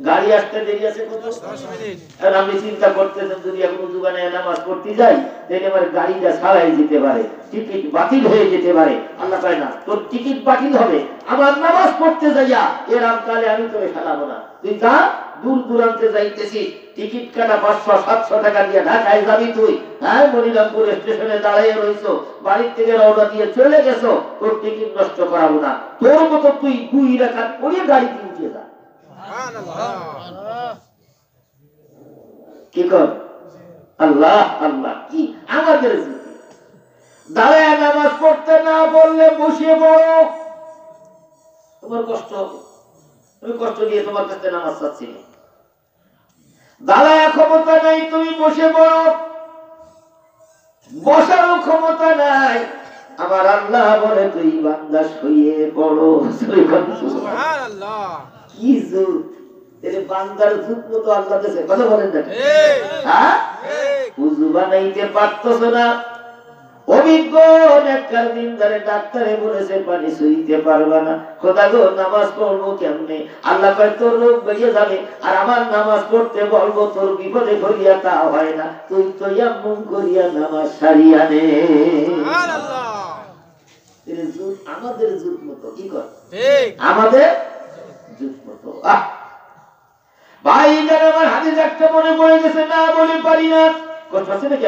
গাড়ি আসতে দেরি আছে কত? 10 মিনিট। আর আমি চিন্তা করতেছেন যদি এখন ওযু বানায় নামাজ পড়তে যাই তাহলে আমার গাড়িটা ছাড়াই যেতে পারে, টিকিট বাতিল হয়ে যেতে পারে। আল্লাহ কয় না, তোর টিকিট বাতিল হবে, আমার নামাজ পড়তে যাইয়া এর আমকালে আমি তোরে ফেলাবো না। তুই যা, দূর দূরান্তে যাইতেছি, টিকিট কাটা 500-700 টাকা দিয়ে ঢাকায় যাবি তুই, হ্যাঁ মনিরামপুর স্টেশনে দাঁড়িয়ে রইছো, বাড়ির থেকে রওনা দিয়ে চলে গেছো, তোর টিকিট নষ্ট করাবো না। তোর মতো তুই 2 রাকাত পড়ে গাড়িতে উঠে যা। কি কর? আল্লাহ আল্লাহ, কি আমাদের দাঁড়ায় নামাজ পড়তে না বললে বসে পড়ো, তোমার কষ্ট হবে। তুমি কষ্ট দিয়ে তোমার কাছে নামাজ চাচ্ছি না। দাঁড়ায় ক্ষমতা নাই, তুমি বসে পড়ো, বসারও ক্ষমতা নাই। আমার আল্লাহ বলে তুই বান্দা শুয়ে পড়ো। সুবহানাল্লাহ। কি জুত, এর বান্দার জুত মতো আল্লাহ দেশে, কথা বলেন না? হ্যাঁ, ওযু বানাইতে পারতেছ না, অভিজ্ঞ ডাক্তার দিন ধরে ডাক্তারে বলেছে পানি সইতে পারবা না, খোদা গো নামাজ পড়বো কেমনে? আল্লাহ কয় তোর রোগ বেরিয়ে যাবে আর আমার নামাজ পড়তে বলবো তোর বিপদে করিয়া তা হয় না, তুই তো এমন করিয়া নামাজ সারিয়া নে। আমাদের যুগ মতো কি কর, আমাদের যুগ মতো। ভাই যারা আমার হাদিস একটা মনে পড়ে গেছে, না বলে পারি না, কথা আছে নাকি?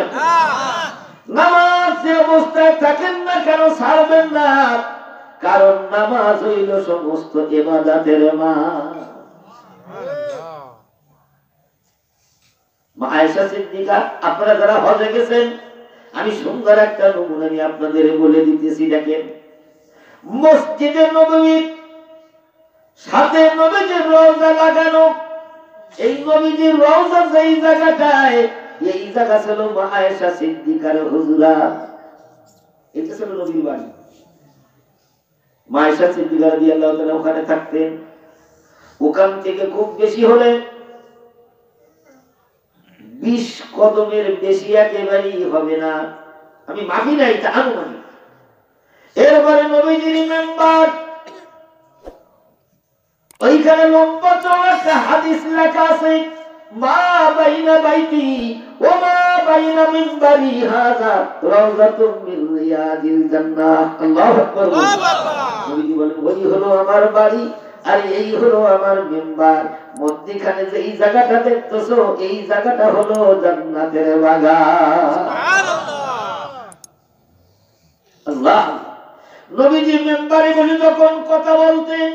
নামাজ যে অবস্থায় থাকেন না কেন ছাড়বেন না, কারণ নামাজ হইল সমস্ত ইবাদতের মা। আয়েশা সিদ্দিকা, আপনারা যারা হজে গেছেন, আমি সুন্দর একটা নমুনা নিয়ে আপনাদের বলে দিতেছি। দেখেন, মসজিদে নববীর সাথে নবীজির রওজা লাগানো, এই নবীজির রওজা যেই জায়গাটায়, এই জায়গা ছিল মা আয়েশা সিদ্দিকার হুজরা, এটা ছিল নবীর বাড়ি। মা আয়েশা সিদ্দিকা রাদিয়াল্লাহু তাআলা ওখানে থাকতেন। ওখান থেকে খুব বেশি হলে 20 কদমের বেশি একেবারেই হবে না, আমি মাপি নাই, তা আনুমানিক। এরপরে নবীজির মেম্বার, ওইখানে লম্বা চওড়া একটা হাদিস লেখা আছে, মা বাইনা বাইতি ওয়া মা বাইনা মিনবারি হাযা রাওযাতুম মিন রিয়াদিল জান্নাহ। আল্লাহু আকবার। নবীজি বলেন, ওই হলো আমার বাড়ি আর এই হলো আমার মিম্বার, মধ্যখানে যে এই জায়গাটা দেখতেছো, এই জায়গাটা হলো জান্নাতের বাগান। সুবহানাল্লাহ। আল্লাহ। নবীজি মিম্বারে বসে যখন কথা বলতেন,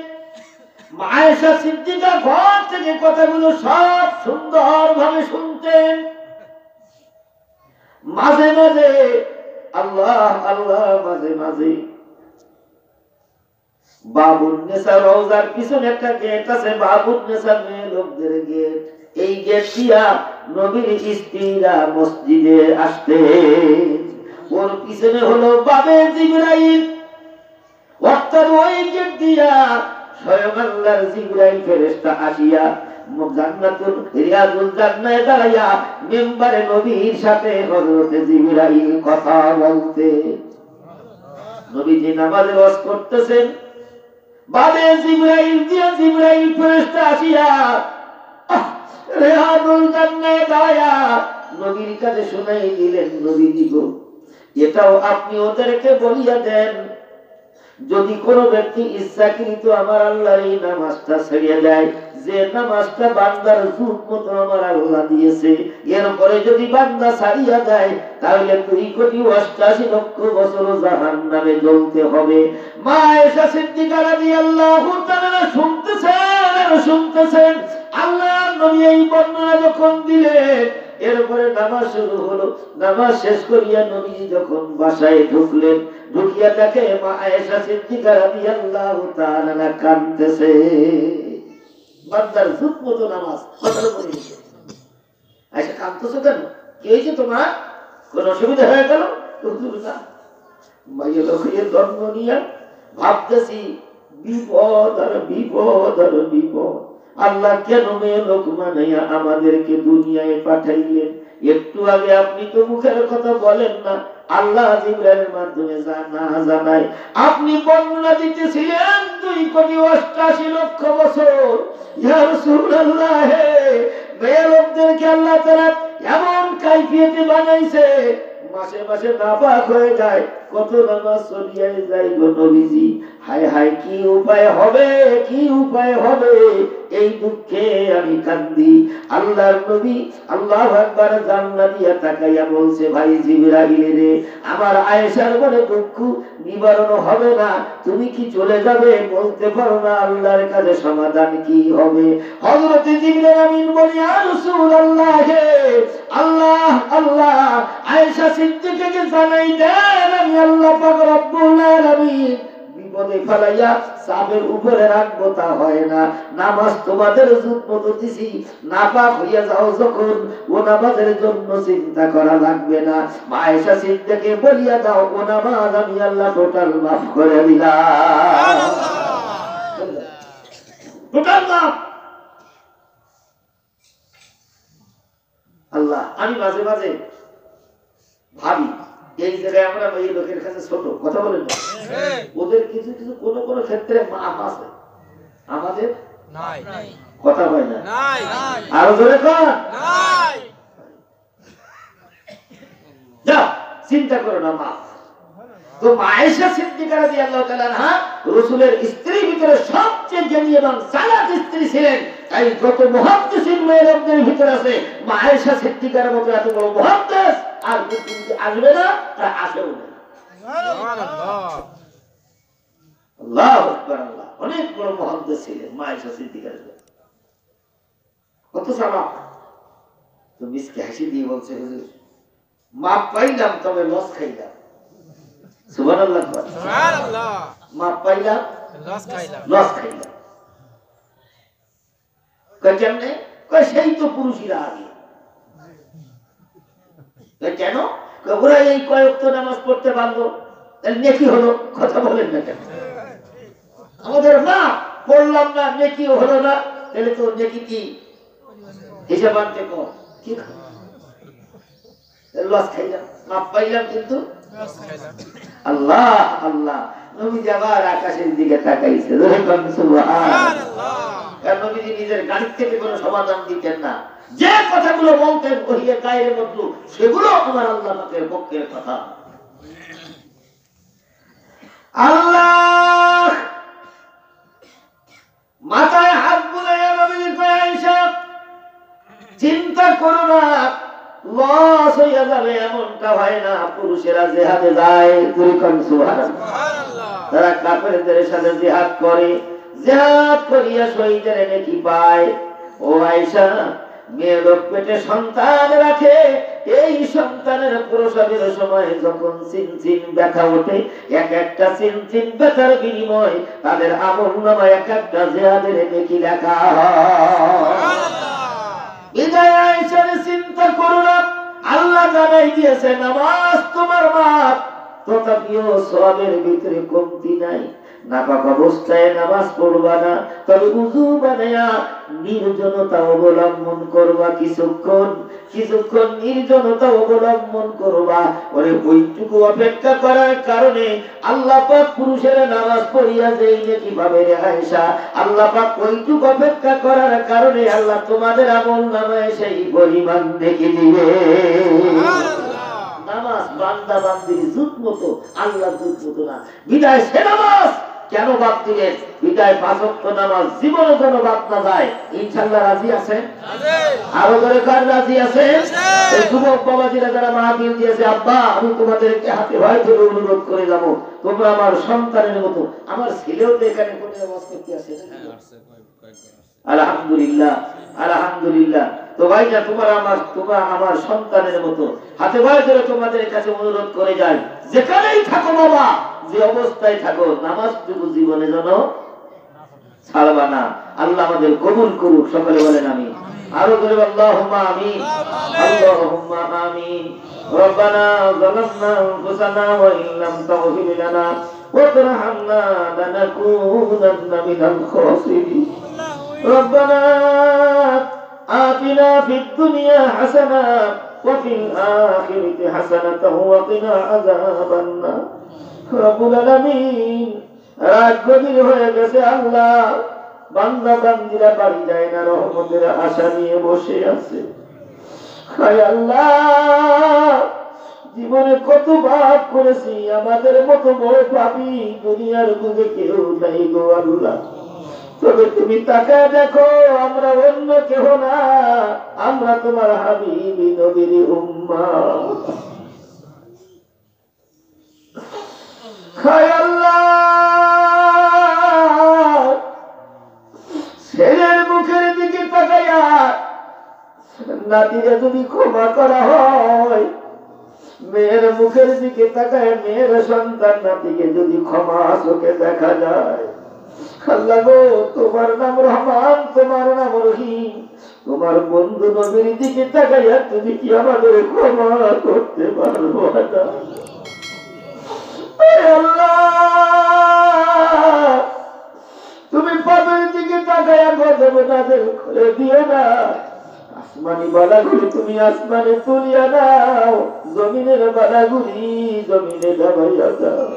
আয়েশা সিদ্দিকা ঘর থেকে কথাগুলো সব সুন্দরভাবে শুনতেন। মাঝে মাঝে আল্লাহ আল্লাহ, মাঝে মাঝে বাবুন্নেসা রওজার পিছনে একটা গেট আছে, বাবুন্নেসা মেয়ে লোকদের গেট, এই গেট দিয়া নবীর স্ত্রীরা মসজিদে আসতে, ওর পিছনে হলো বাবে জিবরাইল, অর্থাৎ ওই গেট দিয়া স্বয়ং আল্লাহর জিবরাইল ফেরেশতা আসিয়া জান্নাতুল রিয়াদুল জান্নাহে দাঁড়াইয়া মিম্বারে নবীর সাথে হযরতে জিবরাইল কথা বলতে। নবীজি নামাজে ওয়াজ করতেছেন, বাবে জিবরাইল দিয়া জিবরাইল ফেরেশতা আসিয়া রিয়াদুল জান্নাহে দাঁড়াইয়া নবীর কাছে শুনাই দিলেন, নবীজি গো, এটাও আপনি ওদেরকে বলিয়া দেন, যদি কোন ব্যক্তি ইচ্ছাকৃত আমার আল্লাহর এই নামাজটা ছেড়ে দেয়, যে নামাজটা বান্দার যুগ মতো আমার আল্লাহ দিয়েছে, এরপরে যদি বান্দা ছাড়িয়া দেয়, তাহলে 2,88,00,000 বছর জাহান্নামে জ্বলতে হবে। মা আয়েশা সিদ্দিকা রাদিয়াল্লাহু তাআলা শুনতেছেন। আল্লাহ নবী এই বর্ণনা যখন দিলেন, এরপরে নামাজ শুরু হলো। নামাজ শেষ করিয়া নবী যখন বাসায় ঢুকলেন, ঢুকিয়া দেখে মা আয়েশা সিদ্দিকা রাদিয়াল্লাহু তাআলা কাঁদতেছে। বান্দার যুগ মতো নামাজ কথার উপরে এসে, আয়েশা কাঁদতেছো কেন? কি হয়েছে তোমার? কোন অসুবিধা হয়ে গেল? হুজুর না, মাইয়া লোকের জন্ম নিয়ে ভাবতেছি বিপদ আর বিপদ আর বিপদ। আল্লাহ কেন মেয়ে লোক বানাইয়া আমাদেরকে দুনিয়ায় পাঠাইলেন? একটু আগে আপনি তো মুখের কথা বলেন না, আল্লাহ জিবরাইলের মাধ্যমে জানায় আপনি বর্ণনা দিতেছিলেন 2,88,00,000 বছর। ইয়া রাসূলুল্লাহ, মেয়ে লোকদেরকে আল্লাহ তাআলা এমন কাইফিয়তে বানাইছে, মাসে মাসে নাপাক হয়ে যায়, কত নামাজ চলিয়ে যায় গো নবীজি। হায় হায়, কি উপায় হবে, কি উপায় হবে, এই দুঃখে আমি কান্দি। আল্লাহর নবী আল্লাহু আকবার জানলা দিয়া তাকাইয়া বলছে, ভাই জিবরাইল রে, আমার আয়েশার মনে দুঃখ নিবারণ হবে না, তুমি কি চলে যাবে? বলতে পারো না আল্লাহর কাছে সমাধান কি হবে? হযরত জিবরাইল আমিন বলি, ইয়া রাসূলুল্লাহ, আল্লাহ আল্লাহ আয়েশা সিদ্দিকাকে জানাই দেন, আমি আল্লাহ পাক রব্বুল আলামিন বিপদে ফেলাইয়া চাপের উপরে রাখবো, তা হয় না। নামাজ তোমাদের যুগ মতো দিছি, নাপাক হইয়া যাও যখন, ও নামাজের জন্য চিন্তা করা লাগবে না। আয়েশা সিদ্দিকাকে বলিয়া দাও, ও নামাজ আমি আল্লাহ টোটাল মাফ করে দিলাম, টোটাল মাফ। আল্লাহ, আমি মাঝে মাঝে ভাবি এই জায়গায় আমরা এই লোকের কাছে ছোট, কথা বলেন না? ওদের কিছু কিছু কোন কোন ক্ষেত্রে মাপ আছে, আমাদের নাই। কথা হয় না? আরো জোরে কর। যা চিন্তা করো না মা। তো আয়েশা সিদ্দিকা রাদিয়াল্লাহু তাআলা আনহা রাসূলের স্ত্রীর ভিতরে সবচেয়ে জ্ঞানী এবং চালাক স্ত্রী ছিলেন। তাই যত মুহাদ্দিসিন মেয়েদের ভিতরে আছে, মা আয়েশা সিদ্দিকার মতো এত বড় মুহাদ্দিস আর পৃথিবীতে আসবে না, তা আসেও না। সুবহানাল্লাহ, আল্লাহু আকবার। আল্লাহ অনেক বড় মুহাদ্দিস ছিলেন মা আয়েশা সিদ্দিকা। কত চালাক। তো মিসকে হাসি দিয়ে বলছে, হুজুর মাপ পাইলাম তবে লস খাইলাম। সুবহানাল্লাহ, সুবহানাল্লাহ। মাপ পাইলাম লস খাইলাম। কই কেমনে? কই সেই তো পুরুষেরা আগে। কই কেন? কই ওরা এই কয়েক তো নামাজ পড়তে পারলো, তাহলে নেকি হলো। কথা বলেন না কেন? আমাদের মা পড়লাম না, নেকিও হলো না, তাহলে তো নেকি কি হিসাব আনতে কম। কি লস খাইলাম, মাপ পাইলাম কিন্তু আল্লাহ আল্লাহ। নবী আবার আকাশের দিকে তাকাইছে, সুবহানাল্লাহ। কারণ নবীজি নিজের গাড়ি থেকে কোনো সমাধান দিতেন না, যে কথাগুলো বলতেন ওহিয়ে গায়ের মতলব, সেগুলো আমার আল্লাহ পাকের পক্ষের কথা। আল্লাহ মাথায় হাত বুলাইয়া নবীজি কয়, আয়েশা চিন্তা করো না, লস হইয়া যাবে এমনটা হয় না। পুরুষেরা জিহাদে যায়, সুবহানাল্লাহ, তারা কাফেরদের সাথে জিহাদ করে, জিহাদ করিয়া শহীদের নেকি পায়। ও আয়েশা, মেয়ে লোক পেটে সন্তান রাখে, এই সন্তানের প্রসবের সময় যখন চিনচিন ব্যথা ওঠে, এক একটা চিনচিন ব্যথার বিনিময় তাদের আমলনামায় এক একটা জিহাদের নেকি লেখা হয়। বিদায় আয়েশার চিন্তা করো না, আল্লাহ জানাই দিয়েছে নামাজ তোমার মাপ, তথাপিও সওয়াবের ভিতরে কমতি নাই। নাপাক অবস্থায় নামাজ পড়বা না, তবে উযু বানায়া নির্জনতা অবলম্বন করবা। কিছুক্ষণ কিছুক্ষণ নির্জনতা অবলম্বন করবা। ওরে ওইটুকু অপেক্ষা করার কারণে আল্লাহ পাক পুরুষের নামাজ পড়িয়া যেই নেকি পাবে রে আয়েশা, আল্লাহ পাক ওইটুকু অপেক্ষা করার কারণে আল্লাহ তোমাদের আমলনামায় সেই পরিমাণ নেকি দিবে। নামাজ বান্দা বান্দির জুত মতো, আল্লাহ জুত মতো না। বিদায় সে নামাজ কেন বাদ দিলেন? বিদায় পাঁচ ওয়াক্ত নামাজ জীবনে যেন বাদ না যায়। ইনশাআল্লাহ রাজি আছেন? আরো করে কার রাজি আছেন? এই যুবক বাবাজিরা যারা মাহফিল দিয়েছে, আব্বা আমি তোমাদেরকে হাতে ভাই ধরে অনুরোধ করে যাবো, তোমরা আমার সন্তানের মতো। আমার ছেলেও তো এখানে কোন নামাজ করতে আসে, আলহামদুলিল্লাহ আলহামদুলিল্লাহ। তো ভাইরা তোমরা আমার সন্তানের মতো, হাতে ভাই ধরে তোমাদের কাছে অনুরোধ করে যাই, যেখানেই থাকো বাবা, যে অবস্থায় থাকো, নামাজটুকু জীবনে যেন ছাড়বা না। আল্লাহ আমাদের কবুল করুক, সকলে বলেন আমিন। আরো করে আল্লাহুম্মা আমিন, আল্লাহুম্মা আমিন। রব্বানা যালামনা আনফুসানা ওয়া ইল্লাম তাগফির লানা ওয়া তারহামনা লানাকুনান্না মিনাল খাসিরিন। রব্বানা আতিনা ফিদ দুনিয়া হাসানা ওয়া ফিল আখিরাতি হাসানাতাও ওয়া কিনা আযাবান নার। রব্বুল আলামিন, রাত গভীর হয়ে গেছে আল্লাহ, বান্দা বান্দিরা বাড়ি যায় না, রহমতের আশা নিয়ে বসে আছে। হায় আল্লাহ, জীবনে কত পাপ করেছি, আমাদের মতো বড় পাপী দুনিয়ার বুকে কেউ নাই গো আল্লাহ। তবে তুমি তাকায় দেখো, আমরা অন্য কেহ না, আমরা তোমার হাবিবি নবীর উম্মত। হায় আল্লাহ, ছেলের মুখের দিকে তাকাইয়া নাতিরে যদি ক্ষমা করা হয়, মেয়ের মুখের দিকে তাকায় মেয়ের সন্তান নাতিকে যদি ক্ষমা চোখে দেখা যায়, আল্লাহ গো, তোমার নাম রহমান, তোমার নাম রহিম, তোমার বন্ধু নবীর দিকে তাকাইয়া তুমি কি আমাদের ক্ষমা করতে পারবো না? তুমি পাপের দিকে তাকাইয়া গজব নাযিল করে দিও না। আসমানি বালাগুলি তুমি আসমানে তুলিয়া দাও, জমিনের বালাগুলি জমিনে দাবাইয়া দাও।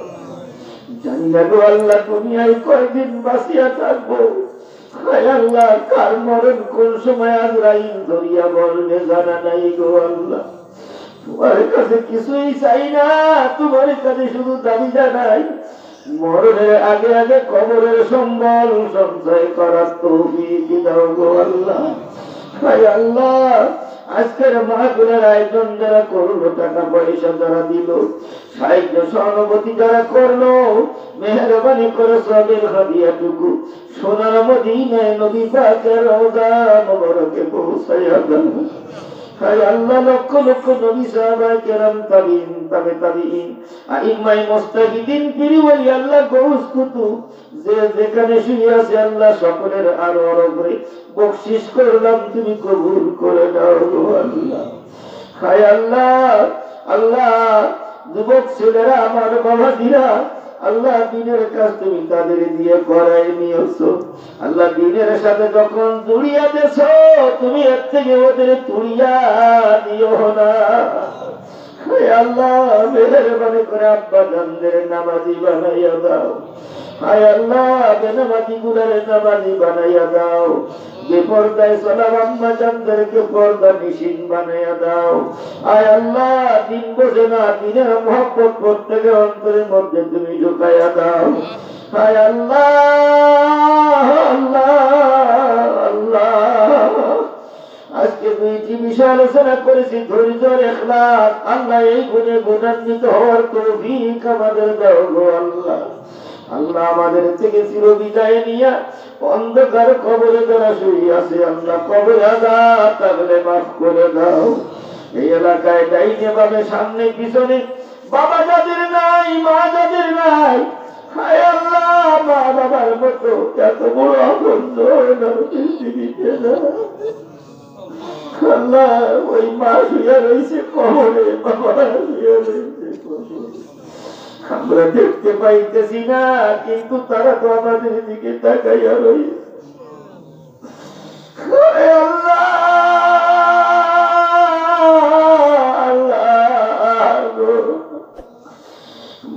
জানি না গো আল্লাহ দুনিয়ায় কয়দিন বাঁচিয়া থাকবো। হায় আল্লাহ, কার মরণ কোন সময় আজরাইল ধরিয়া বলবে জানা নাই গো আল্লাহ। তোমার কাছে কিছুই চাই না, তোমার কাছে শুধু দাবি জানাই, মরণের আগে আগে কবরের সম্বল সঞ্চয় করার তৌফিক দাও গো আল্লাহ। হায় আল্লাহ, আজকের মাহফিলের আয়োজন যারা করলো, টাকা পয়সা যারা দিল, সাহায্য সহানুভূতি যারা করলো, মেহেরবানি করে সবের হাদিয়াটুকু সোনার মদিনায় নবী পাকের রওজা মোবারকে পৌঁছাইয়া দাও। হায় আল্লাহ, লক্ষ লক্ষ নবী সাহাবায়ে কেরাম, তাবিঈন, তাবে তাবিঈন, আইম্মায়ে মুজতাহিদিন, পীর ওলি আল্লাহ, গৌস কুতুব যে যেখানে শুয়ে আছে আল্লাহ, সকলের আরো আরো করে বকশিশ করলাম, তুমি কবুল করে দাও গো আল্লাহ। হায় আল্লাহ, আল্লাহ যুবক ছেলেরা, আমার বাবাজিরা, আল্লাহ দিনের কাজ তুমি তাদের দিয়ে করাই নিয়েছো। আল্লাহ দিনের সাথে যখন জুড়িয়া দেছ, তুমি এর থেকে ওদের তুলিয়া দিও না। আল্লাহ মেহেরবানি করে আব্বা জানদের নামাজি বানাইয়া দাও। হায় আল্লাহ, বেনামাজি গুলার নামাজি বানাইয়া দাও। বেপরদায় চলা আম্মা জানদেরকে পর্দা নিশিন বানাইয়া দাও। হায় আল্লাহ, দিন বোঝে না, দিনের মহব্বত প্রত্যেকের অন্তরের মধ্যে তুমি ঢুকাইয়া দাও। হায় আল্লাহ, আল্লাহ, আল্লাহ, আজকে দুইটি বিষয় আলোচনা করেছি, ধৈর্য আর ইখলাস। আল্লাহ, এই গুণে গুণান্বিত হওয়ার তৌফিক আমাদের দাও গো আল্লাহ। আল্লাহ, আমাদের থেকে চির বিদায় নিয়া অন্ধকার কবরে যারা শুয়ে আছে, আল্লাহ কবরে আযাব থাকলে মাফ করে দাও। এই এলাকায় ডাইনে বামে সামনে পিছনে বাবা যাদের নাই, মা যাদের নাই, হায় আল্লাহ, মা বাবার মতো এত বড় আপনজন পৃথিবীতে না। আল্লাহ, ওই মা শুয়ে রয়েছে কবরে, বাবা শুয়ে রয়েছে কবরে, আমরা দেখতে পাইতেছি না, কিন্তু তারা তো আমাদের দিকে তাকাইয়া রয়েছে।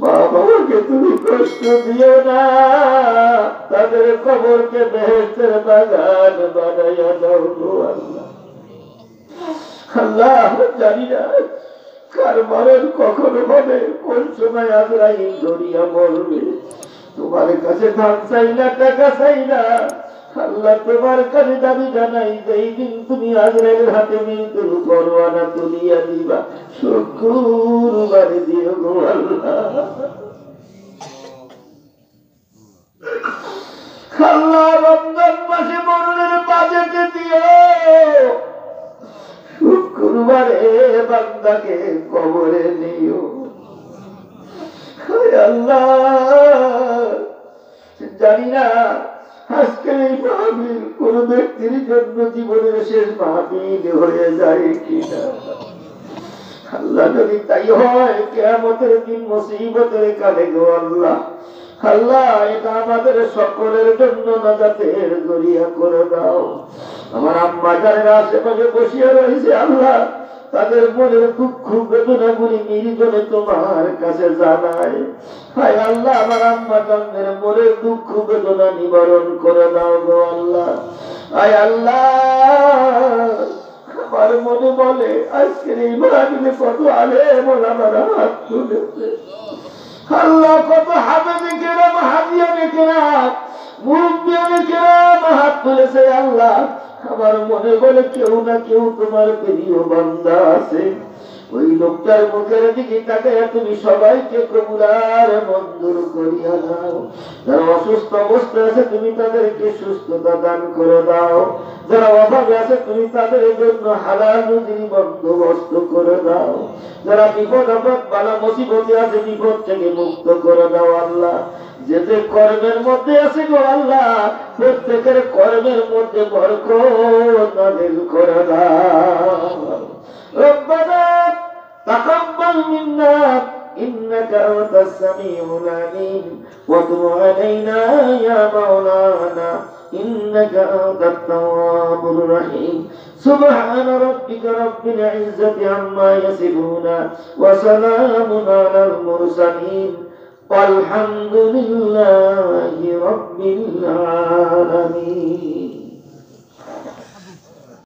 মা বাবাকে তুমি কষ্ট দিও না, তাদের কবরকে বেহেশতের বাগান বানাইয়া দাও গো আল্লাহ। আল্লাহ, জানি না কার মরণ কখন হবে, কোন সময় আজরাইল ধরিয়া বলবে। তোমার কাছে ধান চাই না, টাকা চাই না, আল্লাহ তোমার কাছে দাবি জানাই, যেই দিন তুমি আজরাইলের হাতে মৃত্যুর পরোয়ানা তুলিয়া দিবা, শুক্রবার দিও গো আল্লাহ। আল্লাহ, রমজান মাসে মরণের বাজেটে দিও, শুক্রবারে বান্দাকে কবরে নিও। আল্লাহ, জানি না আজকের এই মাহফিল কোন ব্যক্তির জন্য জীবনের শেষ মাহফিল হয়ে যায় কিনা। আল্লাহ, যদি তাই হয়, কিয়ামতের দিন মুসিবতের কালে গো আল্লাহ, আল্লাহ, এটা আমাদের সকলের জন্য নাজাতের জরিয়া করে দাও। আমার আম্মা যারা আশেপাশে বসিয়া রয়েছে, আল্লাহ তাদের মনের দুঃখ বেদনা গুলি নির্জনে তোমার কাছে জানায়। হায় আল্লাহ, আমার আম্মা জানদের মনের দুঃখ বেদনা নিবারণ করে দাও গো আল্লাহ। হায় আল্লাহ, আমার মনে বলে আজকের এই মাহফিলে কত আলেম ওলামারা হাত তুলেছে। আল্লাহ, কত হাফেজে কেরাম, হাদিয়ানে কেরাম, মুরব্বিয়ানে কেরাম হাত তুলেছে। আল্লাহ, আমার মনে বলে কেউ না কেউ তোমার প্রিয় বান্দা আছে, ওই লোকটার মুখের দিকে তাকাইয়া তুমি সবাইকে কবুল আর মঞ্জুর করিয়া দাও। যারা অসুস্থ অবস্থায় আছে তুমি তাদেরকে সুস্থতা দান করে দাও। যারা অভাবে আছে তুমি তাদের জন্য হালাল রুজির বন্দোবস্ত করে দাও। যারা বিপদ আপদ বালা মুসিবতে আছে বিপদ থেকে মুক্ত করে দাও। আল্লাহ, যে যে কর্মের মধ্যে আছে গো আল্লাহ, প্রত্যেকের কর্মের মধ্যে বরকত নাযিল করে দাও। রব্বানা তাকাব্বাল মিন্না ইন্নাকা আনতাস সামিউল আলিম ওয়া তুব আলাইনা ইয়া মাওলানা ইন্নাকা আনতাত তাওয়াব التواب الرحيم. سبحان ربك رب العزة عما يصفون وسلام على المرسلين والحمد لله رب العالمين.